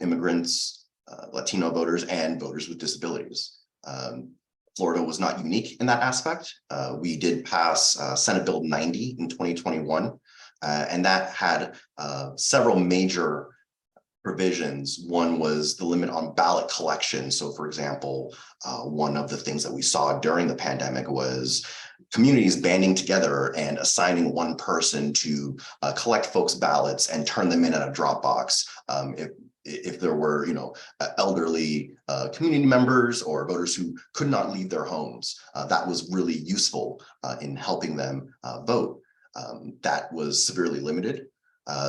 immigrants, Latino voters, and voters with disabilities. Florida was not unique in that aspect. We did pass Senate Bill 90 in 2021, and that had several major provisions. One was the limit on ballot collection. So for example, one of the things that we saw during the pandemic was communities banding together and assigning one person to collect folks' ballots and turn them in at a drop box. If there were, elderly community members or voters who could not leave their homes, that was really useful in helping them vote. That was severely limited.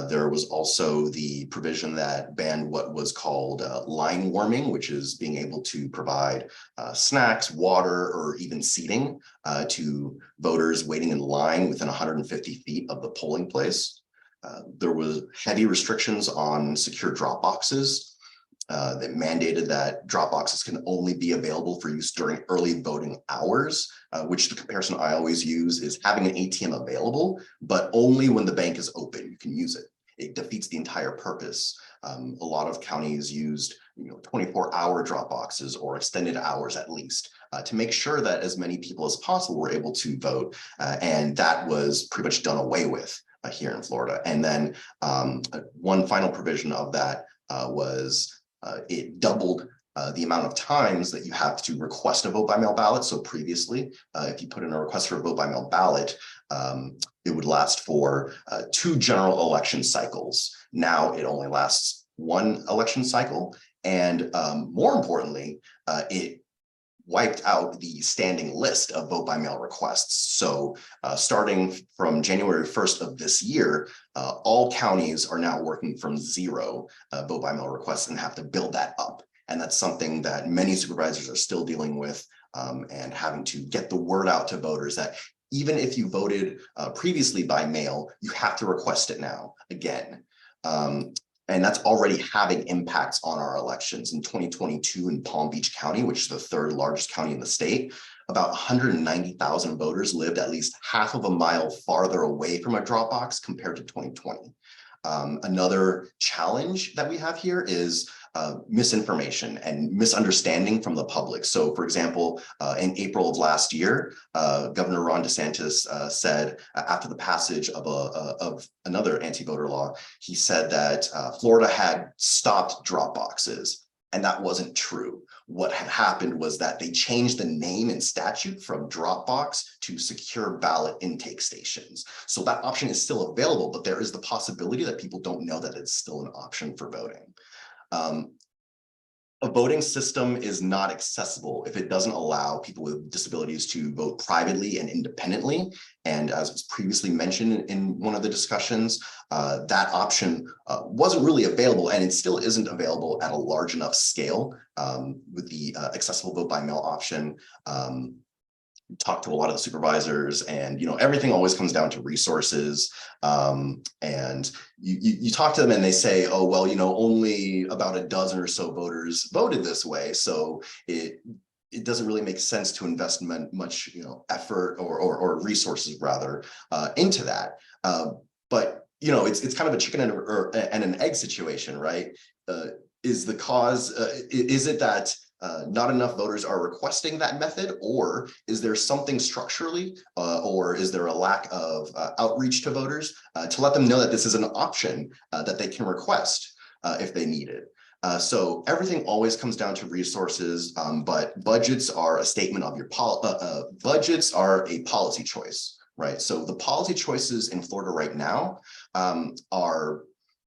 There was also the provision that banned what was called line warming, which is being able to provide snacks, water, or even seating to voters waiting in line within 150 feet of the polling place. There was heavy restrictions on secure drop boxes that mandated that drop boxes can only be available for use during early voting hours, which the comparison I always use is having an ATM available, but only when the bank is open, you can use it. It defeats the entire purpose. A lot of counties used 24-hour drop boxes or extended hours at least to make sure that as many people as possible were able to vote. And that was pretty much done away with here in Florida. And then one final provision of that was it doubled the amount of times that you have to request a vote by mail ballot. So previously, if you put in a request for a vote by mail ballot, it would last for 2 general election cycles. Now it only lasts 1 election cycle. And more importantly, it wiped out the standing list of vote by mail requests. So starting from January 1st of this year, all counties are now working from 0 vote by mail requests and have to build that up. And that's something that many supervisors are still dealing with and having to get the word out to voters that even if you voted previously by mail, you have to request it now again. And that's already having impacts on our elections. In 2022 in Palm Beach County, which is the 3rd largest county in the state, about 190,000 voters lived at least half of a mile farther away from a drop box compared to 2020. Another challenge that we have here is misinformation and misunderstanding from the public. So for example, in April of last year, Governor Ron DeSantis said after the passage of another anti-voter law, he said that Florida had stopped drop boxes, and that wasn't true. What had happened was that they changed the name in statute from drop box to secure ballot intake stations. So that option is still available, but there is the possibility that people don't know that it's still an option for voting. A voting system is not accessible if it doesn't allow people with disabilities to vote privately and independently. And as was previously mentioned in one of the discussions, that option wasn't really available, and it still isn't available at a large enough scale with the accessible vote by mail option. Talk to a lot of the supervisors, and everything always comes down to resources. And you talk to them and they say, oh, well, only about a dozen or so voters voted this way, so it doesn't really make sense to invest much effort or resources rather into that. But it's kind of a chicken and an egg situation, right? Is the cause, is it that not enough voters are requesting that method, or is there something structurally, or is there a lack of outreach to voters to let them know that this is an option that they can request if they need it? So everything always comes down to resources, but budgets are a statement of your budgets are a policy choice, right? So the policy choices in Florida right now are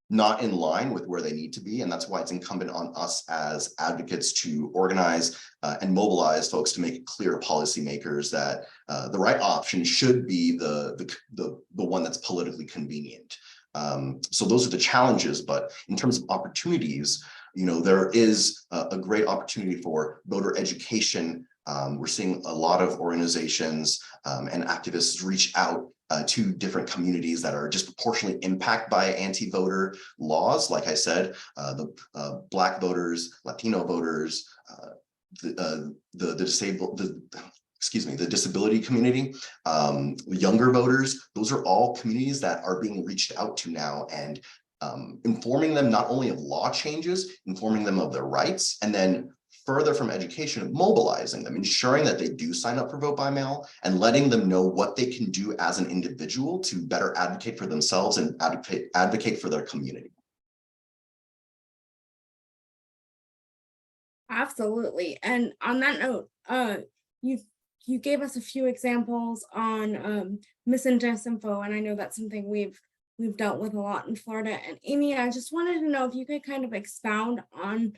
not in line with where they need to be. And that's why it's incumbent on us as advocates to organize and mobilize folks to make it clear to policymakers that the right option should be the one that's politically convenient. So those are the challenges, but in terms of opportunities, there is a great opportunity for voter education. We're seeing a lot of organizations and activists reach out to different communities that are disproportionately impacted by anti-voter laws. Like I said, the Black voters, Latino voters, the disability community, younger voters. Those are all communities that are being reached out to now, and informing them not only of law changes, informing them of their rights, and then further from education, mobilizing them, ensuring that they do sign up for vote by mail, and letting them know what they can do as an individual to better advocate for themselves and advocate for their community. Absolutely. And on that note, you gave us a few examples on mis and disinfo, and I know that's something we've dealt with a lot in Florida. And Amy, I just wanted to know if you could kind of expound on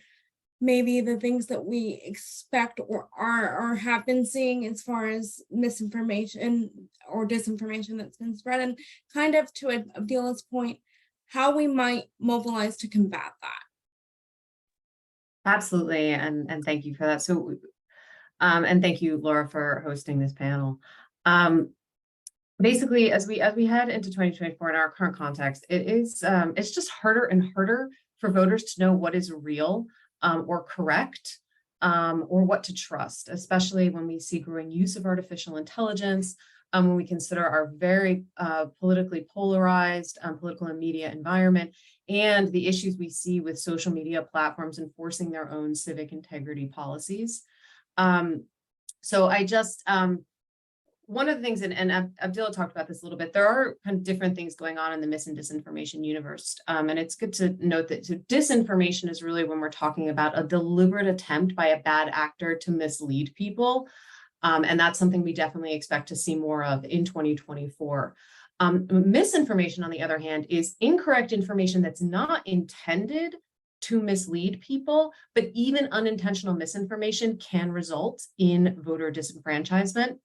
maybe the things that we expect or have been seeing as far as misinformation or disinformation that's been spread, and kind of to Abdilla's point, how we might mobilize to combat that. Absolutely, and thank you for that. So, and thank you, Laura, for hosting this panel. Basically, as we head into 2024 in our current context, it's just harder and harder for voters to know what is real or correct, or what to trust, especially when we see growing use of artificial intelligence, when we consider our very politically polarized political and media environment, and the issues we see with social media platforms enforcing their own civic integrity policies. So I just, one of the things, and Abdillah talked about this a little bit, there are kind of different things going on in the mis and disinformation universe. And it's good to note that disinformation is really when we're talking about a deliberate attempt by a bad actor to mislead people. And that's something we definitely expect to see more of in 2024. Misinformation, on the other hand, is incorrect information that's not intended to mislead people, but even unintentional misinformation can result in voter disenfranchisement.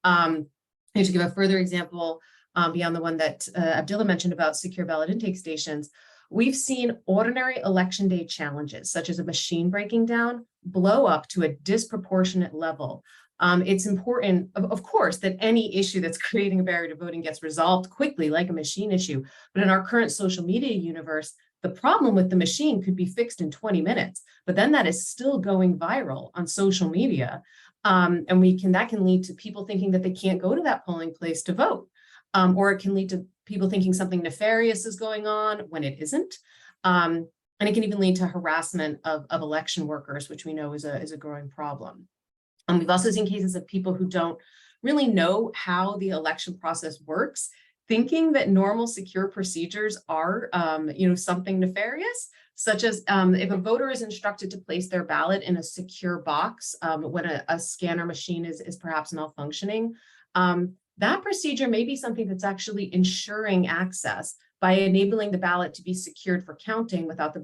To give a further example, beyond the one that Abdillah mentioned about secure ballot intake stations, we've seen ordinary election day challenges, such as a machine breaking down, blow up to a disproportionate level. It's important, of course, that any issue that's creating a barrier to voting gets resolved quickly, like a machine issue. But in our current social media universe, the problem with the machine could be fixed in 20 minutes, but then that is still going viral on social media. And that can lead to people thinking that they can't go to that polling place to vote. Or it can lead to people thinking something nefarious is going on when it isn't. And it can even lead to harassment of election workers, which we know is a growing problem. We've also seen cases of people who don't really know how the election process works, thinking that normal secure procedures are something nefarious, such as if a voter is instructed to place their ballot in a secure box when a scanner machine is perhaps malfunctioning, that procedure may be something that's actually ensuring access by enabling the ballot to be secured for counting without the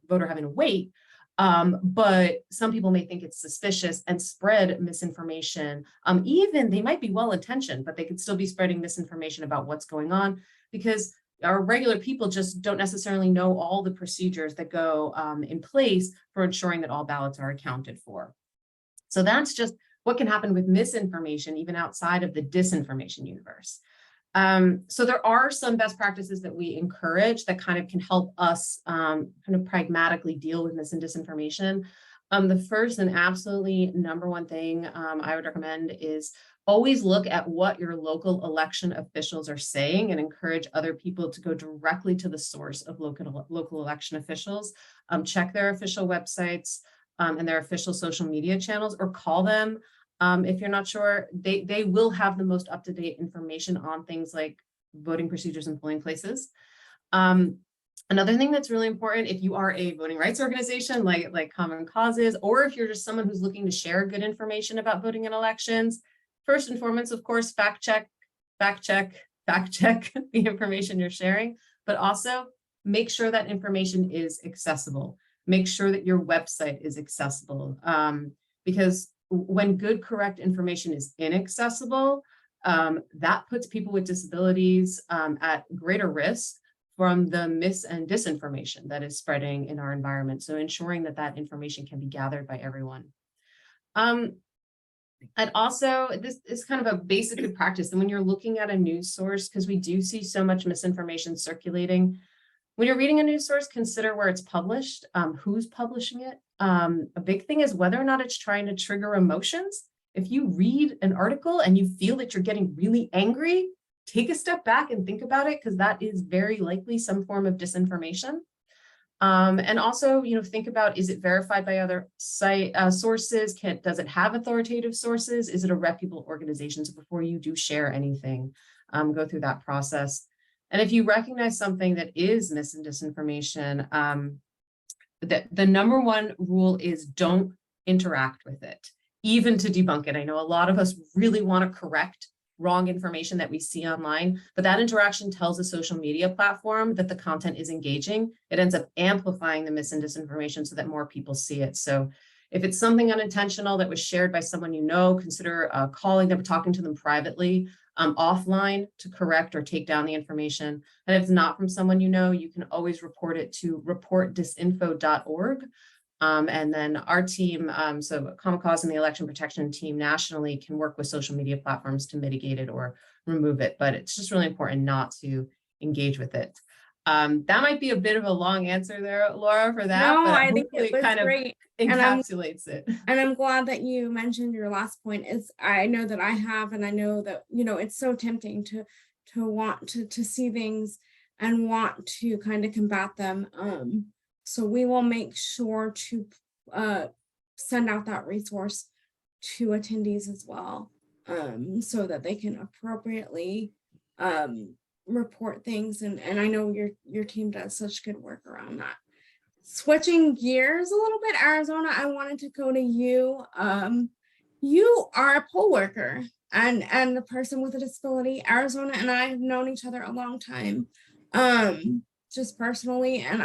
voter having to wait. But some people may think it's suspicious and spread misinformation. Even they might be well-intentioned, but they could still be spreading misinformation about what's going on, because our regular people just don't necessarily know all the procedures that go in place for ensuring that all ballots are accounted for. So that's just what can happen with misinformation, even outside of the disinformation universe. So there are some best practices that we encourage that kind of can help us kind of pragmatically deal with mis and disinformation. The first and absolutely number one thing I would recommend is Always look at what your local election officials are saying and encourage other people to go directly to the source of local election officials. Check their official websites and their official social media channels, or call them if you're not sure. They will have the most up-to-date information on things like voting procedures and polling places. Another thing that's really important, if you are a voting rights organization like Common Causes, or if you're just someone who's looking to share good information about voting in elections, first and foremost, of course, fact check the information you're sharing, but also make sure that information is accessible. Make sure that your website is accessible, because when good, correct information is inaccessible, that puts people with disabilities at greater risk from the mis and disinformation that is spreading in our environment. So ensuring that that information can be gathered by everyone. And also, this is kind of a basic good practice. And when you're looking at a news source, because we do see so much misinformation circulating, when you're reading a news source, consider where it's published, who's publishing it. A big thing is whether or not it's trying to trigger emotions. If you read an article and you feel that you're getting really angry, take a step back and think about it, because that is very likely some form of disinformation. And also, think about, is it verified by other sources? Does it have authoritative sources? Is it a reputable organization? So before you do share anything, go through that process. And if you recognize something that is mis and disinformation, the number one rule is don't interact with it, even to debunk it. I know a lot of us really want to correct wrong information that we see online, but that interaction tells a social media platform that the content is engaging. It ends up amplifying the mis and disinformation so that more people see it. So if it's something unintentional that was shared by someone consider calling them, talking to them privately, offline, to correct or take down the information. And if it's not from someone you can always report it to reportdisinfo.org. And then our team, so Common Cause and the election protection team nationally, can work with social media platforms to mitigate it or remove it. But it's just really important not to engage with it. That might be a bit of a long answer there, Laura, for that. No, but I think it was kind great. of encapsulates it. And I'm glad that you mentioned your last point. Is I know that I have, and I know that, it's so tempting to want to see things and want to kind of combat them. So we will make sure to send out that resource to attendees as well, so that they can appropriately report things. And I know your team does such good work around that. Switching gears a little bit, Arizona, I wanted to go to you. You are a poll worker and the person with a disability. Arizona and I have known each other a long time, just personally, and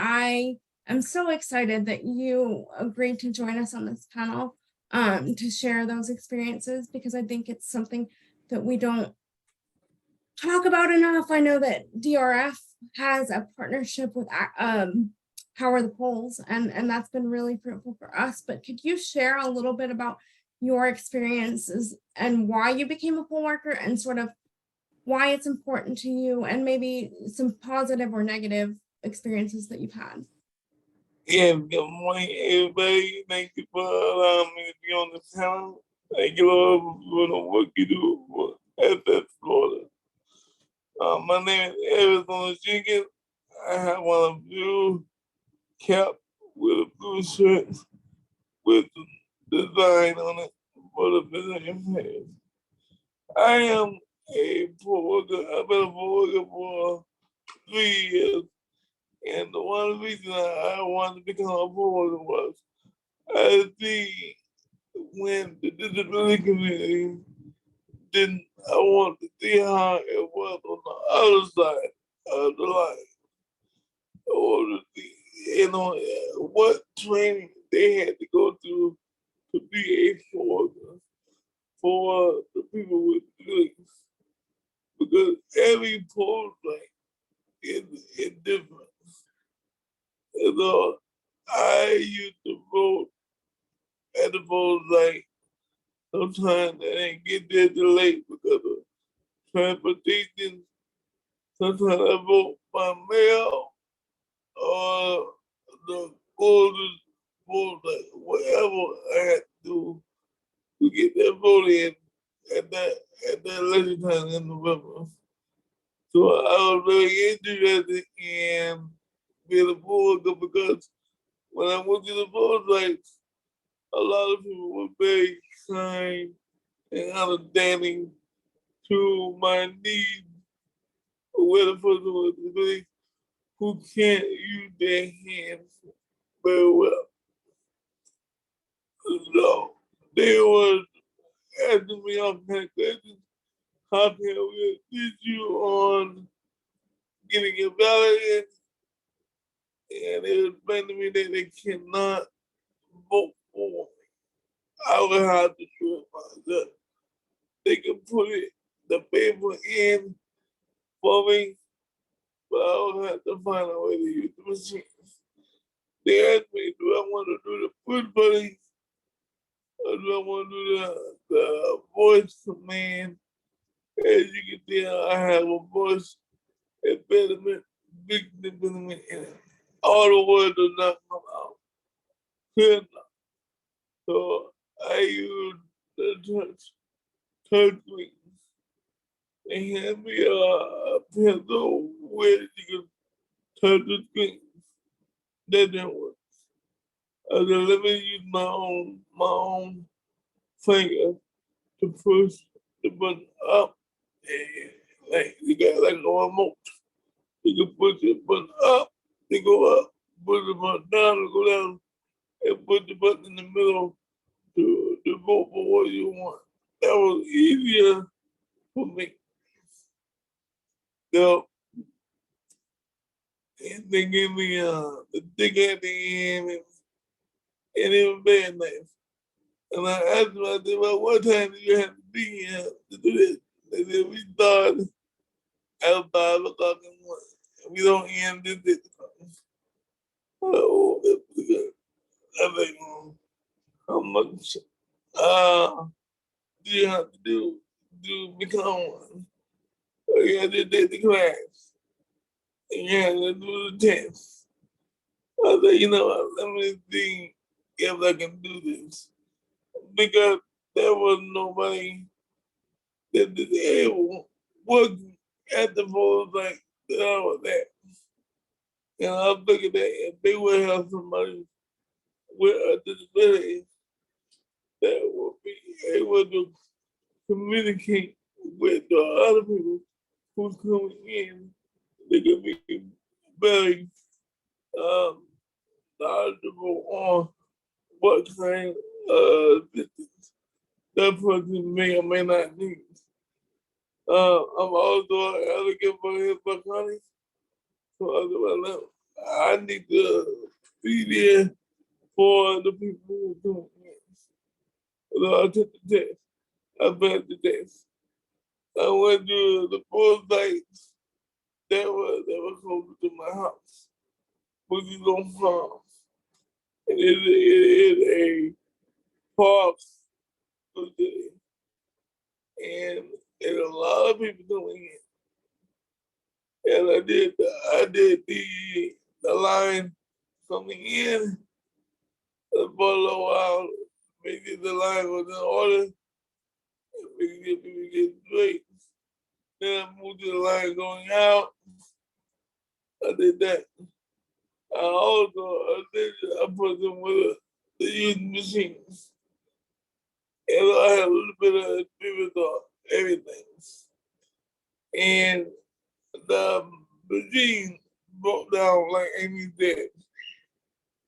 I'm so excited that you agreed to join us on this panel to share those experiences, because I think it's something that we don't talk about enough. I know that DRF has a partnership with Power the Polls, and that's been really fruitful for us. But could you share a little bit about your experiences and why you became a poll worker, and sort of why it's important to you, and maybe some positive or negative experiences that you've had? Yeah, good morning, everybody. Thank you for allowing me to be on the panel. Thank you, Lord, for the work you do for SF Florida. My name is Arizona Jenkins. I have on a blue cap with a blue shirt with the design on it for the business page. I am a poll worker. I've been a poll worker for 3 years. And the one reason I wanted to become a poll worker was I see when the disability community didn't, I wanted to see how it was on the other side of the line. I wanted to see, what training they had to go through to be a poll worker for the people with disabilities. Because every poll site is different. And so I used to vote at the polls sometimes I didn't get there too late because of transportation. Sometimes I vote by mail or the voters vote whatever I had to do to get that vote in. at that election time in November. So I was very interested in being a poll worker because when I went to the polls, like a lot of people were very kind and understanding to my needs with a person with a disability who can't use their hands very well. So they were asking me all kind of questions. How can we assist you on getting your ballot in? And they explained to me that they cannot vote for me. I would have to do it myself. They can put the paper in for me, but I would have to find a way to use the machines. They asked me, do I want to do the push button or do I want to do the voice command? As you can tell, I have a voice impediment, big impediment, and all the words do not come out clear enough. So I use the touch screen. They hand me a pencil where you can touch the screen. That didn't work. I said, let me use my own finger to push the button up. And like you got like a remote. You can push the button up, they go up, push the button down, to go down, and put the button in the middle to vote for what you want. That was easier for me. So, and they gave me the dick at the end, and it was very nice. And I asked them, I said, well, what time do you have to be here to do this? They said, we start at 5 o'clock in the morning. We don't end this time. Oh, that's pretty good. I think, how much do you have to do to become one? So you have to take the class. And you have to do the test. I said, you know what, let me see if I can do this. Because there was nobody that did able working at the polls like that I was at. And I was thinking that if they would have somebody with a disability that would be able to communicate with the other people who's coming in, they could be very knowledgeable on what kind of assistance that person may or may not need. I'm also an advocate for his Bakani. So I need to be there for the people who are doing this. So I took the test. I passed the test. I went to the 4 sites that were closer to my house, which is on farms. And it is a park facility. And there's a lot of people doing it. And I did the line coming in for a little while. Maybe the line was in order. Maybe people get straight. Then I moved to the line going out. I did that. I did a person with the using machines. And I had a little bit of experience on everything. And the machine broke down like Amy said.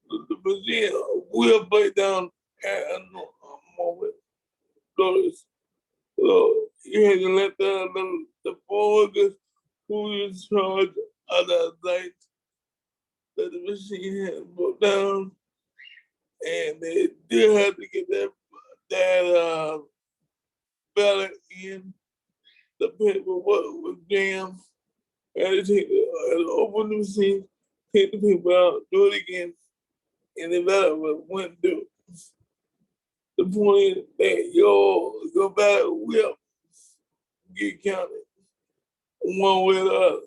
The machine will break down at a moment. So you had to let the workers who is in charge of that site that the machine had broke down, and they still had to get that ballot in. The paperwork was jammed. Had to open the machine, take the paper out, do it again, and the ballot went through. The point is that your ballot will get counted one way or the other.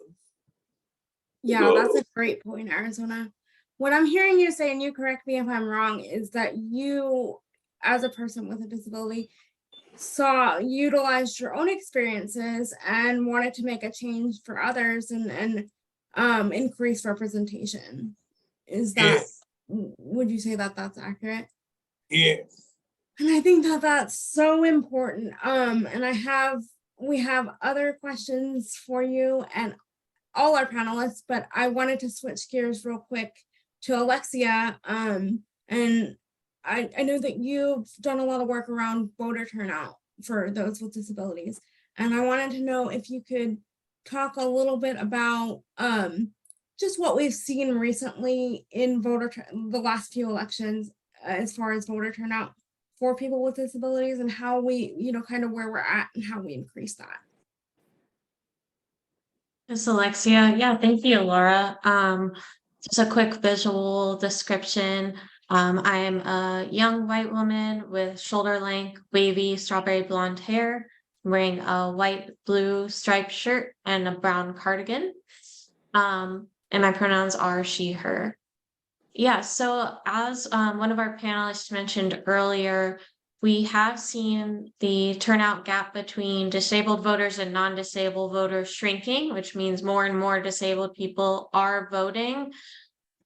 Yeah, that's a great point, Arizona. What I'm hearing you say, and you correct me if I'm wrong, is that you, as a person with a disability, utilized your own experiences and wanted to make a change for others and increase representation. Is that, would you say that that's accurate? Yes. And I think that that's so important. And we have other questions for you and all our panelists, but I wanted to switch gears real quick to Alexia. And I know that you've done a lot of work around voter turnout for those with disabilities. And I wanted to know if you could talk a little bit about just what we've seen recently in the last few elections as far as voter turnout for people with disabilities and how we, kind of where we're at and how we increase that. Yes, Alexia. Yeah, thank you, Laura. Just a quick visual description. I am a young white woman with shoulder length, wavy, strawberry blonde hair, wearing a white, blue striped shirt and a brown cardigan. And my pronouns are she, her. Yeah, so as one of our panelists mentioned earlier, we have seen the turnout gap between disabled voters and non-disabled voters shrinking, which means more and more disabled people are voting.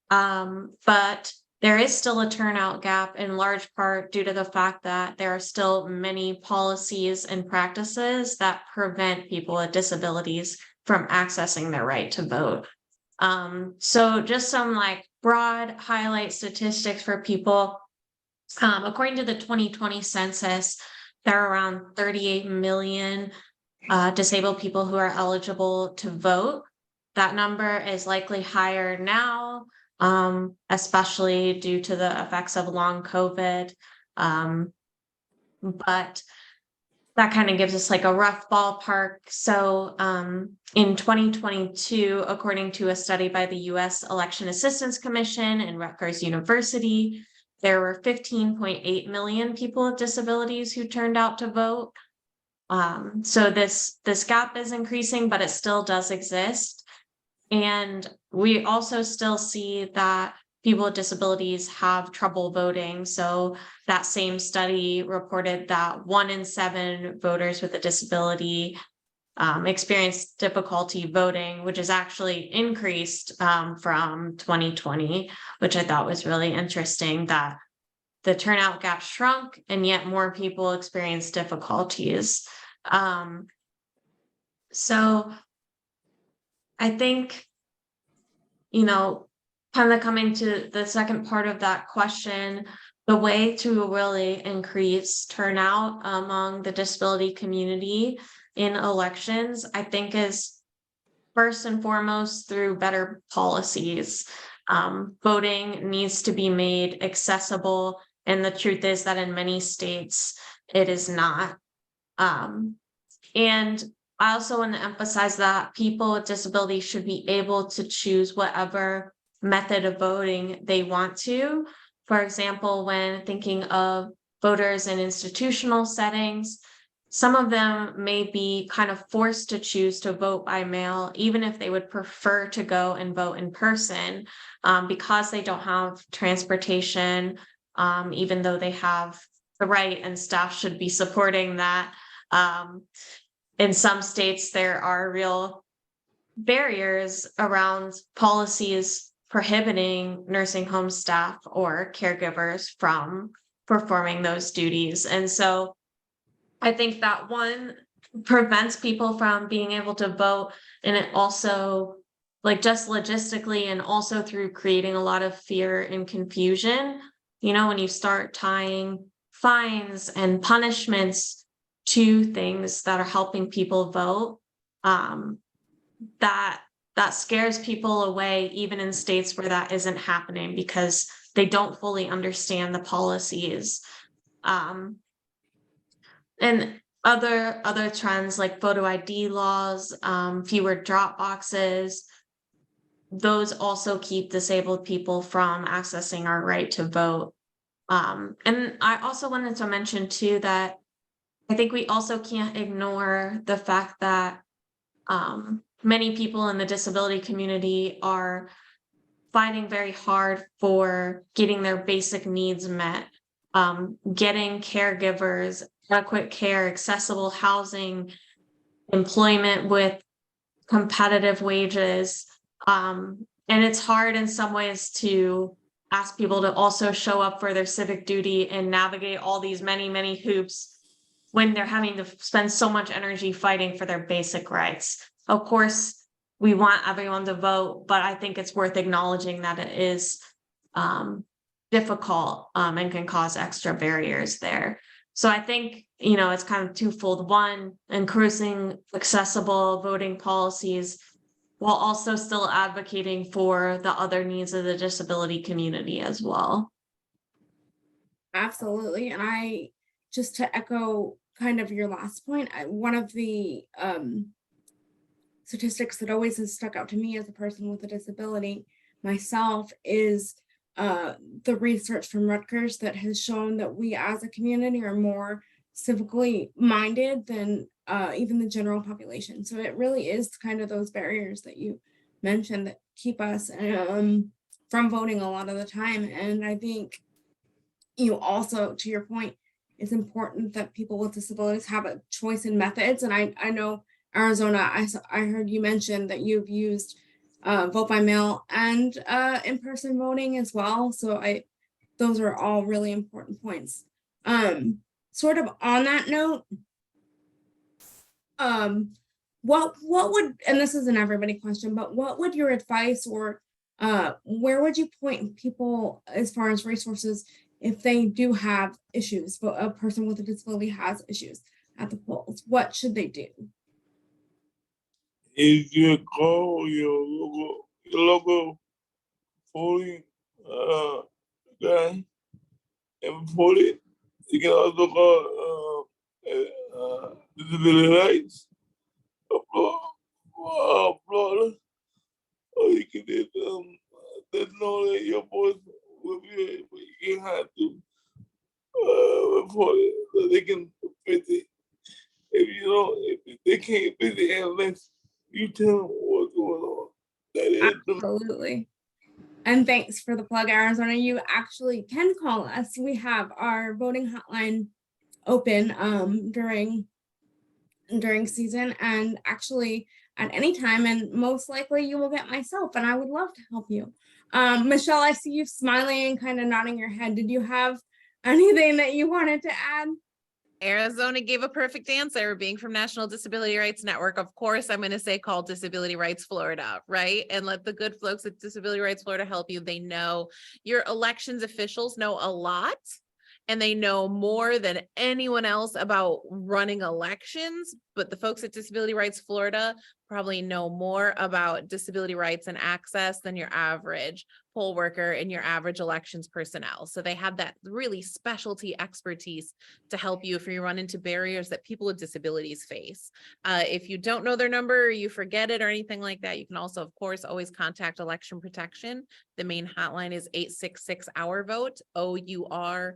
But there is still a turnout gap in large part due to the fact that there are still many policies and practices that prevent people with disabilities from accessing their right to vote. So just some broad highlight statistics for people. According to the 2020 census, there are around 38 million disabled people who are eligible to vote. That number is likely higher now, especially due to the effects of long COVID. But that kind of gives us a rough ballpark. So in 2022, according to a study by the US Election Assistance Commission and Rutgers University, there were 15.8 million people with disabilities who turned out to vote. So this gap is increasing, but it still does exist. And we also still see that people with disabilities have trouble voting. So that same study reported that 1 in 7 voters with a disability experienced difficulty voting, which is actually increased from 2020, which I thought was really interesting, that the turnout gap shrunk and yet more people experience difficulties. So I think, kind of coming to the second part of that question, the way to really increase turnout among the disability community in elections, I think, is first and foremost through better policies. Voting needs to be made accessible, and the truth is that in many states it is not. And I also want to emphasize that people with disabilities should be able to choose whatever method of voting they want to. For example, when thinking of voters in institutional settings, some of them may be kind of forced to choose to vote by mail, even if they would prefer to go and vote in person, because they don't have transportation, even though they have the right and staff should be supporting that. In some states, there are real barriers around policies prohibiting nursing home staff or caregivers from performing those duties. And so I think that one prevents people from being able to vote, and it also, just logistically and also through creating a lot of fear and confusion. When you start tying fines and punishments to things that are helping people vote, that scares people away, even in states where that isn't happening, because they don't fully understand the policies. And other trends like photo ID laws, fewer drop boxes, those also keep disabled people from accessing our right to vote. And I also wanted to mention too that I think we also can't ignore the fact that many people in the disability community are fighting very hard for getting their basic needs met, getting caregivers adequate care, accessible housing, employment with competitive wages. And it's hard in some ways to ask people to also show up for their civic duty and navigate all these many hoops when they're having to spend so much energy fighting for their basic rights. Of course, we want everyone to vote, but I think it's worth acknowledging that it is difficult and can cause extra barriers there. So I think, it's kind of twofold. One, increasing accessible voting policies while also still advocating for the other needs of the disability community as well. Absolutely. And just to echo kind of your last point, one of the statistics that always has stuck out to me as a person with a disability myself is the research from Rutgers that has shown that we as a community are more civically minded than even the general population. So it really is kind of those barriers that you mentioned that keep us from voting a lot of the time. And I think also, to your point, it's important that people with disabilities have a choice in methods. And I know Arizona, I heard you mention that you've used vote by mail and in-person voting as well. So those are all really important points. Sort of on that note, what would, and this is an everybody question, but what would your advice or where would you point people as far as resources if they do have issues, but a person with a disability has issues at the polls? What should they do? If you call your local polling guy and vote it, you can also call disability rights of Florida, or you can just know that your voice will be heard, but you have to report it so they can fix it. If they can't fix it unless you tell them what's going on. That is Absolutely. And thanks for the plug, Arizona. You actually can call us. We have our voting hotline open during season and actually at any time, and most likely you will get myself, and I would love to help you. Michelle, I see you smiling and kind of nodding your head. Did you have anything that you wanted to add? Arizona gave a perfect answer. Being from National Disability Rights Network, of course, I'm going to say call Disability Rights Florida, right? And let the good folks at Disability Rights Florida help you. They know, your elections officials know a lot, and they know more than anyone else about running elections. But the folks at Disability Rights Florida probably know more about disability rights and access than your average poll worker and your average elections personnel. So they have that really specialty expertise to help you if you run into barriers that people with disabilities face. If you don't know their number or you forget it or anything like that, you can also, of course, always contact Election Protection. The main hotline is 866-OUR-VOTE, OUR-VOTE.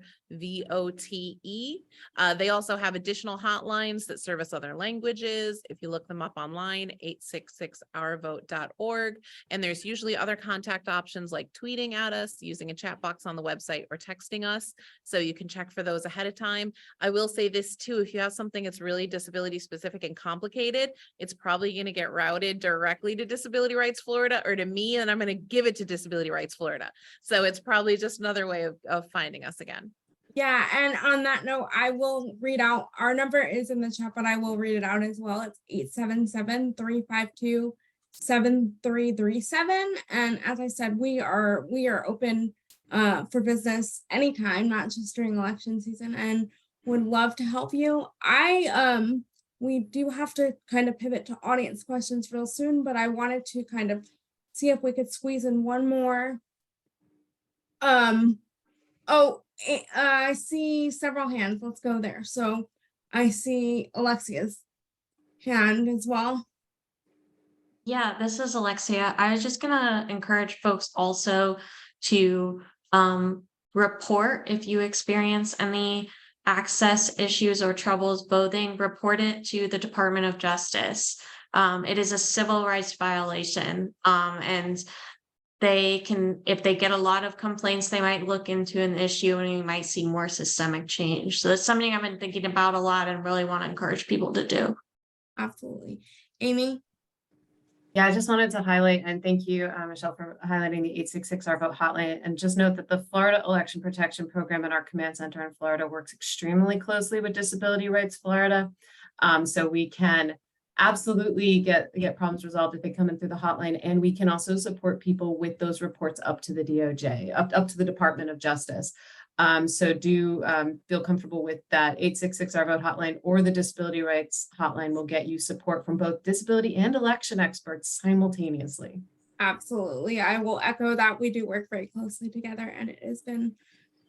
They also have additional hotlines that service other languages. If you look them up online, 866-OUR-VOTE.org. And there's usually other contact options like tweeting at us, using a chat box on the website, or texting us. So you can check for those ahead of time. I will say this too, if you have something that's really disability specific and complicated, it's probably going to get routed directly to Disability Rights Florida or to me, and I'm going to give it to Disability Rights Florida. So it's probably just another way of finding us again. Yeah, and on that note, I will read out, our number is in the chat, but I will read it out as well. It's 877-352-7337. And as I said, we are open for business anytime, not just during election season, and would love to help you. We do have to kind of pivot to audience questions real soon, but I wanted to kind of see if we could squeeze in one more. I see several hands. Let's go there. So I see Alexia's hand as well. Yeah, this is Alexia. I was just gonna encourage folks also to report if you experience any access issues or troubles voting, report it to the Department of Justice. It is a civil rights violation, and if they get a lot of complaints, they might look into an issue and we might see more systemic change. So that's something I've been thinking about a lot and really want to encourage people to do. Absolutely. Amy? Yeah, I just wanted to highlight, and thank you, Michelle, for highlighting the 866 Our Vote hotline. And just note that the Florida Election Protection Program in our command center in Florida works extremely closely with Disability Rights Florida. So we can absolutely get problems resolved if they come in through the hotline. And we can also support people with those reports up to the DOJ, up to the Department of Justice. So do feel comfortable with that. 866 Our Vote hotline or the Disability Rights hotline will get you support from both disability and election experts simultaneously. Absolutely. I will echo that. We do work very closely together, and it has been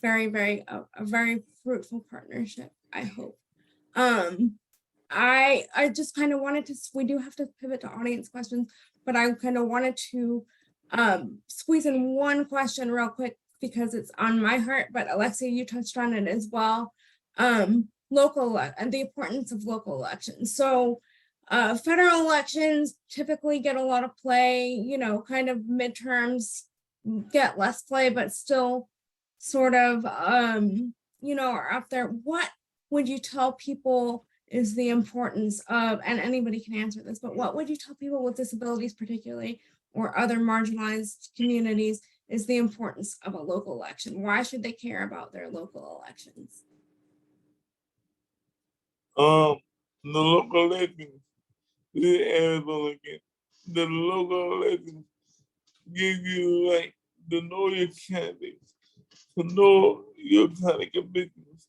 a very fruitful partnership, I hope. I just kind of wanted to, we do have to pivot to audience questions, but I kind of wanted to squeeze in one question real quick because it's on my heart, but Alexia, you touched on it as well. Local and the importance of local elections. So federal elections typically get a lot of play, you know, kind of midterms get less play, but still sort of, you know, are up there. What would you tell people is the importance of, and anybody can answer this, but what would you tell people with disabilities particularly, or other marginalized communities, is the importance of a local election? Why should they care about their local elections? The local elections, the local elections give you like to know your candidates, to know your kind of commitments,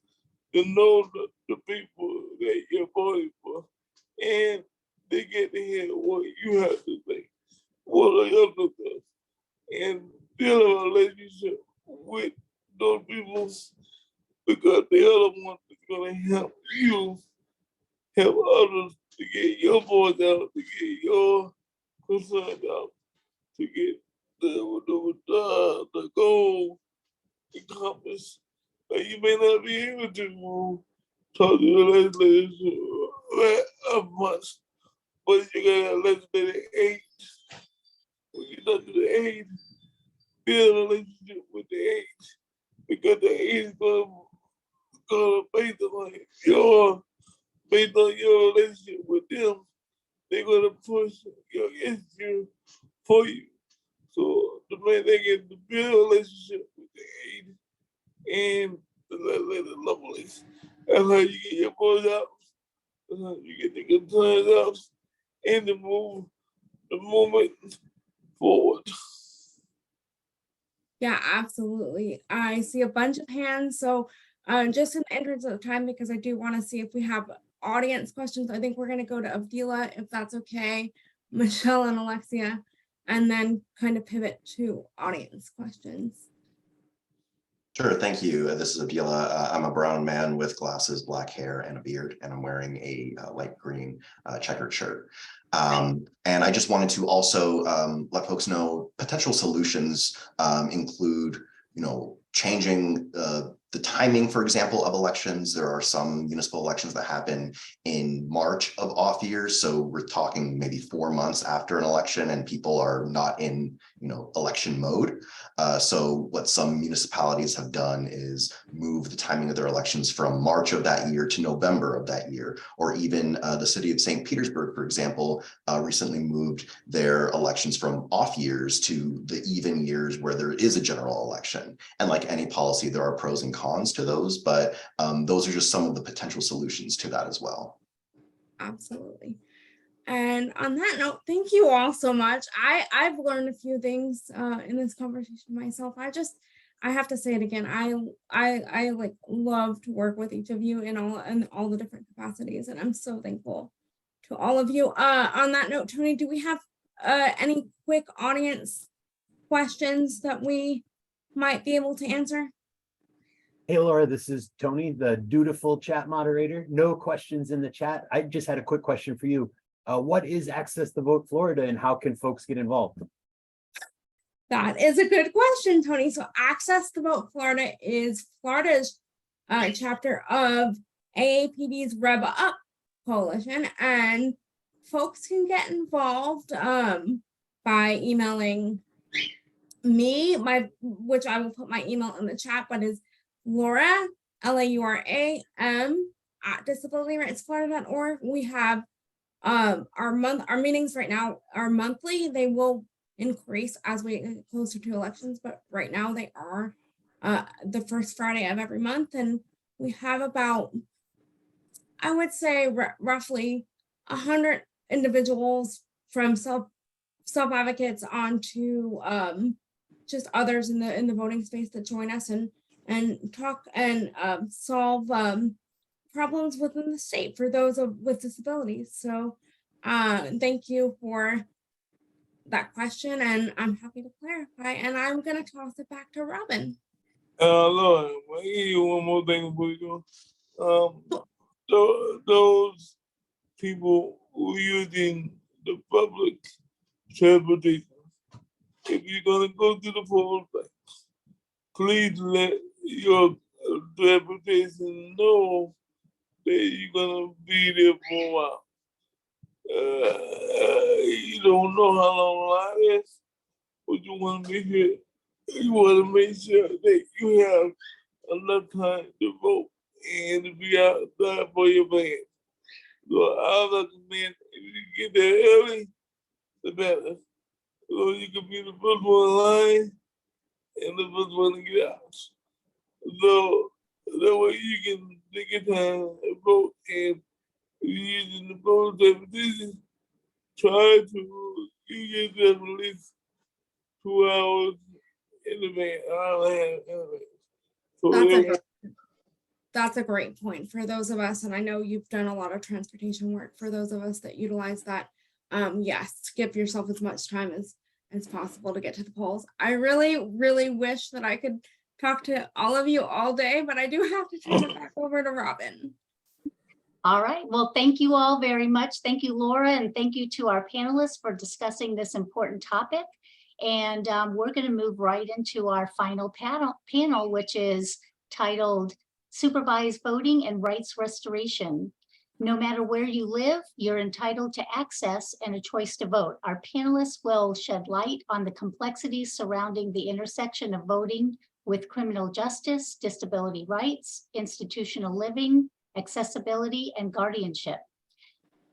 to know the people that you're voting for, and they get to hear what you have to say, what are your thoughts, and build a relationship with those people because they are the ones that's going to help you help others to get your voice out, to get your concerns out, to get the goal accomplished. Like you may not be able to talk to the legislators much, but you got a legislative aid. When you talk to the aid, build a relationship with the aid, because the aid is gonna based on your relationship with them, they're gonna push your issue for you. So the main thing is to build a relationship with the aid and the legislative levels. That's how you get your voice out. That's how you get the concerns out and to move the movement forward. Yeah, absolutely. I see a bunch of hands. So just in the interest of time, because I do want to see if we have audience questions, I think we're going to go to Avdila, if that's okay, Michelle and Alexia, and then kind of pivot to audience questions. Sure, thank you. This is Abdullah. I'm a brown man with glasses, black hair, and a beard, and I'm wearing a light green checkered shirt. And I just wanted to also let folks know potential solutions include, changing the timing, for example, of elections. There are some municipal elections that happen in March of off years. So we're talking maybe 4 months after an election and people are not in, election mode. So what some municipalities have done is move the timing of their elections from March of that year to November of that year, or even the city of St. Petersburg, for example, recently moved their elections from off years to the even years where there is a general election. And like any policy, there are pros and cons to those, but those are just some of the potential solutions to that as well. Absolutely. And on that note, thank you all so much. I've learned a few things in this conversation myself. I have to say it again. I like love to work with each of you in all the different capacities, and I'm so thankful to all of you. On that note, Tony, do we have any quick audience questions that we might be able to answer? Hey, Laura, this is Tony, the dutiful chat moderator. No questions in the chat. I just had a quick question for you. What is Access the Vote Florida and how can folks get involved? That is a good question, Tony. So Access the Vote Florida is Florida's chapter of AAPD's Rev Up coalition, and folks can get involved by emailing me, which I will put my email in the chat, but is Laura, LAURAM @disabilityrightsflorida.org. We have our meetings right now are monthly. They will increase as we get closer to elections, but right now they are the first Friday of every month, and we have about, I would say, roughly 100 individuals from self-advocates on to just others in the voting space that join us and talk and solve problems within the state for those with disabilities. So thank you for that question, and I'm happy to clarify, and I'm going to toss it back to Robin. Lord, I give you one more thing before you go. Those people who using the public transportation, if you're gonna go to the poll place, please let your transportation know that you're gonna be there for a while. You don't know how long the line is, but you want to make sure. You want to make sure that you have enough time to vote and to be outside for your plan. So I recommend if you get there early, the better. So you can be the first one in line and the first one to get out. So that way you can take your time and vote. And if you're using the phone transportation, try to get there at least 2 hours in advance. So That's a great point for those of us, and I know you've done a lot of transportation work for those of us that utilize that. Yes, give yourself as much time as possible to get to the polls. I really wish that I could talk to all of you all day, but I do have to turn it back over to Robin. All right, well, thank you all very much. Thank you, Laura, and thank you to our panelists for discussing this important topic. And we're going to move right into our final panel, which is titled Supervised Voting and Rights Restoration. No matter where you live, you're entitled to access and a choice to vote. Our panelists will shed light on the complexities surrounding the intersection of voting with criminal justice, disability rights, institutional living, accessibility, and guardianship.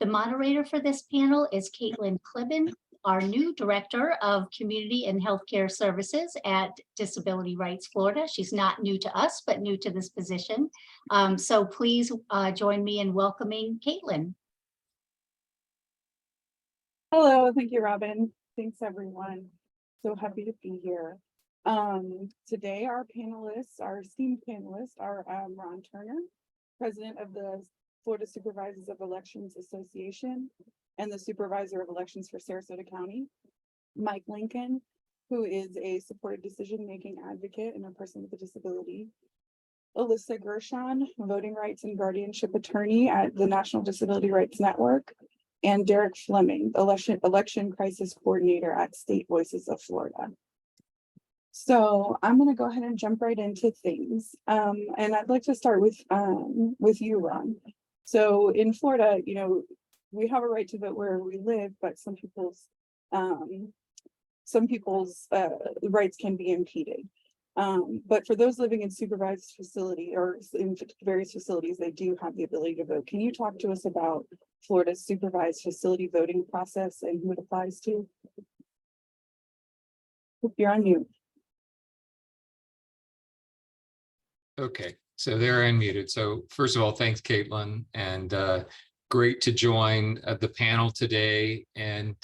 The moderator for this panel is Caitlin Klibben, our new Director of Community and Healthcare Services at Disability Rights Florida. She's not new to us, but new to this position. So please join me in welcoming Caitlin. Hello, thank you, Robin. Thanks, everyone. So happy to be here. Today, our esteemed panelists are Ron Turner, President of the Florida Supervisors of Elections Association and the Supervisor of Elections for Sarasota County, Mike Lincoln, who is a supported decision-making advocate and a person with a disability, Alyssa Gershon, voting rights and guardianship attorney at the National Disability Rights Network, and Derek Fleming, election crisis coordinator at State Voices of Florida. So I'm going to go ahead and jump right into things. And I'd like to start with you, Ron. So in Florida, you know, we have a right to vote where we live, but some people's rights can be impeded. But for those living in supervised facility or in various facilities, they do have the ability to vote. Can you talk to us about Florida's supervised facility voting process and who it applies to? You're on mute. Okay, so they're unmuted. So first of all, thanks, Caitlin, and great to join the panel today and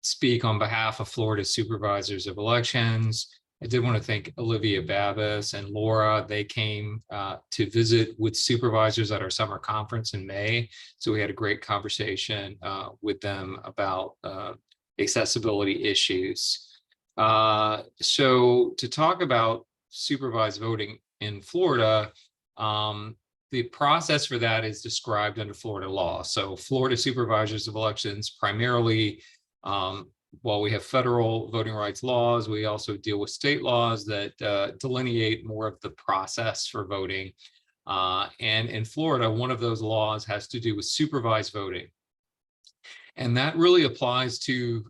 speak on behalf of Florida Supervisors of Elections. I did want to thank Olivia Babas and Laura. They came to visit with supervisors at our summer conference in May. So we had a great conversation with them about accessibility issues. So to talk about supervised voting in Florida, the process for that is described under Florida law. So Florida Supervisors of Elections primarily, while we have federal voting rights laws, we also deal with state laws that delineate more of the process for voting. And in Florida, one of those laws has to do with supervised voting. And that really applies to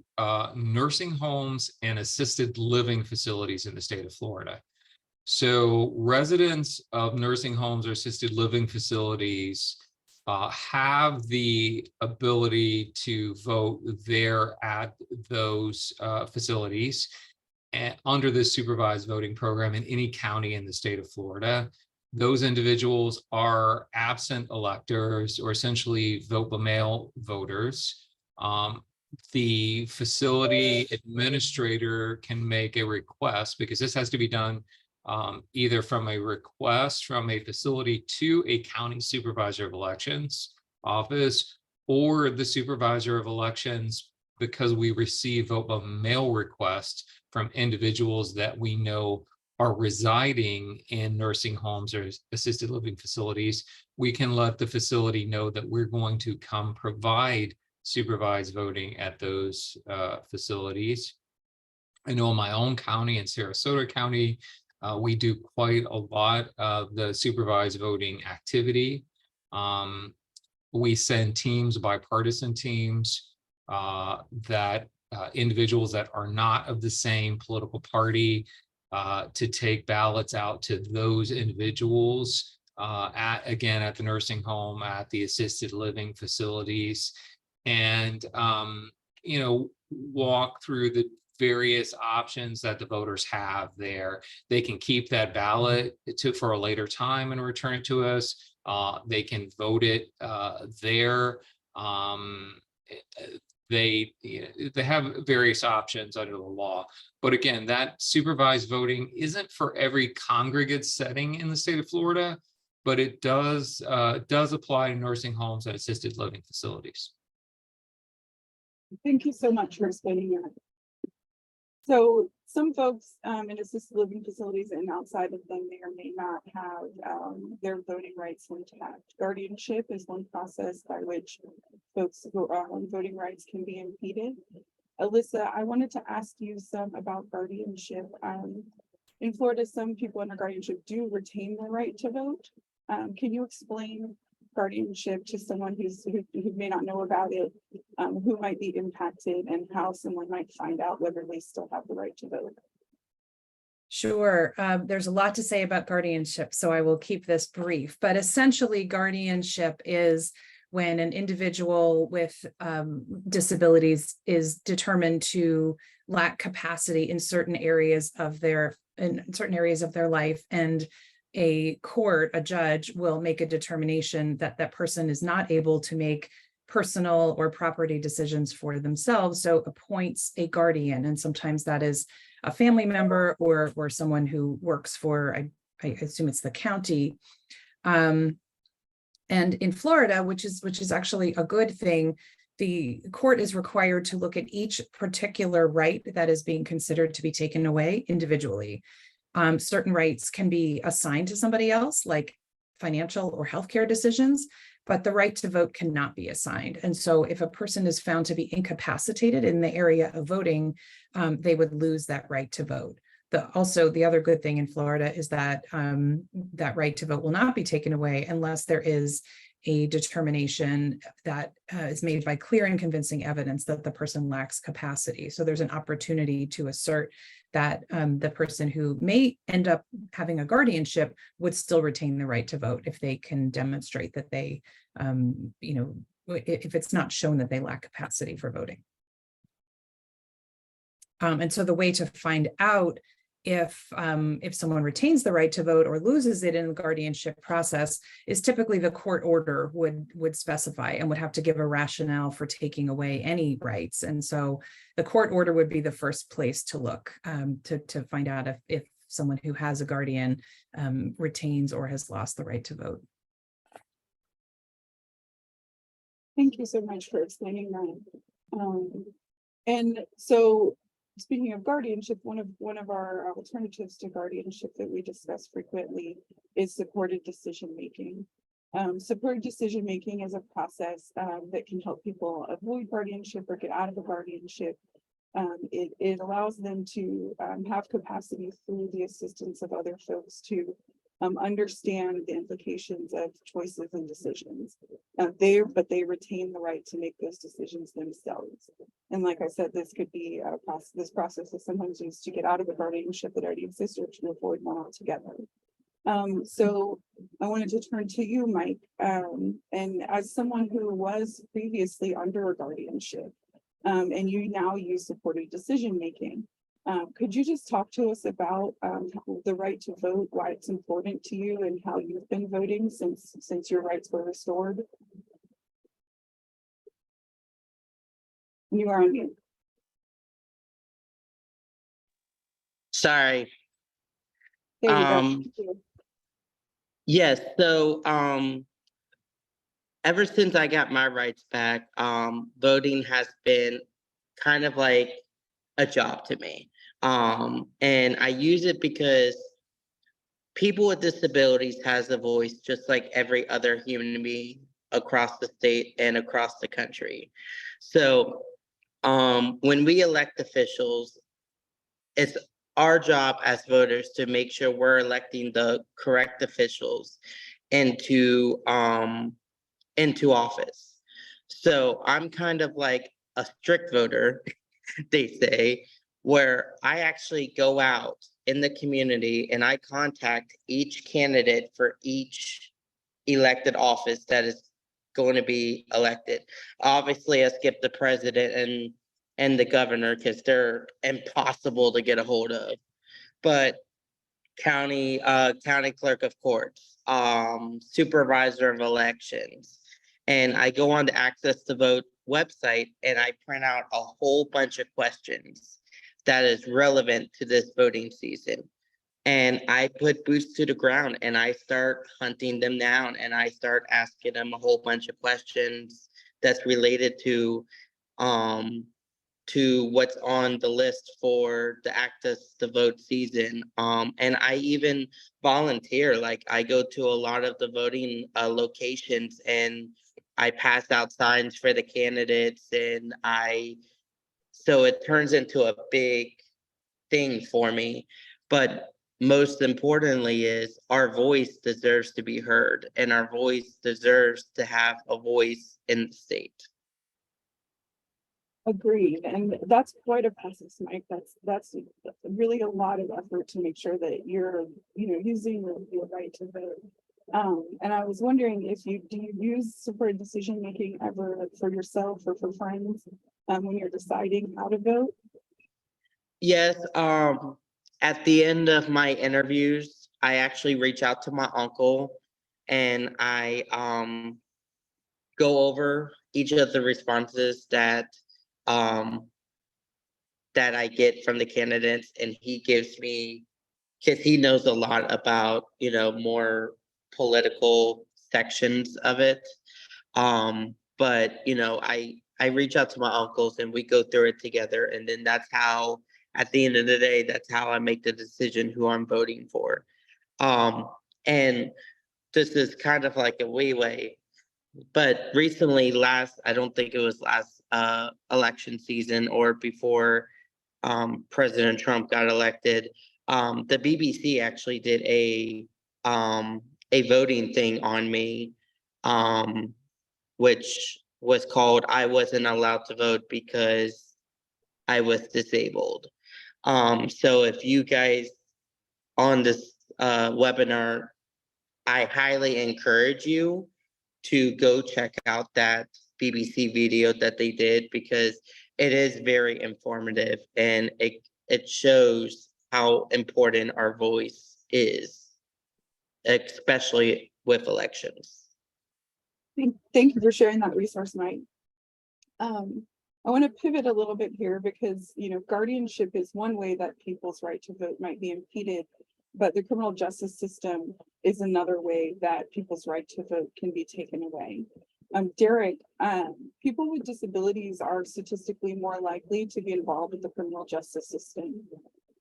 nursing homes and assisted living facilities in the state of Florida. So residents of nursing homes or assisted living facilities have the ability to vote there at those facilities and under the supervised voting program in any county in the state of Florida. Those individuals are absent electors or essentially vote by mail voters. The facility administrator can make a request, because this has to be done either from a request from a facility to a county supervisor of elections office, or the supervisor of elections, because we receive vote by mail requests from individuals that we know are residing in nursing homes or assisted living facilities. We can let the facility know that we're going to come provide supervised voting at those facilities. I know in my own county, in Sarasota County, we do quite a lot of the supervised voting activity. We send teams, bipartisan teams, that individuals that are not of the same political party to take ballots out to those individuals again, at the nursing home, at the assisted living facilities, and walk through the various options that the voters have there. They can keep that ballot for a later time and return it to us. They can vote it there. They have various options under the law. But again, that supervised voting isn't for every congregate setting in the state of Florida, but it does apply to nursing homes and assisted living facilities. Thank you so much for explaining that. So some folks in assisted living facilities and outside of them may or may not have their voting rights intact. Guardianship is one process by which folks who are on voting rights can be impeded. Alyssa, I wanted to ask you some about guardianship. In Florida, some people under guardianship do retain the right to vote. Can you explain guardianship to someone who may not know about it, who might be impacted, and how someone might find out whether they still have the right to vote? Sure. There's a lot to say about guardianship, so I will keep this brief. But essentially, guardianship is when an individual with disabilities is determined to lack capacity in certain areas of their life, and a court, a judge, will make a determination that that person is not able to make personal or property decisions for themselves, so appoints a guardian. And sometimes that is a family member or someone who works for, I assume it's the county. And in Florida, which is actually a good thing, the court is required to look at each particular right that is being considered to be taken away individually. Certain rights can be assigned to somebody else, like financial or healthcare decisions, but the right to vote cannot be assigned. And so if a person is found to be incapacitated in the area of voting, they would lose that right to vote. Also, the other good thing in Florida is that that right to vote will not be taken away unless there is a determination that is made by clear and convincing evidence that the person lacks capacity. So there's an opportunity to assert that the person who may end up having a guardianship would still retain the right to vote if they can demonstrate that they, if it's not shown that they lack capacity for voting. And so the way to find out if someone retains the right to vote or loses it in the guardianship process is typically the court order would specify and would have to give a rationale for taking away any rights. And so the court order would be the first place to look to find out if someone who has a guardian retains or has lost the right to vote. Thank you so much for explaining that. And so, speaking of guardianship, one of our alternatives to guardianship that we discuss frequently is supported decision-making. Supported decision-making is a process that can help people avoid guardianship or get out of a guardianship. It allows them to have capacity through the assistance of other folks to understand the implications of choices and decisions. But they retain the right to make those decisions themselves. And like I said, this could be a process. This process is sometimes used to get out of a guardianship that already exists or to avoid one altogether. So I wanted to turn to you, Mike, and as someone who was previously under a guardianship, and you now use supported decision making. Could you just talk to us about the right to vote, why it's important to you, and how you've been voting since your rights were restored? You are on mute. Sorry. There you go. Yes, so ever since I got my rights back, voting has been kind of like a job to me. And I use it because people with disabilities has a voice just like every other human being across the state and across the country. So when we elect officials, it's our job as voters to make sure we're electing the correct officials into office. So I'm kind of like a strict voter, they say, where I actually go out in the community and I contact each candidate for each elected office that is going to be elected. Obviously, I skip the president and the governor because they're impossible to get a hold of. But county clerk of courts, supervisor of elections, and I go on the Access to Vote website and I print out a whole bunch of questions that is relevant to this voting season. And I put boots to the ground and I start hunting them down and I start asking them a whole bunch of questions that's related to what's on the list for the Access to Vote season. And I even volunteer, like I go to a lot of the voting locations and I pass out signs for the candidates and so it turns into a big thing for me. But most importantly is our voice deserves to be heard and our voice deserves to have a voice in the state. Agreed, and that's quite a process, Mike. That's really a lot of effort to make sure that you're, using your right to vote. And I was wondering if do you use supported decision making ever for yourself or for friends when you're deciding how to vote? Yes, at the end of my interviews, I actually reach out to my uncle and I go over each of the responses that I get from the candidates, and he gives me, because he knows a lot about, more political sections of it. But I reach out to my uncles and we go through it together, and then that's how, at the end of the day, that's how I make the decision who I'm voting for. And this is kind of like a way, but recently, I don't think it was last election season or before President Trump got elected, the BBC actually did a voting thing on me, which was called "I Wasn't Allowed to Vote Because I Was Disabled." So if you guys on this webinar, I highly encourage you to go check out that BBC video that they did, because it is very informative and it shows how important our voice is, especially with elections. Thank you for sharing that resource, Mike. I want to pivot a little bit here because, guardianship is one way that people's right to vote might be impeded, but the criminal justice system is another way that people's right to vote can be taken away. Derek, people with disabilities are statistically more likely to be involved with the criminal justice system.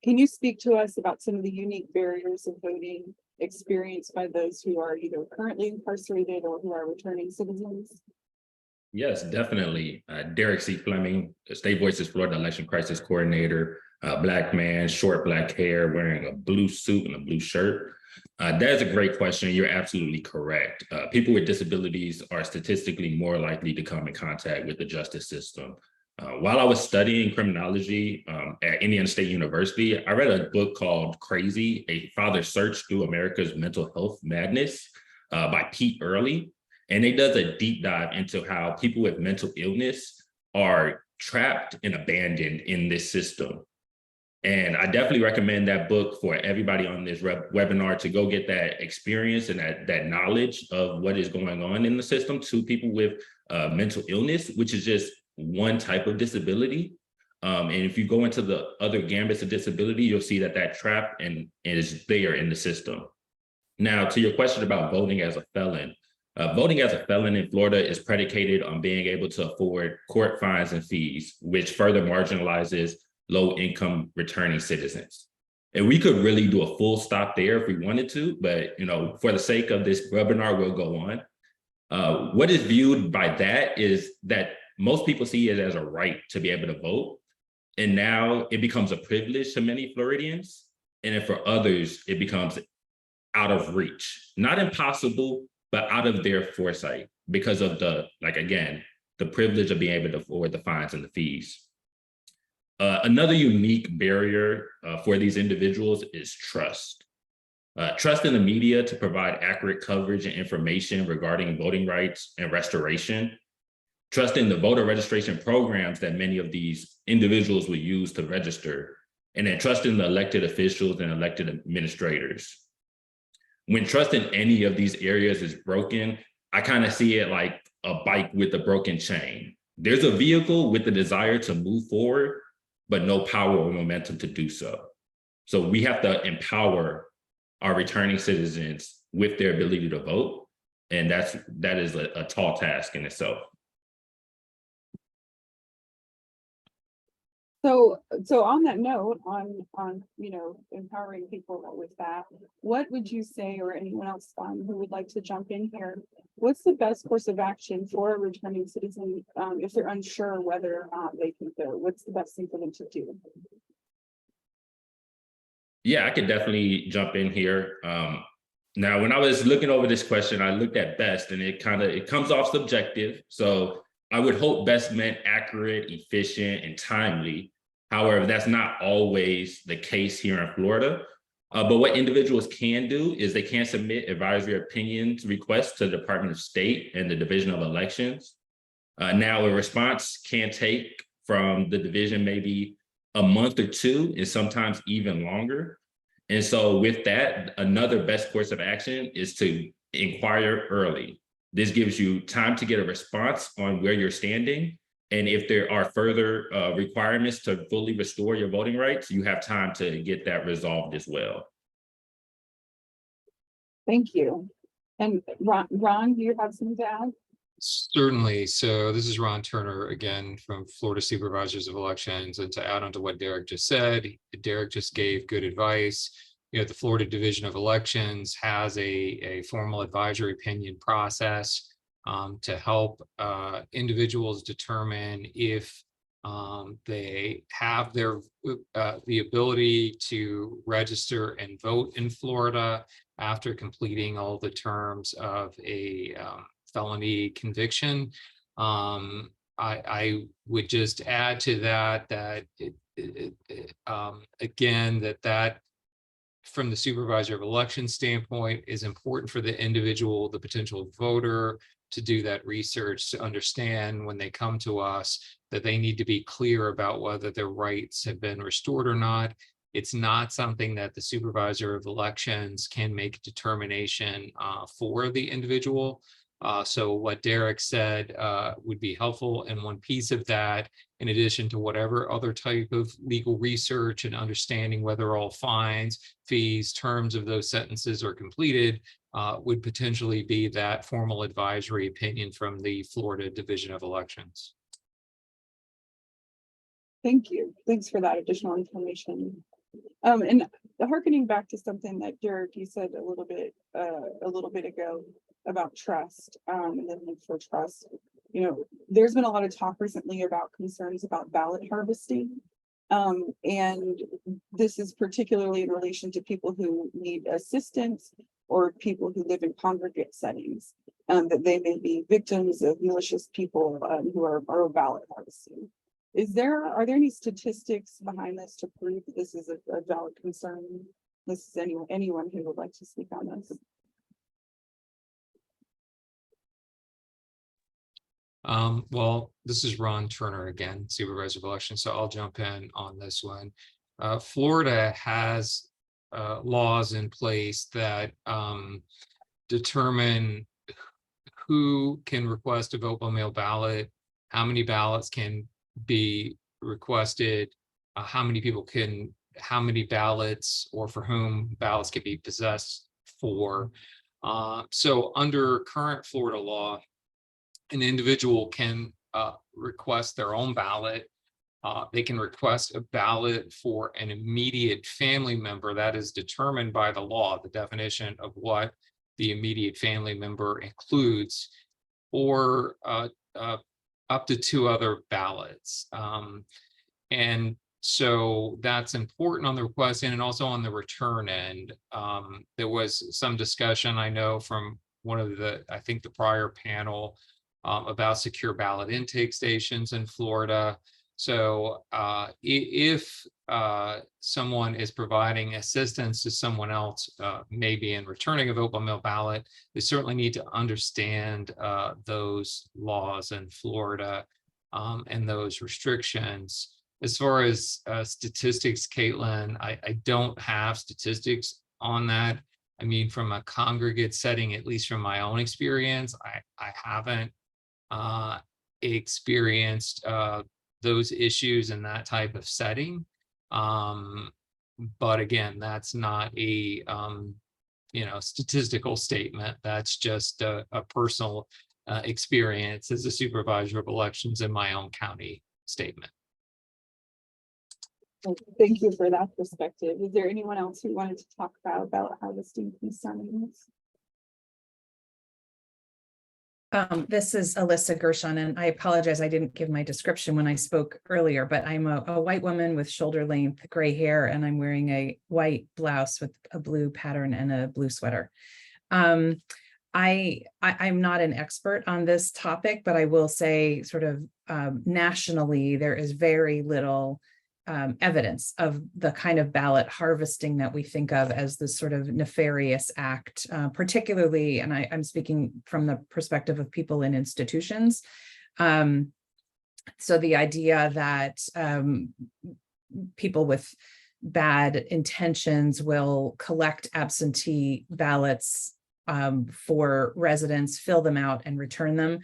Can you speak to us about some of the unique barriers of voting experienced by those who are either currently incarcerated or who are returning citizens? Yes, definitely. Derek C. Fleming, State Voices Florida Election Crisis Coordinator, Black man, short black hair, wearing a blue suit and a blue shirt. That is a great question. You're absolutely correct. People with disabilities are statistically more likely to come in contact with the justice system. While I was studying criminology at Indiana State University, I read a book called Crazy, A Father's Search Through America's Mental Health Madness by Pete Early. And it does a deep dive into how people with mental illness are trapped and abandoned in this system. And I definitely recommend that book for everybody on this webinar to go get that experience and that knowledge of what is going on in the system to people with mental illness, which is just one type of disability. And if you go into the other gambits of disability, you'll see that trap and is there in the system. Now, to your question about voting as a felon, voting as a felon in Florida is predicated on being able to afford court fines and fees, which further marginalizes low-income returning citizens. And we could really do a full stop there if we wanted to, but for the sake of this webinar, we'll go on. What is viewed by that is that most people see it as a right to be able to vote. And now it becomes a privilege to many Floridians. And then for others, it becomes out of reach, not impossible, but out of their foresight because of the privilege of being able to afford the fines and the fees. Another unique barrier for these individuals is trust. Trust in the media to provide accurate coverage and information regarding voting rights and restoration. Trust in the voter registration programs that many of these individuals will use to register. And then trust in the elected officials and elected administrators. When trust in any of these areas is broken, I kind of see it like a bike with a broken chain. There's a vehicle with the desire to move forward, but no power or momentum to do so. So we have to empower our returning citizens with their ability to vote. And that is a tall task in itself. So on that note, on empowering people with that, what would you say, or anyone else who would like to jump in here, what's the best course of action for a returning citizen if they're unsure whether or not they can vote? What's the best thing for them to do? Yeah, I could definitely jump in here. Now, when I was looking over this question, I looked at best, and it comes off subjective. So I would hope best meant accurate, efficient, and timely. However, that's not always the case here in Florida. But what individuals can do is they can submit advisory opinions requests to the Department of State and the Division of Elections. Now, a response can take from the division maybe a month or two, and sometimes even longer. And so with that, another best course of action is to inquire early. This gives you time to get a response on where you're standing. And if there are further requirements to fully restore your voting rights, you have time to get that resolved as well. Thank you. And Ron, do you have something to add? Certainly. So this is Ron Turner again from Florida Supervisors of Elections. And to add on to what Derek just said, Derek just gave good advice. The Florida Division of Elections has a formal advisory opinion process to help individuals determine if they have the ability to register and vote in Florida after completing all the terms of a felony conviction. I would just add to that again, that from the supervisor of election standpoint is important for the individual, the potential voter, to do that research, to understand when they come to us that they need to be clear about whether their rights have been restored or not. It's not something that the supervisor of elections can make a determination for the individual. So what Derek said would be helpful. And one piece of that, in addition to whatever other type of legal research and understanding whether all fines, fees, terms of those sentences are completed, would potentially be that formal advisory opinion from the Florida Division of Elections. Thank you. Thanks for that additional information. And harkening back to something that Derek, you said a little bit ago about trust and the need for trust. There's been a lot of talk recently about concerns about ballot harvesting. And this is particularly in relation to people who need assistance or people who live in congregate settings, that they may be victims of malicious people who are ballot harvesting. Are there any statistics behind this to prove that this is a valid concern? This is anyone who would like to speak on this. Well, this is Ron Turner again, Supervisor of Elections, so I'll jump in on this one. Florida has laws in place that determine who can request a vote by mail ballot, how many ballots can be requested, how many ballots or for whom ballots can be possessed for. So under current Florida law, an individual can request their own ballot. They can request a ballot for an immediate family member that is determined by the law, the definition of what the immediate family member includes, or up to 2 other ballots. And so that's important on the request end and also on the return end. There was some discussion, I know, from one of I think the prior panel about secure ballot intake stations in Florida. So if someone is providing assistance to someone else, maybe in returning a vote by mail ballot, they certainly need to understand those laws in Florida and those restrictions. As far as statistics, Caitlin, I don't have statistics on that. I mean, from a congregate setting, at least from my own experience, I haven't experienced those issues in that type of setting. But again, that's not a statistical statement. That's just a personal experience as a supervisor of elections in my own county statement. Thank you for that perspective. Is there anyone else who wanted to talk about harvesting concerns? This is Alyssa Gershon, and I apologize, I didn't give my description when I spoke earlier, but I'm a white woman with shoulder length gray hair, and I'm wearing a white blouse with a blue pattern and a blue sweater. I'm not an expert on this topic, but I will say sort of nationally, there is very little evidence of the kind of ballot harvesting that we think of as this sort of nefarious act, particularly, and I'm speaking from the perspective of people in institutions. So the idea that people with bad intentions will collect absentee ballots for residents, fill them out and return them,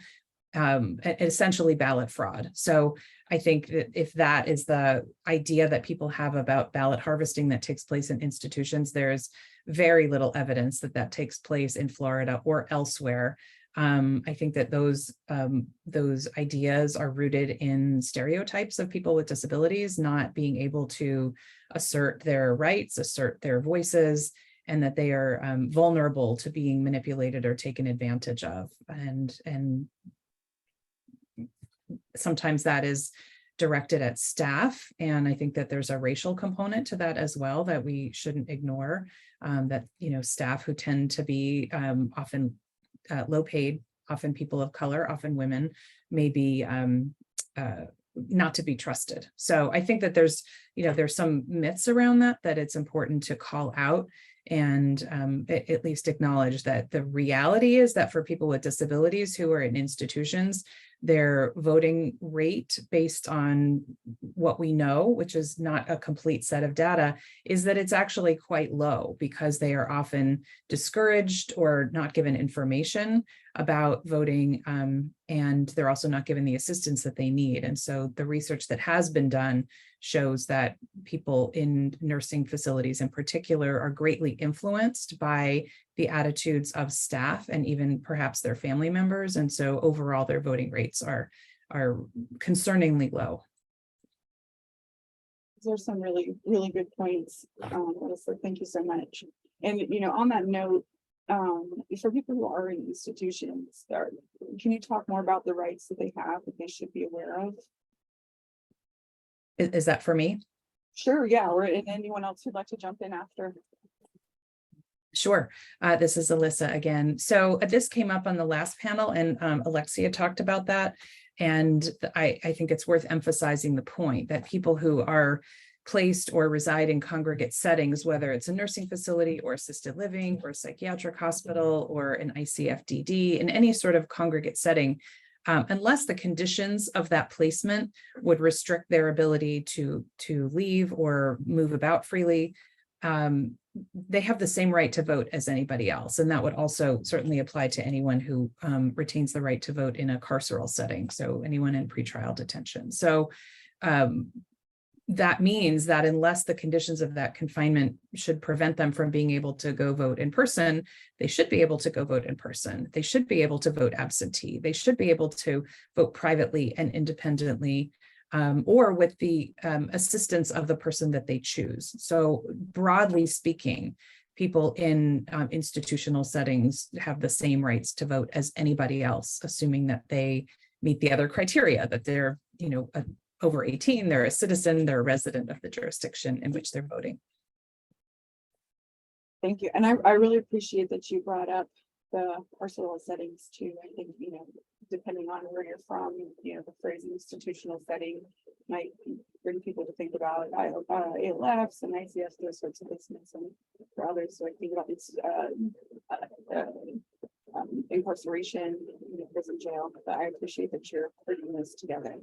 essentially ballot fraud. So I think that if that is the idea that people have about ballot harvesting that takes place in institutions, there's very little evidence that that takes place in Florida or elsewhere. I think that those ideas are rooted in stereotypes of people with disabilities not being able to assert their rights, assert their voices, and that they are vulnerable to being manipulated or taken advantage of. And sometimes that is directed at staff. And I think that there's a racial component to that as well that we shouldn't ignore, that, staff who tend to be often low paid, often people of color, often women, may be not to be trusted. So I think that there's some myths around that it's important to call out and at least acknowledge that the reality is that for people with disabilities who are in institutions, their voting rate based on what we know, which is not a complete set of data, is that it's actually quite low because they are often discouraged or not given information about voting, and they're also not given the assistance that they need. And so the research that has been done shows that people in nursing facilities in particular are greatly influenced by the attitudes of staff and even perhaps their family members. And so overall, their voting rates are concerningly low. Those are some really, really good points. So thank you so much. And, on that note, for people who are in institutions, can you talk more about the rights that they have that they should be aware of? Is that for me? Sure, yeah, or and anyone else who'd like to jump in after. Sure. This is Alyssa again. So this came up on the last panel, and Alexia talked about that. And I think it's worth emphasizing the point that people who are placed or reside in congregate settings, whether it's a nursing facility or assisted living or a psychiatric hospital or an ICFDD, in any sort of congregate setting, unless the conditions of that placement would restrict their ability to leave or move about freely, they have the same right to vote as anybody else. And that would also certainly apply to anyone who retains the right to vote in a carceral setting. So anyone in pretrial detention. So that means that unless the conditions of that confinement should prevent them from being able to go vote in person, they should be able to go vote in person. They should be able to vote absentee. They should be able to vote privately and independently, or with the assistance of the person that they choose. So broadly speaking, people in institutional settings have the same rights to vote as anybody else, assuming that they meet the other criteria, that they're, over 18, they're a citizen, they're a resident of the jurisdiction in which they're voting. Thank you. And I really appreciate that you brought up the carceral settings too. I think, depending on where you're from, the phrase institutional setting might bring people to think about ALFs and ICFs, those sorts of placements, and for others, so I think about this incarceration, prison, jail. But I appreciate that you're putting this together.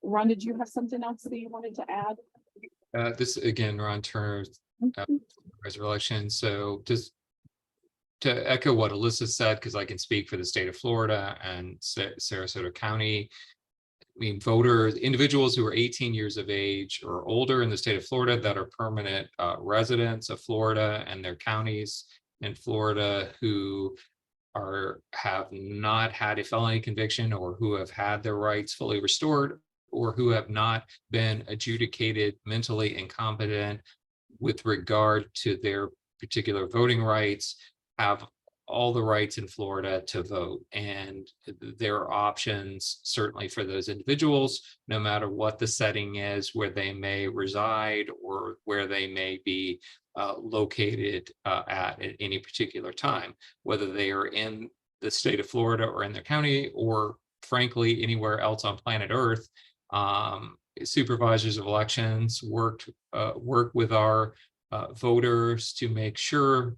Ron, did you have something else that you wanted to add? This again, Ron Turner, election. So just to echo what Alyssa said, because I can speak for the state of Florida and Sarasota County. I mean, voters, individuals who are 18 years of age or older in the state of Florida that are permanent residents of Florida and their counties in Florida who have not had a felony conviction or who have had their rights fully restored or who have not been adjudicated mentally incompetent with regard to their particular voting rights have all the rights in Florida to vote. And there are options certainly for those individuals, no matter what the setting is, where they may reside or where they may be located at any particular time, whether they are in the state of Florida or in their county, or frankly, anywhere else on planet Earth. Supervisors of elections work with our voters to make sure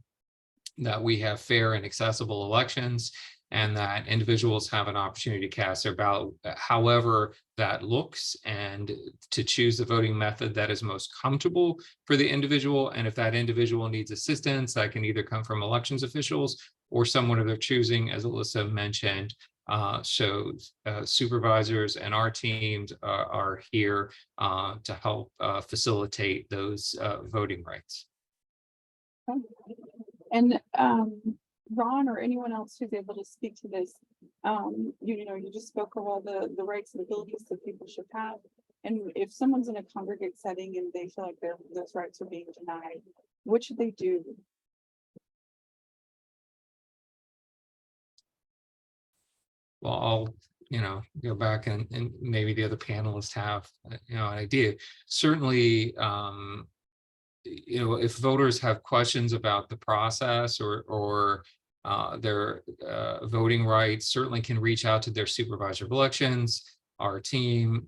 that we have fair and accessible elections and that individuals have an opportunity to cast their ballot however that looks, and to choose the voting method that is most comfortable for the individual. And if that individual needs assistance, that can either come from elections officials or someone of their choosing, as Alyssa mentioned. So supervisors and our teams are here to help facilitate those voting rights. And Ron or anyone else who's able to speak to this, you just spoke of all the rights and abilities that people should have. And if someone's in a congregate setting and they feel like those rights are being denied, what should they do? Well, I'll, go back and maybe the other panelists have, an idea. Certainly, if voters have questions about the process or their voting rights, certainly can reach out to their supervisor of elections, our team,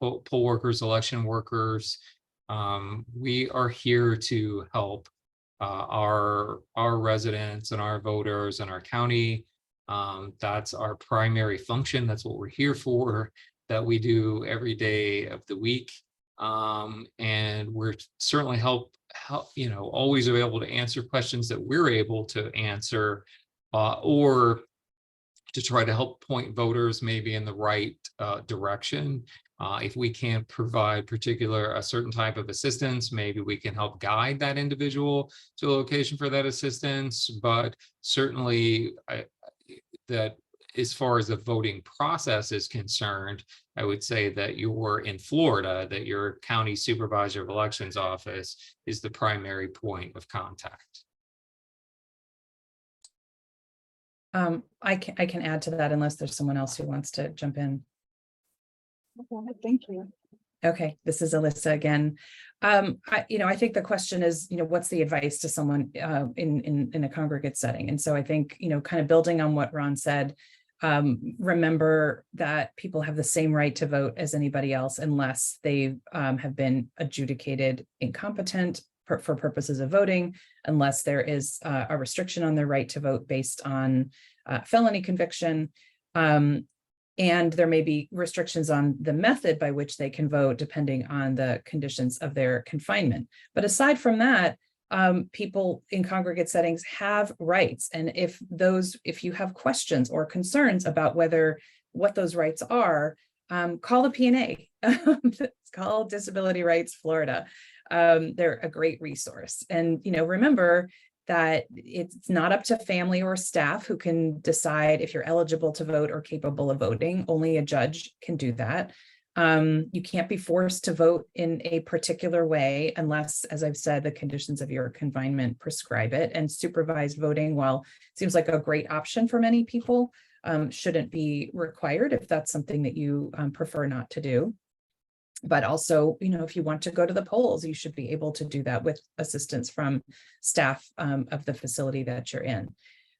poll workers, election workers. We are here to help our residents and our voters and our county. That's our primary function. That's what we're here for, that we do every day of the week. And we're certainly always available to answer questions that we're able to answer, or to try to help point voters maybe in the right direction. If we can't provide a certain type of assistance, maybe we can help guide that individual to a location for that assistance. But certainly that as far as the voting process is concerned, I would say that you're in Florida, that your county supervisor of elections office is the primary point of contact. I can add to that unless there's someone else who wants to jump in. Thank you. Okay, this is Alyssa again. I think the question is, what's the advice to someone in a congregate setting? And so I think, kind of building on what Ron said, remember that people have the same right to vote as anybody else unless they have been adjudicated incompetent for purposes of voting, unless there is a restriction on their right to vote based on felony conviction. And there may be restrictions on the method by which they can vote, depending on the conditions of their confinement. But aside from that, people in congregate settings have rights. And if you have questions or concerns about what those rights are, call the P&A. It's called Disability Rights Florida. They're a great resource. And, remember that it's not up to family or staff who can decide if you're eligible to vote or capable of voting. Only a judge can do that. You can't be forced to vote in a particular way unless, as I've said, the conditions of your confinement prescribe it. And supervised voting, while it seems like a great option for many people, shouldn't be required if that's something that you prefer not to do. But also, if you want to go to the polls, you should be able to do that with assistance from staff of the facility that you're in.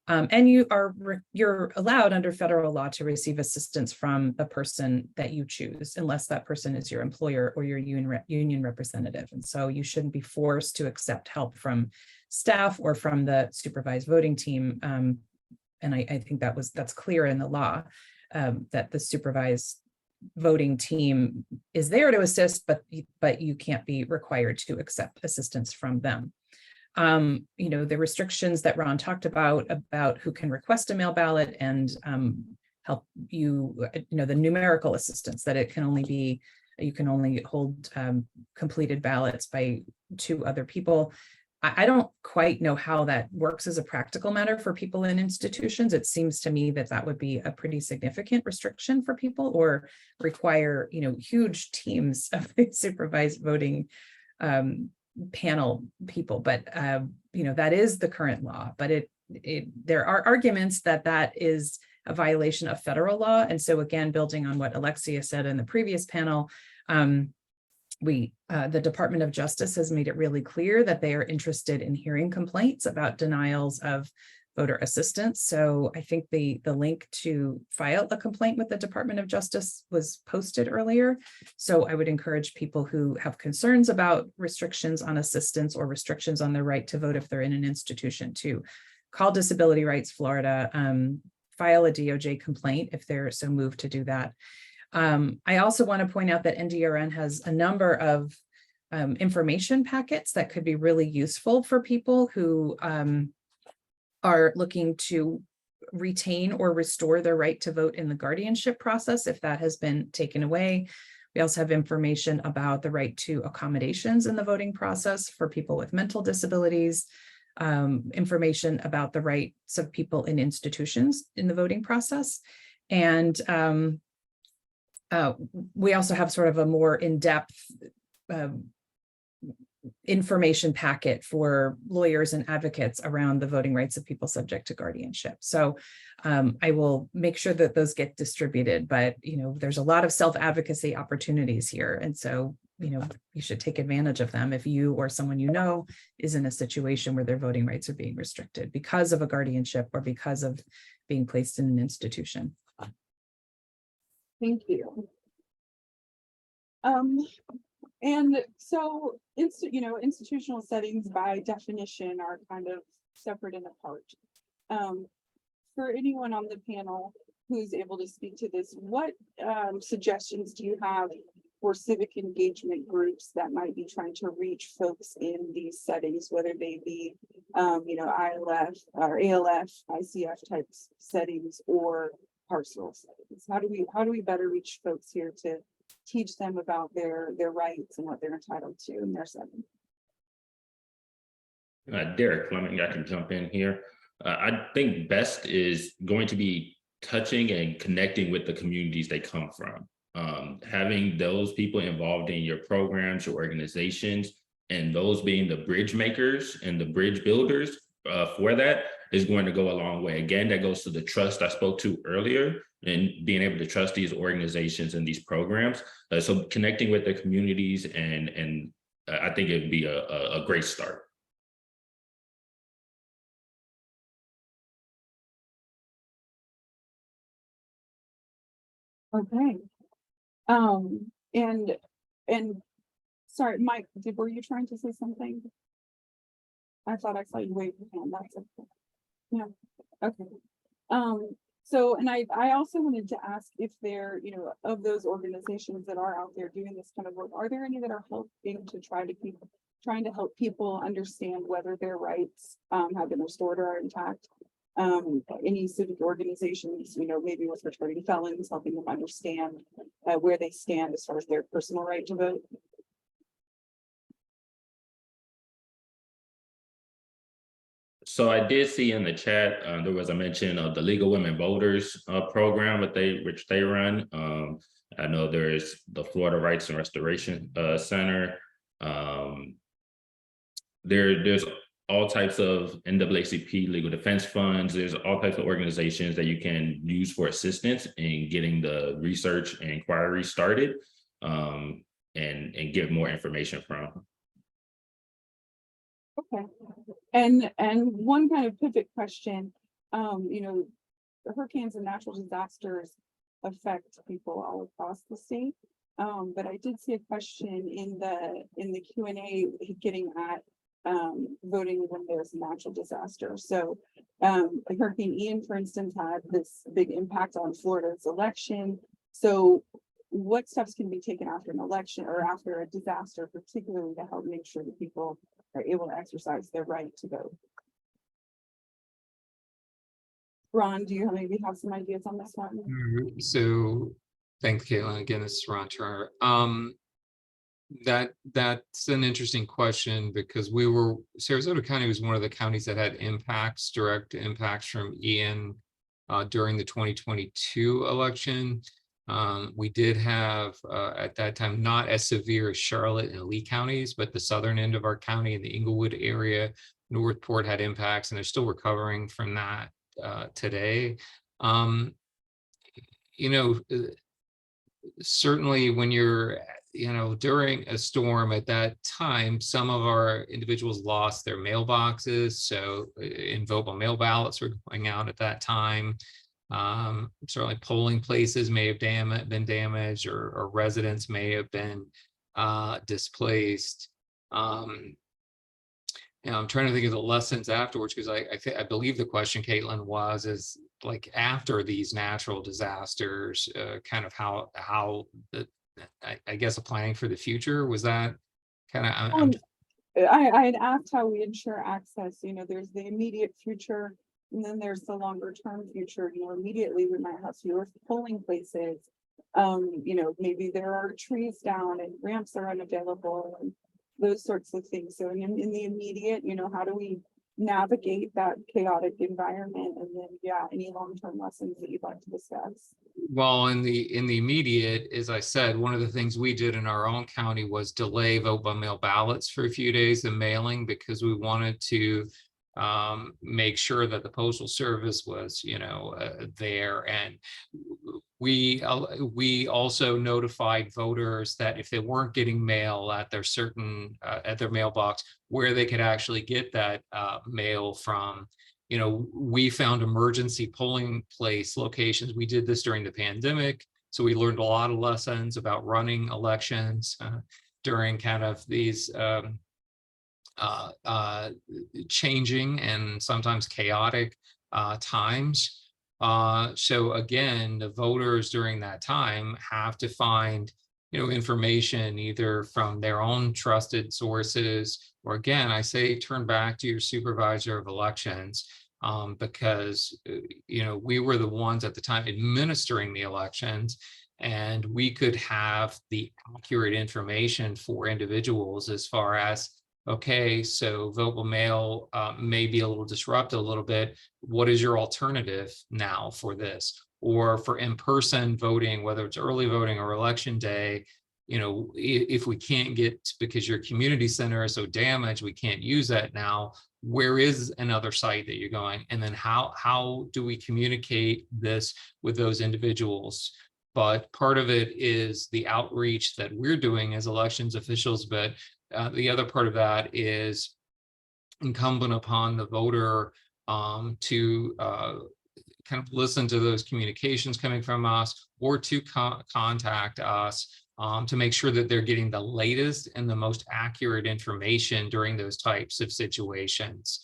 And you're allowed under federal law to receive assistance from the person that you choose, unless that person is your employer or your union representative. And so you shouldn't be forced to accept help from staff or from the supervised voting team. And I think that's clear in the law, that the supervised voting team is there to assist, but you can't be required to accept assistance from them. The restrictions that Ron talked about who can request a mail ballot and help you, the numerical assistance, that you can only hold completed ballots by 2 other people. I don't quite know how that works as a practical matter for people in institutions. It seems to me that would be a pretty significant restriction for people, or require, huge teams of supervised voting panel people. But, that is the current law. But there are arguments that is a violation of federal law. And so again, building on what Alexia said in the previous panel, the Department of Justice has made it really clear that they are interested in hearing complaints about denials of voter assistance. So I think the link to file a complaint with the Department of Justice was posted earlier. So I would encourage people who have concerns about restrictions on assistance or restrictions on their right to vote if they're in an institution to call Disability Rights Florida, file a DOJ complaint if they're so moved to do that. I also want to point out that NDRN has a number of information packets that could be really useful for people who are looking to retain or restore their right to vote in the guardianship process if that has been taken away. We also have information about the right to accommodations in the voting process for people with mental disabilities, information about the rights of people in institutions in the voting process. And we also have sort of a more in-depth information packet for lawyers and advocates around the voting rights of people subject to guardianship. So I will make sure that those get distributed, but there's a lot of self-advocacy opportunities here. And so, you should take advantage of them if you or someone is in a situation where their voting rights are being restricted because of a guardianship or because of being placed in an institution. Thank you. And so, institutional settings by definition are kind of separate and apart. For anyone on the panel who's able to speak to this, what suggestions do you have for civic engagement groups that might be trying to reach folks in these settings, whether they be, ILF or ALF, ICF type settings, or carceral settings? How do we better reach folks here to teach them about their rights and what they're entitled to in their setting? Derek Fleming, I can jump in here. I think best is going to be touching and connecting with the communities they come from. Having those people involved in your programs, your organizations, and those being the bridge makers and the bridge builders for that, is going to go a long way. Again, that goes to the trust I spoke to earlier and being able to trust these organizations and these programs. So connecting with the communities and I think it'd be a great start. Okay. And sorry, Mike, were you trying to say something? I thought I saw you wave your hand. That's okay. Yeah, okay. So, and I also wanted to ask if there, you know, of those organizations that are out there doing this kind of work, are there any that are helping to trying to help people understand whether their rights have been restored or are intact? Any civic organizations, you know, maybe with returning felons, helping them understand where they stand as far as their personal right to vote? So I did see in the chat, there was a mention of the Legal Women Voters program which they run. I know there's the Florida Rights and Restoration Center. There's all types of NAACP legal defense funds. There's all types of organizations that you can use for assistance in getting the research and inquiry started, and get more information from. Okay. And one kind of pivot question, you know, hurricanes and natural disasters affect people all across the state. But I did see a question in the Q&A getting at voting when there's a natural disaster. So Hurricane Ian, for instance, had this big impact on Florida's election. So what steps can be taken after an election or after a disaster, particularly to help make sure that people are able to exercise their right to vote? Ron, do you maybe have some ideas on this one? So thanks, Caitlin. Again, this is Ron Turner. That's an interesting question because Sarasota County was one of the counties that had direct impacts from Ian during the 2022 election. We did have at that time not as severe as Charlotte and Lee counties, but the southern end of our county in the Inglewood area, Northport had impacts, and they're still recovering from that today. You know, certainly when you're, you know, during a storm at that time, some of our individuals lost their mailboxes. So invokable mail ballots were going out at that time. Certainly polling places may have been damaged, or residents may have been displaced. You know, I'm trying to think of the lessons afterwards, because I believe the question, Caitlin, is like after these natural disasters, kind of how I guess planning for the future, was that kind of. I had asked how we ensure access. You know, there's the immediate future, and then there's the longer term future. You know, immediately we might have fewer polling places. You know, maybe there are trees down and ramps are unavailable and those sorts of things. So in the immediate, you know, how do we navigate that chaotic environment? And then, yeah, any long-term lessons that you'd like to discuss? Well, in the immediate, as I said, one of the things we did in our own county was delay vote by mail ballots for a few days, the mailing, because we wanted to make sure that the Postal Service was, you know, there. And we also notified voters that if they weren't getting mail at their at their mailbox, where they could actually get that mail from. You know, we found emergency polling place locations. We did this during the pandemic, so we learned a lot of lessons about running elections during kind of these changing and sometimes chaotic times. So again, the voters during that time have to find, you know, information either from their own trusted sources, or again, I say turn back to your supervisor of elections, because you know, we were the ones at the time administering the elections, and we could have the accurate information for individuals as far as, okay, so vote by mail may be a little disrupted a little bit. What is your alternative now for this? Or for in-person voting, whether it's early voting or election day, you know, if we can't get, because your community center is so damaged, we can't use that now, where is another site that you're going? And then how do we communicate this with those individuals? But part of it is the outreach that we're doing as elections officials, but the other part of that is incumbent upon the voter to kind of listen to those communications coming from us, or to contact us to make sure that they're getting the latest and the most accurate information during those types of situations.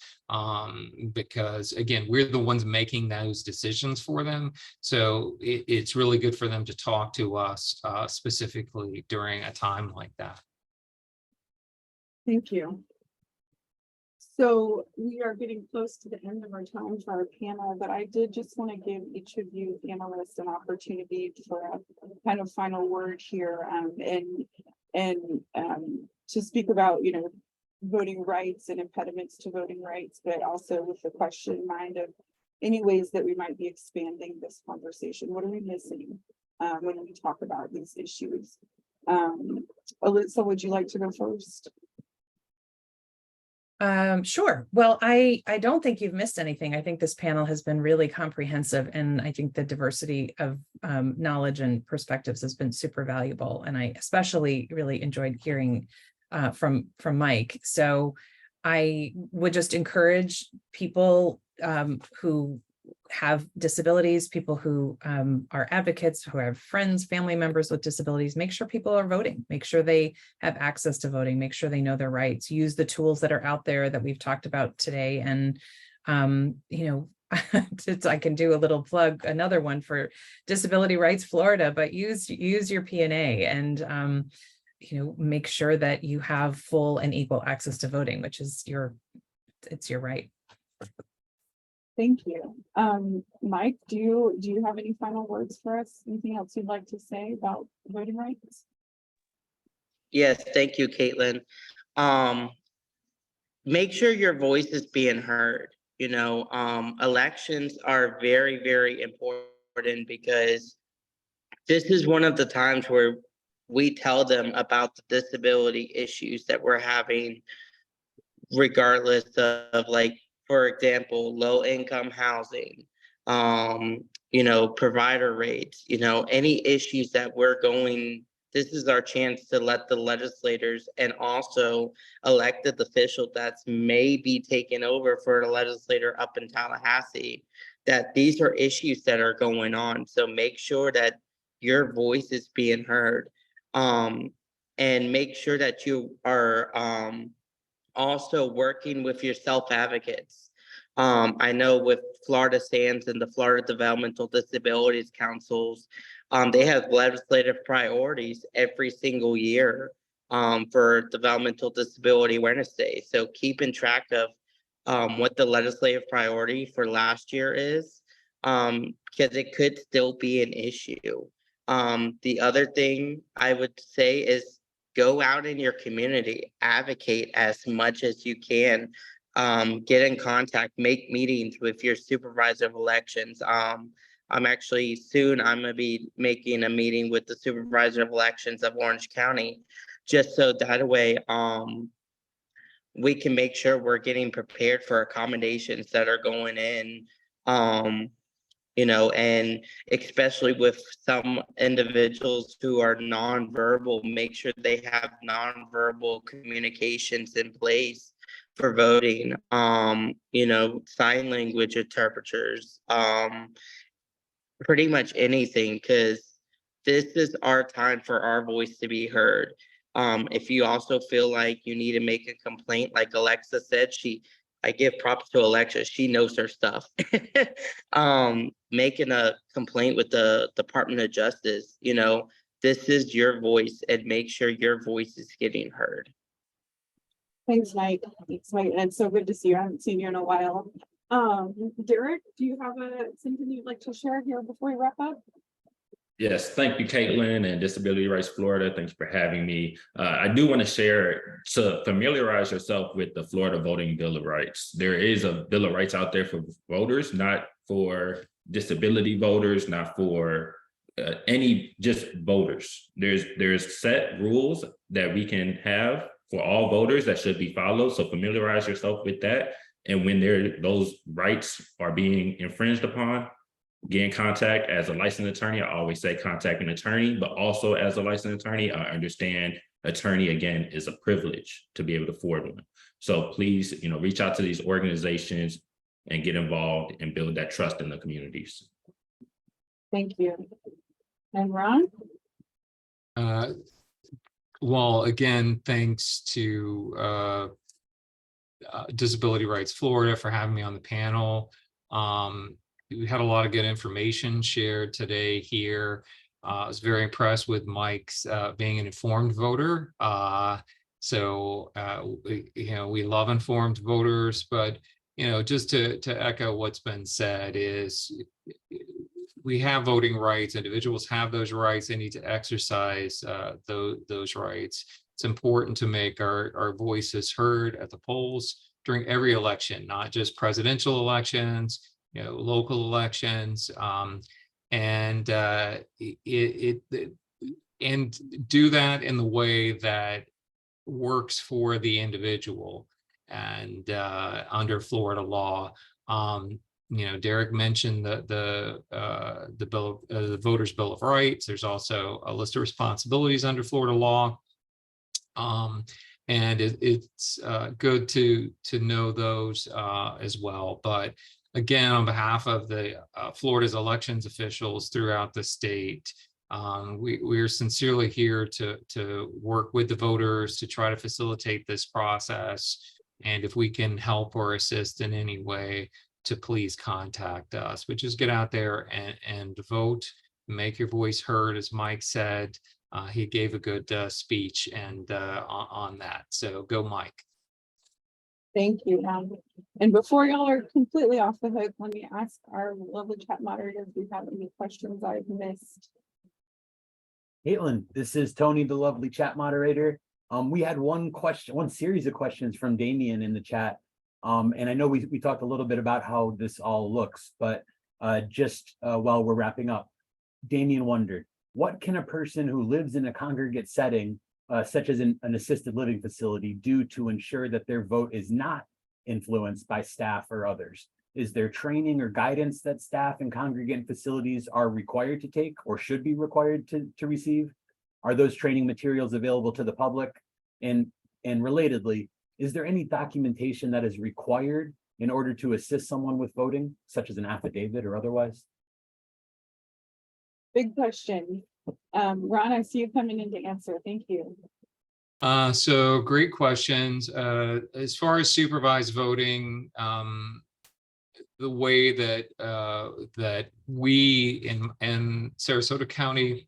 Because again, we're the ones making those decisions for them. So it's really good for them to talk to us specifically during a time like that. Thank you. So we are getting close to the end of our time for our panel, but I did just want to give each of you panelists an opportunity for a kind of final word here, and to speak about, you know, voting rights and impediments to voting rights, but also with the question in mind of any ways that we might be expanding this conversation. What are we missing when we talk about these issues? Alyssa, would you like to go first? Sure. Well, I don't think you've missed anything. I think this panel has been really comprehensive, and I think the diversity of knowledge and perspectives has been super valuable. And I especially really enjoyed hearing from Mike. So I would just encourage people who have disabilities, people who are advocates, who have friends, family members with disabilities, make sure people are voting, make sure they have access to voting, make sure they know their rights, use the tools that are out there that we've talked about today. And, you know, I can do a little plug, another one for Disability Rights Florida, but use your P&A and, you know, make sure that you have full and equal access to voting, which is it's your right. Thank you. Mike, do you have any final words for us? Anything else you'd like to say about voting rights? Yes, thank you, Caitlin. Make sure your voice is being heard. You know, elections are very, very important because this is one of the times where we tell them about the disability issues that we're having, regardless of, like, for example, low income housing, you know, provider rates, you know, any issues that we're going, this is our chance to let the legislators and also elected officials that's may be taking over for a legislator up in Tallahassee, that these are issues that are going on. So make sure that your voice is being heard, and make sure that you are also working with your self-advocates. I know with Florida SANS and the Florida Developmental Disabilities Councils, they have legislative priorities every single year for Developmental Disability Awareness Day. So keeping track of what the legislative priority for last year is, because it could still be an issue. The other thing I would say is go out in your community, advocate as much as you can, get in contact, make meetings with your supervisor of elections. I'm actually I'm gonna be making a meeting with the supervisor of elections of Orange County, just so that way we can make sure we're getting prepared for accommodations that are going in. You know, and especially with some individuals who are nonverbal, make sure they have nonverbal communications in place for voting. You know, sign language interpreters, pretty much anything, because this is our time for our voice to be heard. If you also feel like you need to make a complaint, like Alexa said, I give props to Alexa. She knows her stuff. Making a complaint with the Department of Justice, you know, this is your voice, and make sure your voice is getting heard. Thanks, Mike. Thanks, Mike. And it's so good to see you. I haven't seen you in a while. Derek, do you have something you'd like to share here before we wrap up? Yes, thank you, Caitlin, and Disability Rights Florida. Thanks for having me. I do want to share, to familiarize yourself with the Florida Voting Bill of Rights. There is a Bill of Rights out there for voters, not for disability voters, not for just voters. There's set rules that we can have for all voters that should be followed. So familiarize yourself with that. And when those rights are being infringed upon, get in contact as a licensed attorney. I always say contact an attorney, but also as a licensed attorney, I understand attorney, again, is a privilege to be able to afford one. So please, reach out to these organizations and get involved and build that trust in the communities. Thank you. And Ron? Well, again, thanks to Disability Rights Florida for having me on the panel. We had a lot of good information shared today here. I was very impressed with Mike's being an informed voter. We love informed voters, but just to echo what's been said is we have voting rights. Individuals have those rights. They need to exercise those rights. It's important to make our voices heard at the polls during every election, not just presidential elections, local elections, and do that in the way that works for the individual and under Florida law. Derek mentioned the bill, the Voters' Bill of Rights. There's also a list of responsibilities under Florida law, and it's good to know those as well. But again, on behalf of the Florida's elections officials throughout the state, we're sincerely here to work with the voters to try to facilitate this process. And if we can help or assist in any way, to please contact us. But just get out there and vote, make your voice heard, as Mike said. He gave a good speech and on that. So go, Mike. Thank you. And before y'all are completely off the hook, let me ask our lovely chat moderators if we have any questions I've missed. Caitlin, this is Tony, the lovely chat moderator. We had one series of questions from Damien in the chat. And I know we talked a little bit about how this all looks, but while we're wrapping up, Damien wondered, what can a person who lives in a congregate setting, such as an assisted living facility, do to ensure that their vote is not influenced by staff or others? Is there training or guidance that staff and congregate facilities are required to take or should be required to receive? Are those training materials available to the public? And relatedly, is there any documentation that is required in order to assist someone with voting, such as an affidavit or otherwise? Big question. Ron, I see you coming in to answer. Thank you. So great questions. As far as supervised voting, the way that we in Sarasota County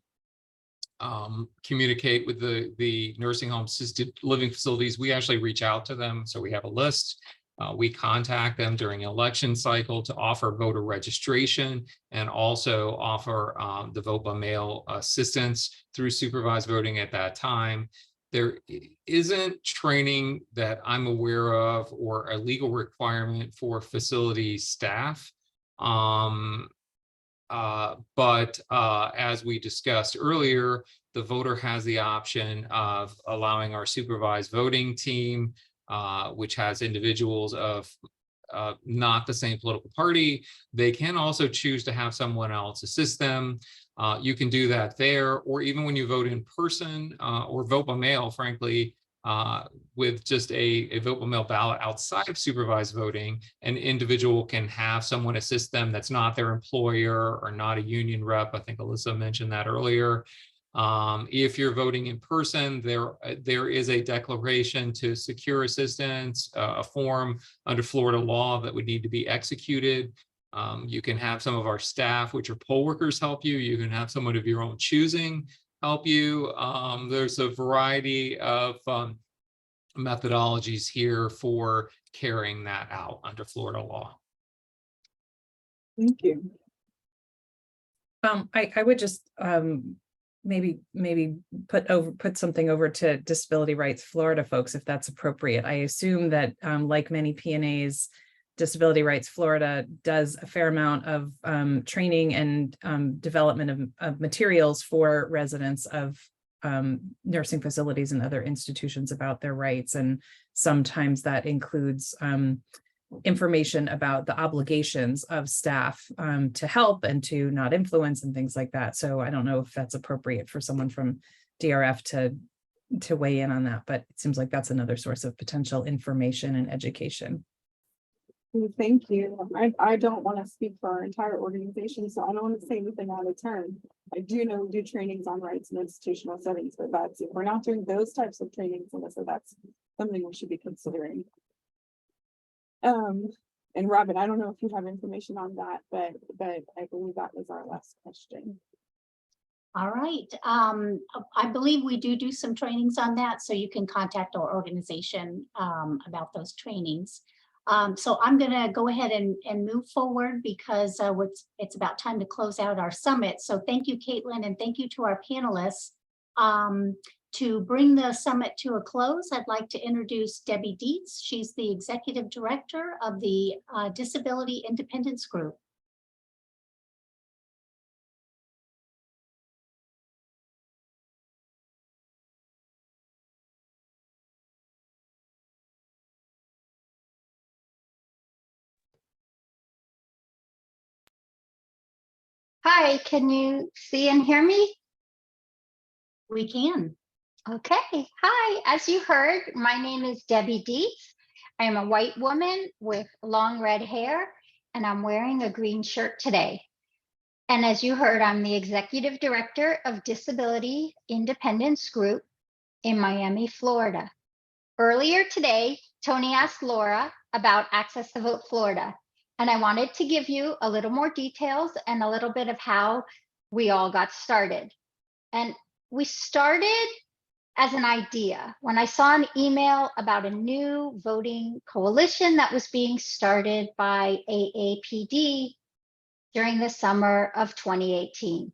communicate with the nursing home assisted living facilities, we actually reach out to them. So we have a list. We contact them during an election cycle to offer voter registration and also offer the vote by mail assistance through supervised voting at that time. There isn't training that I'm aware of or a legal requirement for facility staff. But as we discussed earlier, the voter has the option of allowing our supervised voting team, which has individuals of not the same political party. They can also choose to have someone else assist them. You can do that there, or even when you vote in person or vote by mail, frankly, with just a vote by mail ballot outside of supervised voting, an individual can have someone assist them that's not their employer or not a union rep. I think Alyssa mentioned that earlier. If you're voting in person, there is a declaration to secure assistance, a form under Florida law that would need to be executed. You can have some of our staff, which are poll workers, help you. You can have someone of your own choosing help you. There's a variety of methodologies here for carrying that out under Florida law. Thank you. I would just maybe put something over to Disability Rights Florida folks, if that's appropriate. I assume that like many PNAs, Disability Rights Florida does a fair amount of training and development of materials for residents of nursing facilities and other institutions about their rights. And sometimes that includes information about the obligations of staff to help and to not influence and things like that. So I don't know if that's appropriate for someone from DRF to weigh in on that, but it seems like that's another source of potential information and education. Thank you. I don't want to speak for our entire organization, so I don't want to say anything out of turn. I do know we do trainings on rights in institutional settings, but that's, if we're not doing those types of trainings, so that's something we should be considering. And Robin, I don't know if you have information on that, but I believe that was our last question. All right. I believe we do some trainings on that, so you can contact our organization about those trainings. So I'm going to go ahead and move forward because it's about time to close out our summit. So thank you, Caitlin, and thank you to our panelists. To bring the summit to a close, I'd like to introduce Debbie Dietz. She's the Executive Director of the Disability Independence Group. Hi, can you see and hear me? We can. Okay, hi. As you heard, my name is Debbie Dietz. I am a white woman with long red hair, and I'm wearing a green shirt today. And as you heard, I'm the Executive Director of Disability Independence Group in Miami, Florida. Earlier today, Tony asked Laura about Access to Vote Florida, and I wanted to give you a little more details and a little bit of how we all got started. And we started as an idea when I saw an email about a new voting coalition that was being started by AAPD during the summer of 2018.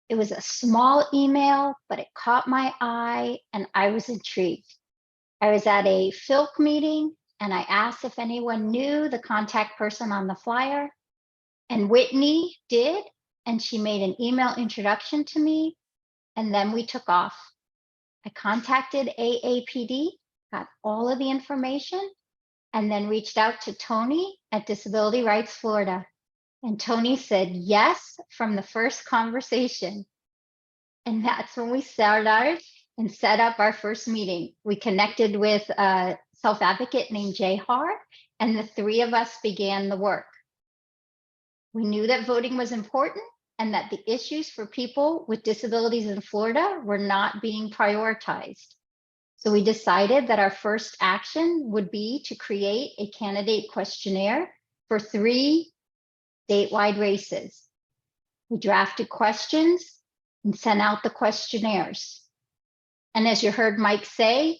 It was a small email, but it caught my eye and I was intrigued. I was at a FILC meeting and I asked if anyone knew the contact person on the flyer, and Whitney did, and she made an email introduction to me, and then we took off. I contacted AAPD, got all of the information, and then reached out to Tony at Disability Rights Florida. And Tony said yes from the first conversation. And that's when we started and set up our first meeting. We connected with a self-advocate named Jay Har, and the three of us began the work. We knew that voting was important and that the issues for people with disabilities in Florida were not being prioritized. So we decided that our first action would be to create a candidate questionnaire for 3 statewide races. We drafted questions and sent out the questionnaires. And as you heard Mike say,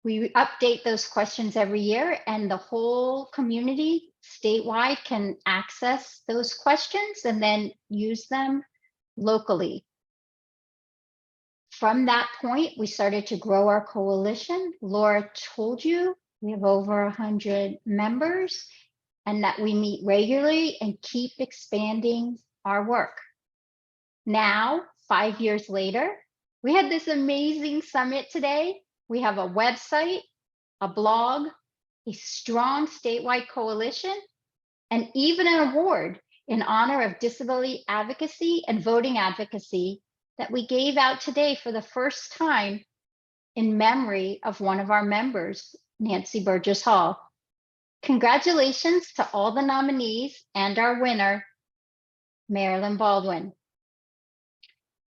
we update those questions every year, and the whole community statewide can access those questions and then use them locally. From that point, we started to grow our coalition. Laura told you we have over 100 members and that we meet regularly and keep expanding our work. Now, 5 years later, we had this amazing summit today. We have a website, a blog, a strong statewide coalition, and even an award in honor of disability advocacy and voting advocacy that we gave out today for the first time in memory of one of our members, Nancy Burgess Hall. Congratulations to all the nominees and our winner, Marilyn Baldwin.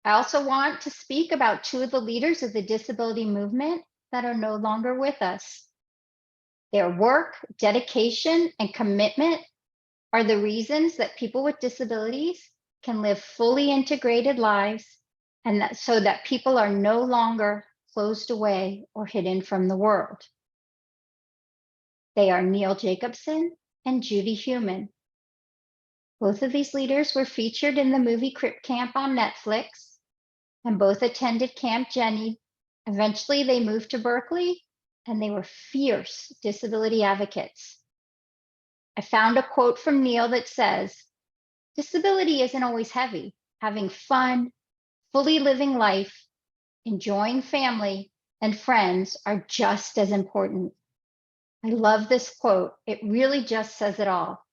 I also want to speak about 2 of the leaders of the disability movement that are no longer with us. Their work, dedication, and commitment are the reasons that people with disabilities can live fully integrated lives, and that so that people are no longer closed away or hidden from the world. They are Neil Jacobson and Judy Heumann. Both of these leaders were featured in the movie Crip Camp on Netflix, and both attended Camp Jenny. Eventually, they moved to Berkeley, and they were fierce disability advocates. I found a quote from Neil that says, "Disability isn't always heavy. Having fun, fully living life, enjoying family and friends are just as important." I love this quote. It really just says it all.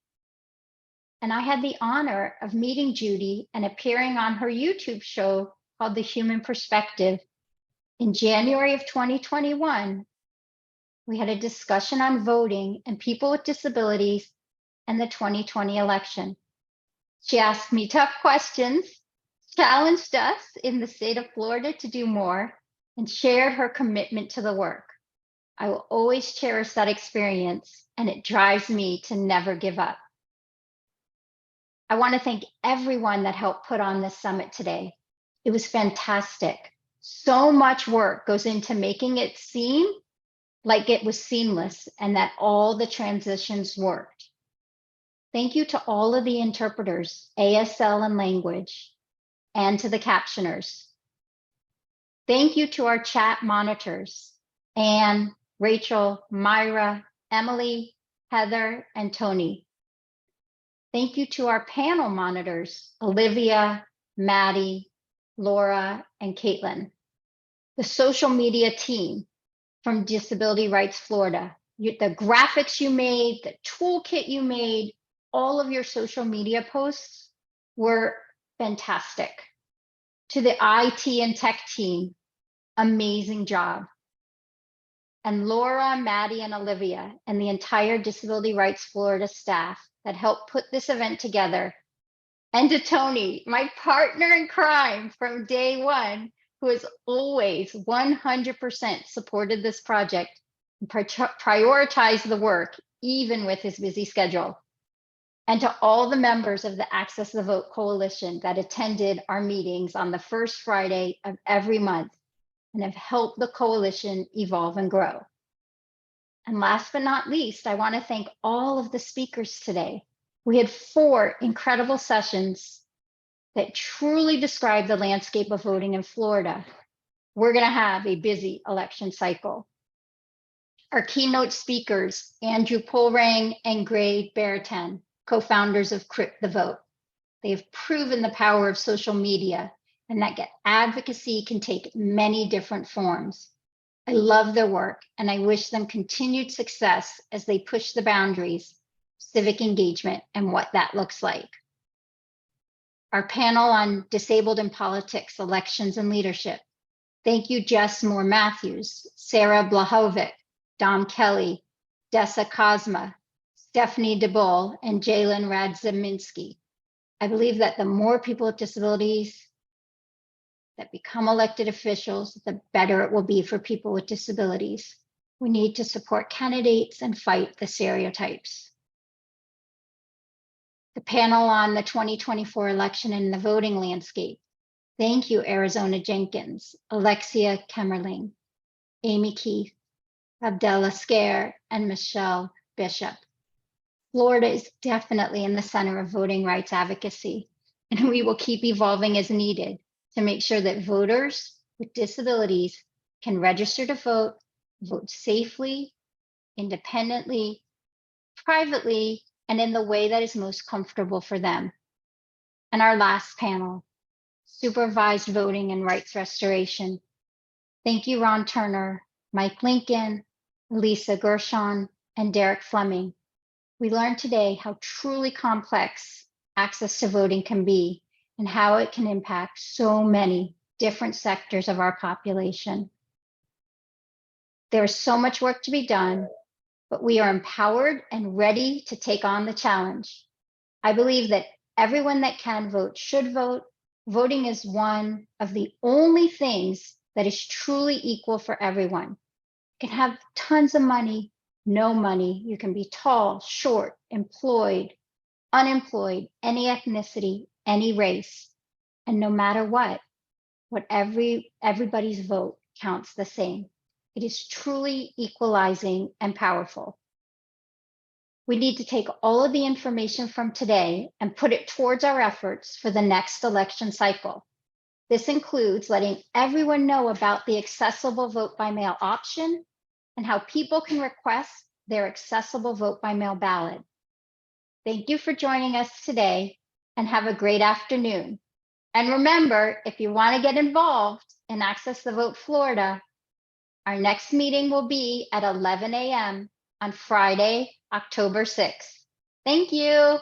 And I had the honor of meeting Judy and appearing on her YouTube show called The Human Perspective. In January of 2021, we had a discussion on voting and people with disabilities and the 2020 election. She asked me tough questions, challenged us in the state of Florida to do more, and shared her commitment to the work. I will always cherish that experience, and it drives me to never give up. I want to thank everyone that helped put on this summit today. It was fantastic. So much work goes into making it seem like it was seamless and that all the transitions worked. Thank you to all of the interpreters, ASL and language, and to the captioners. Thank you to our chat monitors, Anne, Rachel, Myra, Emily, Heather, and Tony. Thank you to our panel monitors, Olivia, Maddie, Laura, and Caitlin. The social media team from Disability Rights Florida, the graphics you made, the toolkit you made, all of your social media posts were fantastic. To the IT and tech team, amazing job. And Laura, Maddie, and Olivia, and the entire Disability Rights Florida staff that helped put this event together. And to Tony, my partner in crime from day one, who has always 100% supported this project and prioritized the work, even with his busy schedule. And to all the members of the Access the Vote Coalition that attended our meetings on the first Friday of every month and have helped the coalition evolve and grow. And last but not least, I want to thank all of the speakers today. We had 4 incredible sessions that truly describe the landscape of voting in Florida. We're going to have a busy election cycle. Our keynote speakers, Andrew Pulrang and Gregg Beratan, co-founders of Crip the Vote. They have proven the power of social media and that advocacy can take many different forms. I love their work and I wish them continued success as they push the boundaries, civic engagement, and what that looks like. Our panel on disabled in politics, elections, and leadership. Thank you, Jess Moore-Matthews, Sarah Blahovic, Dom Kelly, Dessa Cosma, Stephanie DeBull, and Jalen Radzaminski. I believe that the more people with disabilities that become elected officials, the better it will be for people with disabilities. We need to support candidates and fight the stereotypes. The panel on the 2024 election and the voting landscape. Thank you, Arizona Jenkins, Alexia Kemmerling, Amy Keith, Abdella Scare, and Michelle Bishop. Florida is definitely in the center of voting rights advocacy, and we will keep evolving as needed to make sure that voters with disabilities can register to vote, vote safely, independently, privately, and in the way that is most comfortable for them. And our last panel, supervised voting and rights restoration. Thank you, Ron Turner, Mike Lincoln, Lisa Gershon, and Derek Fleming. We learned today how truly complex access to voting can be and how it can impact so many different sectors of our population. There is so much work to be done, but we are empowered and ready to take on the challenge. I believe that everyone that can vote should vote. Voting is one of the only things that is truly equal for everyone. You can have tons of money, no money. You can be tall, short, employed, unemployed, any ethnicity, any race. And no matter what everybody's vote counts the same. It is truly equalizing and powerful. We need to take all of the information from today and put it towards our efforts for the next election cycle. This includes letting everyone know about the accessible vote by mail option and how people can request their accessible vote by mail ballot. Thank you for joining us today and have a great afternoon. And remember, if you want to get involved in Access the Vote Florida, our next meeting will be at 11 a.m. on Friday, October 6th. Thank you.